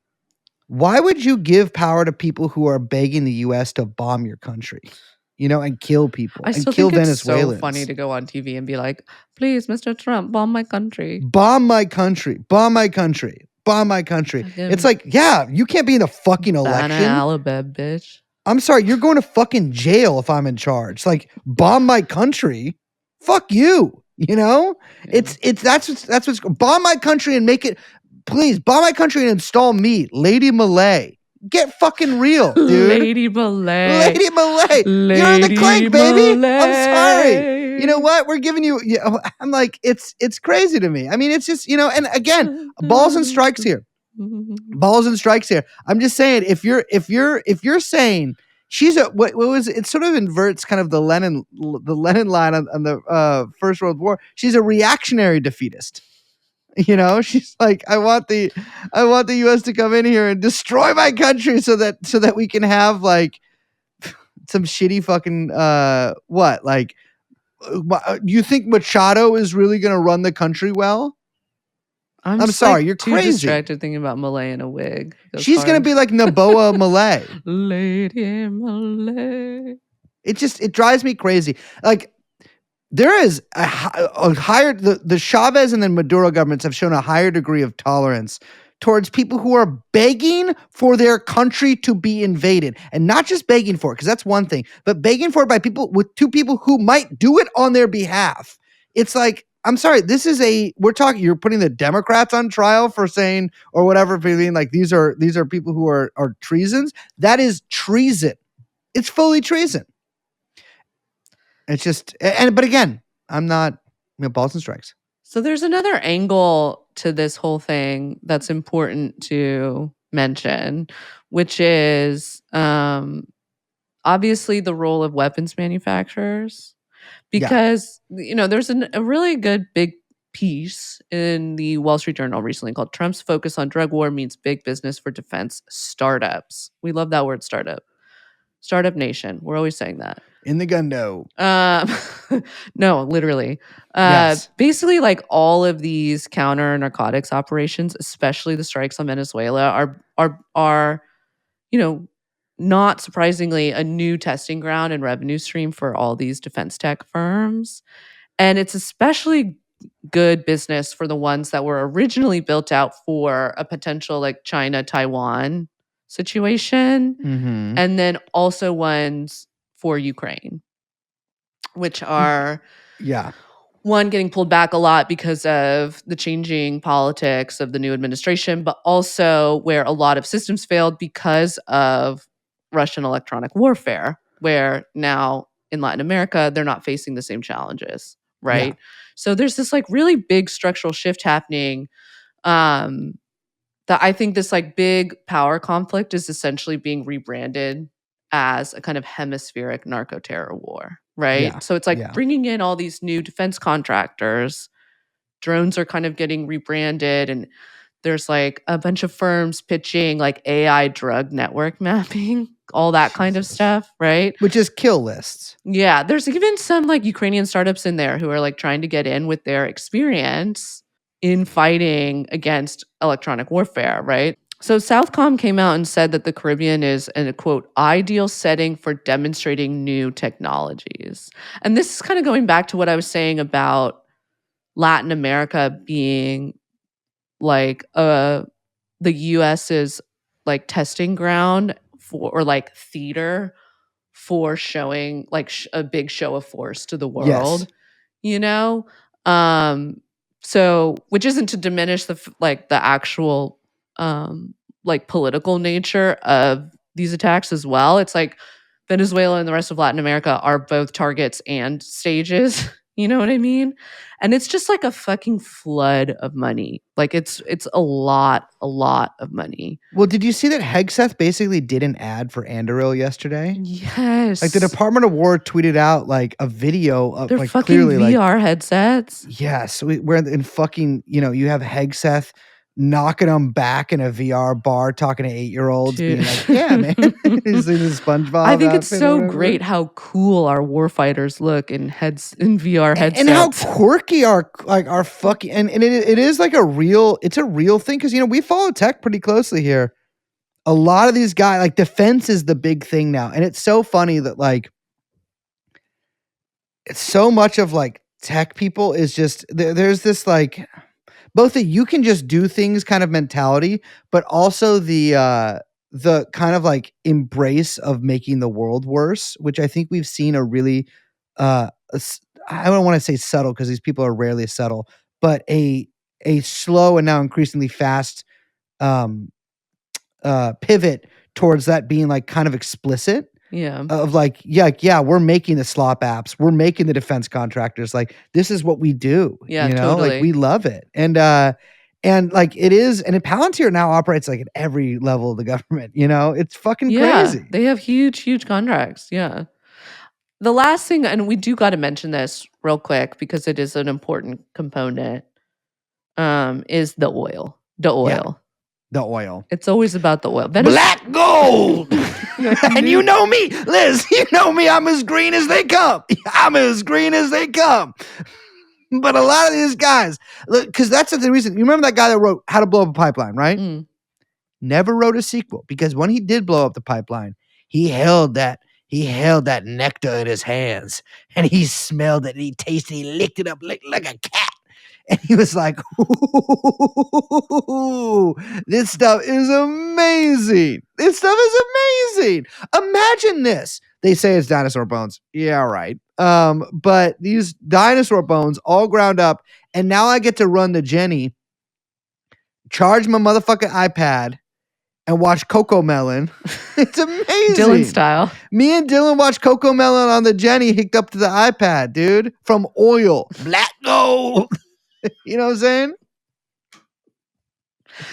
why would you give power to people who are begging the U.S. to bomb your country? And kill people and kill Venezuelans. It's so funny to go on TV and be like, please, Mr. Trump, bomb my country. Bomb my country. Bomb my country. Bomb my country. It's like, yeah, you can't be in the fucking election. Alabama, bitch. I'm sorry, you're going to fucking jail if I'm in charge. Like, bomb my country. Fuck you. Yeah. That's what's bomb my country and make it. Please bomb my country and install me, Lady Malay. Get fucking real, dude. Lady Malay. You're in the clank, baby. I'm sorry. You know what? We're giving you. I'm like, it's crazy to me. I mean, it's just and again, balls and strikes here. Balls and strikes here. I'm just saying, if you're saying she's what was it? Sort of inverts kind of the Lenin line on the First World War. She's a reactionary defeatist. She's like, I want the U.S. to come in here and destroy my country so that we can have like some shitty fucking what? Like, you think Machado is really going to run the country well? I'm sorry, you're too crazy. Distracted thinking about Malay in a wig. She's going to be like Naboa Malay. Lady Malay. It drives me crazy. Like, there is a higher, the Chavez and then Maduro governments have shown a higher degree of tolerance towards people who are begging for their country to be invaded, and not just begging for it, because that's one thing, but begging for it by people who might do it on their behalf. It's like, I'm sorry, you're putting the Democrats on trial for saying, or whatever, for being like, these are people who are treasons. That is treason. It's fully treason. It's just, but again, I'm not, balls and strikes. So there's another angle to this whole thing that's important to mention, which is obviously the role of weapons manufacturers. Because, there's a really good big piece in the Wall Street Journal recently called Trump's Focus on Drug War Means Big Business for Defense Startups. We love that word, startup. Startup Nation. We're always saying that. In the gundo. No, literally. Yes. Basically, like all of these counter narcotics operations, especially the strikes on Venezuela, are not surprisingly a new testing ground and revenue stream for all these defense tech firms. And it's especially good business for the ones that were originally built out for a potential like China-Taiwan situation. Mm-hmm. And then also ones for Ukraine, which are one, getting pulled back a lot because of the changing politics of the new administration, but also where a lot of systems failed because of Russian electronic warfare, where now in Latin America, they're not facing the same challenges, right? Yeah. So there's this like really big structural shift happening, that I think this like big power conflict is essentially being rebranded as a kind of hemispheric narco-terror war, right? Yeah. So it's like Yeah. bringing in all these new defense contractors. Drones are kind of getting rebranded, and there's like a bunch of firms pitching like AI drug network mapping, all that kind of stuff, right? Which is kill lists. Yeah, there's even some like Ukrainian startups in there who are like trying to get in with their experience in fighting against electronic warfare, right? So Southcom came out and said that the Caribbean is a quote ideal setting for demonstrating new technologies. And this is kind of going back to what I was saying about Latin America being like the US's like testing ground for, or like theater for showing like a big show of force to the world, you know? So, which isn't to diminish the like the actual like political nature of these attacks as well. It's like Venezuela and the rest of Latin America are both targets and stages. You know what I mean? And it's just like a fucking flood of money. Like it's a lot of money. Well, did you see that Hegseth basically did an ad for Anduril yesterday? Yes. Like the Department of War tweeted out like a video of They're like fucking clearly VR like headsets. yes, we're in fucking, you know, you have Hegseth knocking them back in a VR bar, talking to 8-year-olds, being like, "Yeah, man," he's in his SpongeBob. I think it's outfit or so whatever. great how cool our warfighters look in VR headsets, and how quirky our fucking and it is like it's a real thing because you know we follow tech pretty closely here. A lot of these guys, like defense is the big thing now, and it's so funny that like it's so much of like tech people is just there's this like both that you can just do things kind of mentality, but also the kind of like embrace of making the world worse, which I think we've seen a really I don't want to say subtle because these people are rarely subtle, but a slow and now increasingly fast pivot towards that being like kind of explicit. Yeah. Of like, yeah, we're making the slop apps. We're making the defense contractors. Like, this is what we do. Yeah, you know, totally. like we love it. And like it is, and Palantir now operates like at every level of the government, you know, it's fucking crazy. They have huge contracts. Yeah. The last thing, and we do got to mention this real quick because it is an important component, is the oil. The oil. Yeah. The oil. It's always about the oil. Black gold. And you know me, Liz, you know me, I'm as green as they come. I'm as green as they come. But a lot of these guys, because that's the reason. You remember that guy that wrote How to Blow Up a Pipeline, right? Never wrote a sequel because when he did blow up the pipeline, he held that nectar in his hands and he smelled it and he tasted it, he licked it up like a cat. And he was like, ooh, this stuff is amazing. This stuff is amazing. Imagine this. They say it's dinosaur bones. Yeah, right. But these dinosaur bones all ground up, and now I get to run the Jenny, charge my motherfucking iPad, and watch Coco Melon. It's amazing. Dylan style. Me and Dylan watch Coco Melon on the Jenny hooked up to the iPad, dude, from oil. Black gold. You know what I'm saying?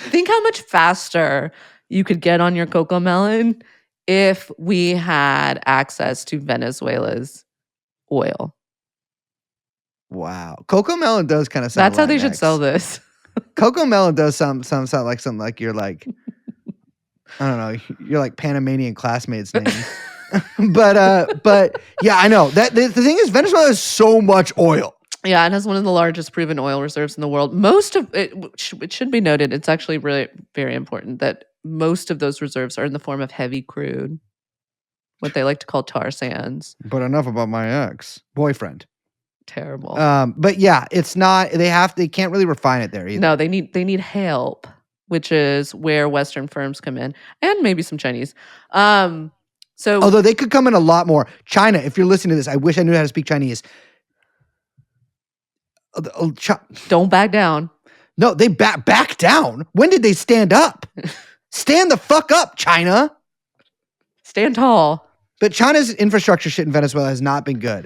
Think how much faster you could get on your Coco Melon if we had access to Venezuela's oil. Wow. Coco Melon does kind of sound That's how they should sell this. Coco Melon does sound like something like you're like, I don't know, you're like Panamanian classmate's name. but yeah, I know. That the thing is Venezuela has so much oil. Yeah, it has one of the largest proven oil reserves in the world. Most of it, it should be noted, it's actually really very important that most of those reserves are in the form of heavy crude, what they like to call tar sands. But enough about my ex-boyfriend. Terrible. But yeah, it's not. They can't really refine it there either. No, they need help, which is where Western firms come in, and maybe some Chinese. So although they could come in a lot more. China, if you're listening to this, I wish I knew how to speak Chinese. Don't back down. No, they back down. When did they stand up? Stand the fuck up, China. Stand tall. But China's infrastructure shit in Venezuela has not been good.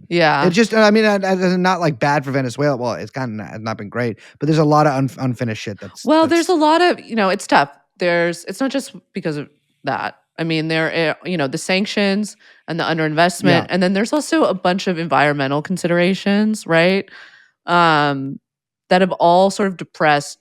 Yeah. It just, I mean, it's not like bad for Venezuela. Well, it's kind of not been great, but there's a lot of unfinished shit there's a lot of, it's tough. It's not just because of that. I mean, the sanctions and the underinvestment, and then there's also a bunch of environmental considerations, right? That have all sort of depressed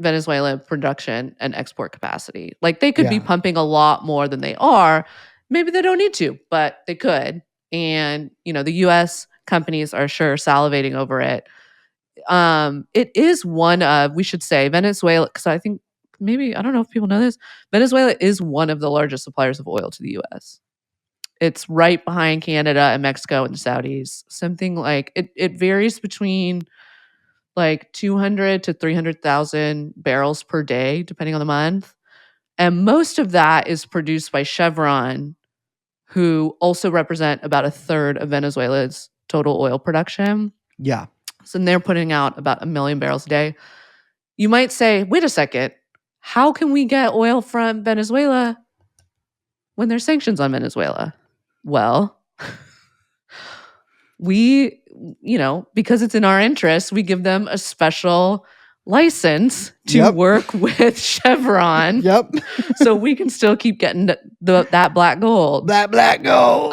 Venezuela production and export capacity. Like they could be pumping a lot more than they are. Maybe they don't need to, but they could. And, the US companies are sure salivating over it. It is one of, we should say, Venezuela, because I think I don't know if people know this, Venezuela is one of the largest suppliers of oil to the US. It's right behind Canada and Mexico and the Saudis. Something like, it varies between like 200 to 300,000 barrels per day, depending on the month. And most of that is produced by Chevron, who also represent about a third of Venezuela's total oil production. Yeah. So they're putting out about 1 million barrels a day. You might say, wait a second, how can we get oil from Venezuela when there's sanctions on Venezuela? Well, we, because it's in our interest, we give them a special license to work with Chevron. Yep. So we can still keep getting that black gold. That black gold.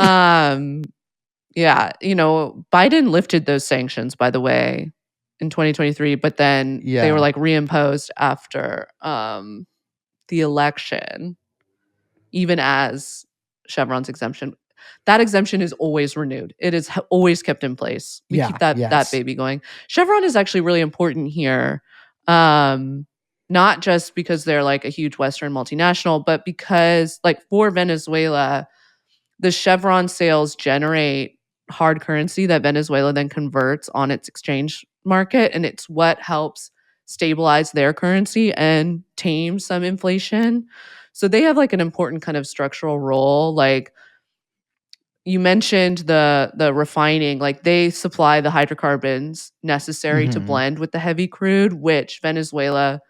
Yeah. Biden lifted those sanctions, by the way, in 2023, but then they were like reimposed after the election, even as Chevron's exemption. That exemption is always renewed. It is always kept in place. We keep that baby going. Chevron is actually really important here, not just because they're like a huge Western multinational, but because like for Venezuela, the Chevron sales generate hard currency that Venezuela then converts on its exchange market, and it's what helps stabilize their currency and tame some inflation. So they have like an important kind of structural role. Like you mentioned the refining, like they supply the hydrocarbons necessary to blend with the heavy crude, which Venezuela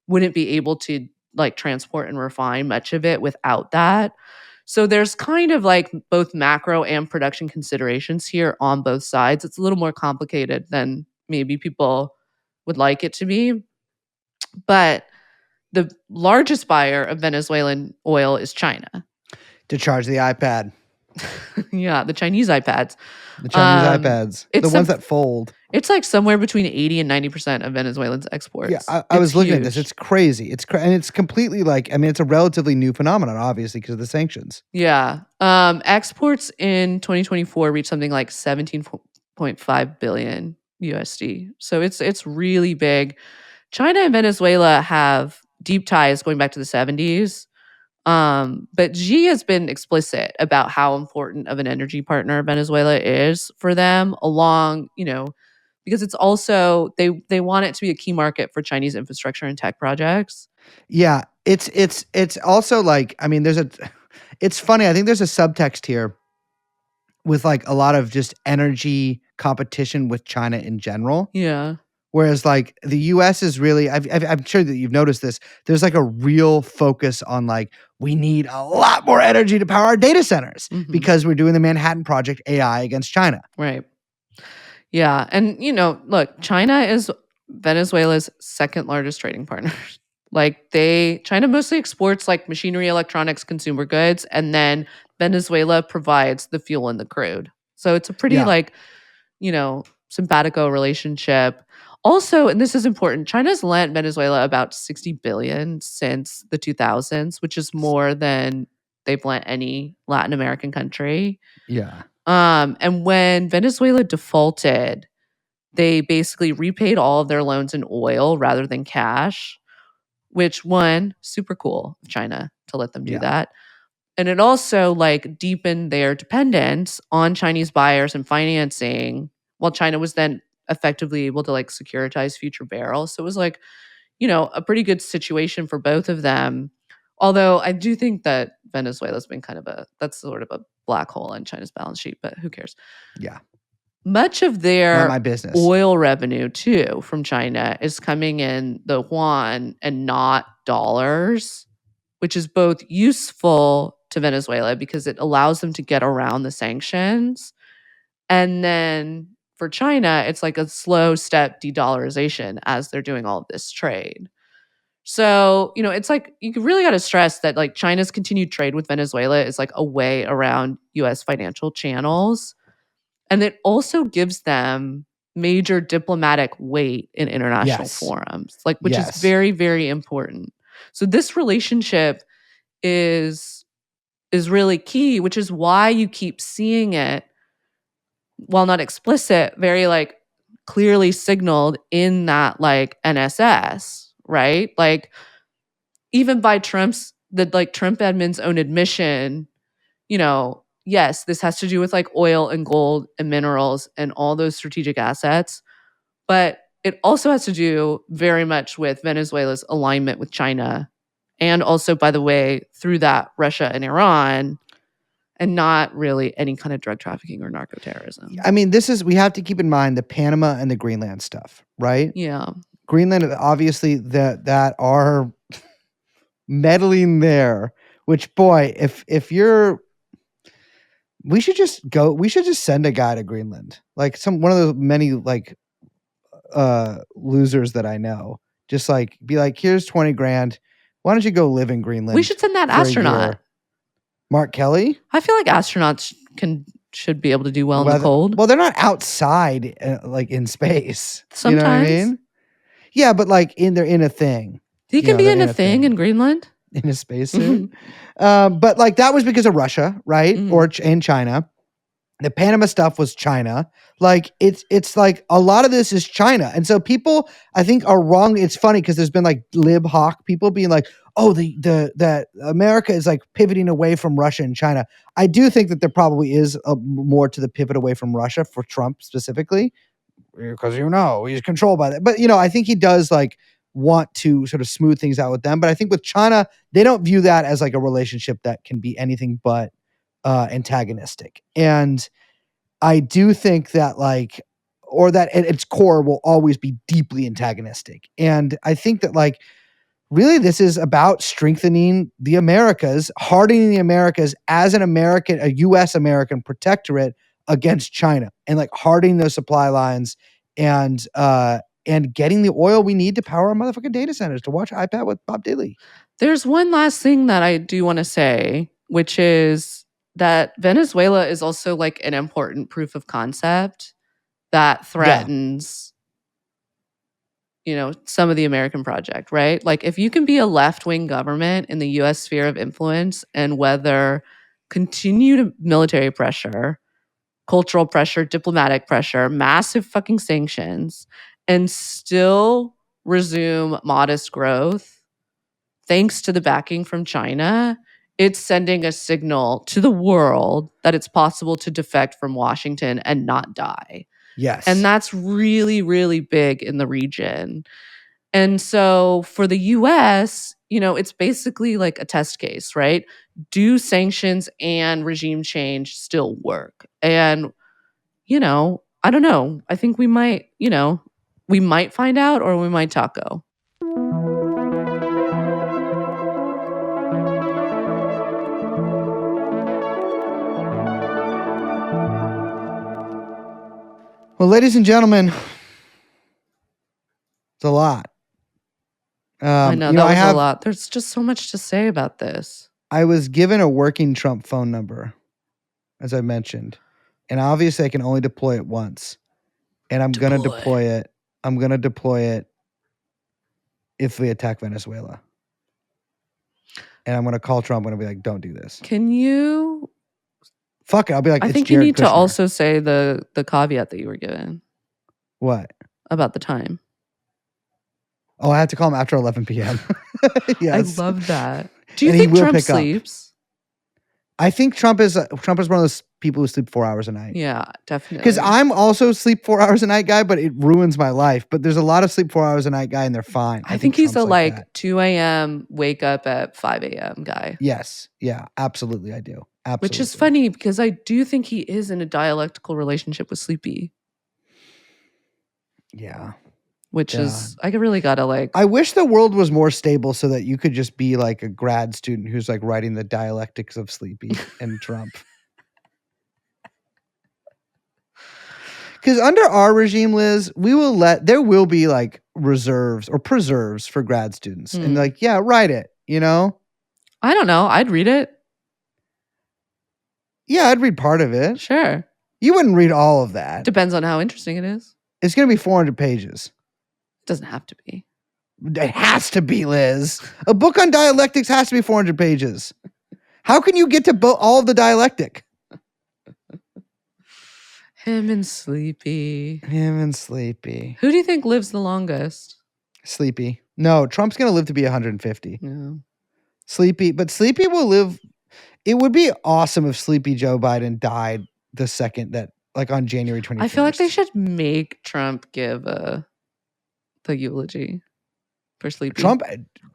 wouldn't be able to like transport and refine much of it without that. So there's kind of like both macro and production considerations here on both sides. It's a little more complicated than maybe people would like it to be. But the largest buyer of Venezuelan oil is China. To charge the iPad. Yeah, the Chinese iPads. The Chinese iPads. The ones that fold. It's like somewhere between 80 and 90% of Venezuelans' exports. Yeah, I was looking at this. It's crazy. And it's completely like, I mean, it's a relatively new phenomenon, obviously, because of the sanctions. Yeah. Exports in 2024 reached something like 17.5 billion USD. So it's really big. China and Venezuela have deep ties going back to the 70s. But Xi has been explicit about how important of an energy partner Venezuela is for them, along, because it's also they want it to be a key market for Chinese infrastructure and tech projects. Yeah, it's also like, I mean, it's funny. I think there's a subtext here with like a lot of just energy competition with China in general. Yeah. Whereas like the US is really, I'm sure that you've noticed this, there's like a real focus on like, we need a lot more energy to power our data centers because we're doing the Manhattan Project AI against China. Right. Yeah. And, look, China is Venezuela's second largest trading partner. Like China mostly exports like machinery, electronics, consumer goods, and then Venezuela provides the fuel and the crude. So it's a pretty simpatico relationship. Also, and this is important, China's lent Venezuela about $60 billion since the 2000s, which is more than they've lent any Latin American country. Yeah. And when Venezuela defaulted, they basically repaid all of their loans in oil rather than cash, which super cool of China to let them do that. And it also like deepened their dependence on Chinese buyers and financing, while China was then effectively able to like securitize future barrels. So it was like, a pretty good situation for both of them. Although I do think that Venezuela's been that's sort of a black hole in China's balance sheet, but who cares? Yeah. Much of Not their my business. oil revenue too from China is coming in the yuan and not dollars, which is both useful to Venezuela because it allows them to get around the sanctions. And then for China, it's like a slow step de-dollarization as they're doing all of this trade. So, it's like you really got to stress that like China's continued trade with Venezuela is like a way around US financial channels. And it also gives them major diplomatic weight in international forums, like which is very, very important. So this relationship is really key, which is why you keep seeing it, while not explicit, very like clearly signaled in that like NSS, right? Like even by Trump admin's own admission, yes, this has to do with like oil and gold and minerals and all those strategic assets, but it also has to do very much with Venezuela's alignment with China. And also, by the way, through that, Russia and Iran, and not really any kind of drug trafficking or narco-terrorism. I mean, we have to keep in mind the Panama and the Greenland stuff, right? Yeah. Greenland, obviously, that are meddling there, which, boy, if you're, we should just send a guy to Greenland. Like one of those many like losers that I know. Just like be like, here's 20 grand. Why don't you go live in Greenland? We should send that astronaut. Mark Kelly? I feel like astronauts should be able to do well in the cold. Well, they're not outside like in space. Sometimes. You know what I mean? Yeah, but like they're in a thing. He can be in a thing in Greenland. In a spacesuit. But like that was because of Russia, right? And China. The Panama stuff was China. Like it's like a lot of this is China. And so people I think are wrong. It's funny because there's been like lib hawk people being like, oh, the America is like pivoting away from Russia and China. I do think that there probably is more to the pivot away from Russia for Trump specifically, because he's controlled by that. But I think he does like want to sort of smooth things out with them. But I think with China, they don't view that as like a relationship that can be anything but antagonistic. And I do think that like, or that at its core will always be deeply antagonistic. And I think that like, really this is about strengthening the Americas, hardening the Americas as a US American protectorate against China, and like hardening those supply lines and getting the oil we need to power our motherfucking data centers to watch iPad with Bob Dylan. There's one last thing that I do want to say, which is that Venezuela is also like an important proof of concept that threatens, some of the American project, right? Like if you can be a left-wing government in the US sphere of influence and weather continued military pressure, cultural pressure, diplomatic pressure, massive fucking sanctions, and still resume modest growth, thanks to the backing from China, it's sending a signal to the world that it's possible to defect from Washington and not die. Yes. And that's really, really big in the region. And so for the US, it's basically like a test case, right? Do sanctions and regime change still work? And, I don't know. I think we might find out, or we might taco. Well, ladies and gentlemen, it's a lot. I know that was a lot. There's just so much to say about this. I was given a working Trump phone number, as I mentioned, and obviously I can only deploy it once. And I'm going to deploy it. I'm going to deploy it if we attack Venezuela. And I'm going to call Trump and I'll be like, don't do this. Can you? Fuck it. I'll be like, I think you need to also say the caveat that you were given. What? About the time. Oh, I have to call him after 11 p.m. Yes. I love that. Do you think Trump sleeps? I think Trump is one of those people who sleep 4 hours a night. Yeah, definitely. Because I'm also sleep 4 hours a night guy, but it ruins my life. But there's a lot of sleep 4 hours a night guy, and they're fine. I think he's Trump's a like that. 2 a.m. wake up at 5 a.m. guy. Yes. Yeah, absolutely. I do. Absolutely. Which is funny because I do think he is in a dialectical relationship with Sleepy. Yeah. Which is, I really gotta like. I wish the world was more stable so that you could just be like a grad student who's like writing the dialectics of Sleepy and Trump. Because under our regime, Liz, there will be like reserves or preserves for grad students. And like, yeah, write it, you know? I don't know. I'd read it. Yeah, I'd read part of it. Sure. You wouldn't read all of that. Depends on how interesting it is. It's going to be 400 pages. It doesn't have to be. It has to be, Liz. A book on dialectics has to be 400 pages. How can you get to all of the dialectic? Him and Sleepy. Who do you think lives the longest? Sleepy. No, Trump's going to live to be 150. Yeah. Sleepy will live. It would be awesome if Sleepy Joe Biden died the second that, like on January 21st. I feel like they should make Trump give the eulogy for Sleepy.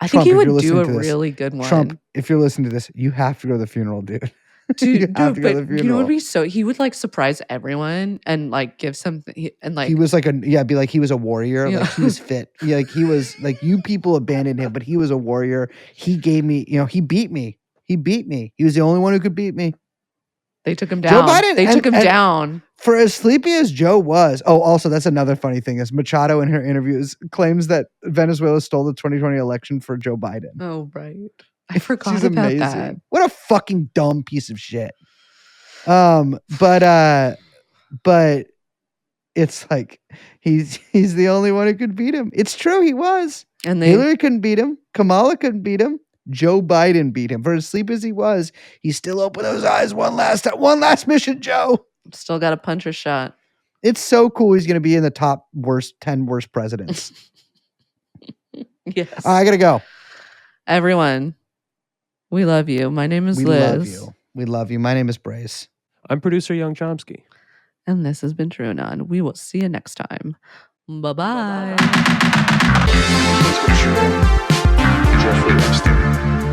I think he would do a really good one. Trump, if you're listening to this, you have to go to the funeral, dude. Dude, but you know what would be he would like surprise everyone and like give something and like he was like be like he was a warrior, like he was fit. Yeah, like he was like you people abandoned him, but he was a warrior. He gave me, he beat me. He was the only one who could beat me. They took him down. Joe Biden, took him down. For as sleepy as Joe was. Oh, also, that's another funny thing is Machado in her interviews claims that Venezuela stole the 2020 election for Joe Biden. Oh, right. I forgot about that. What a fucking dumb piece of shit. But it's like he's the only one who could beat him. It's true, he was. And Hillary couldn't beat him. Kamala couldn't beat him. Joe Biden beat him. For as sleep as he was, he still opened those eyes one last time. One last mission, Joe. Still got a puncher shot. It's so cool. He's going to be in the top 10 worst presidents. Yes. I got to go. Everyone, we love you. My name is Liz. We love you. My name is Brace. I'm producer Young Chomsky. And this has been TrueAnon. We will see you next time. Bye-bye. Jeffrey Epstein.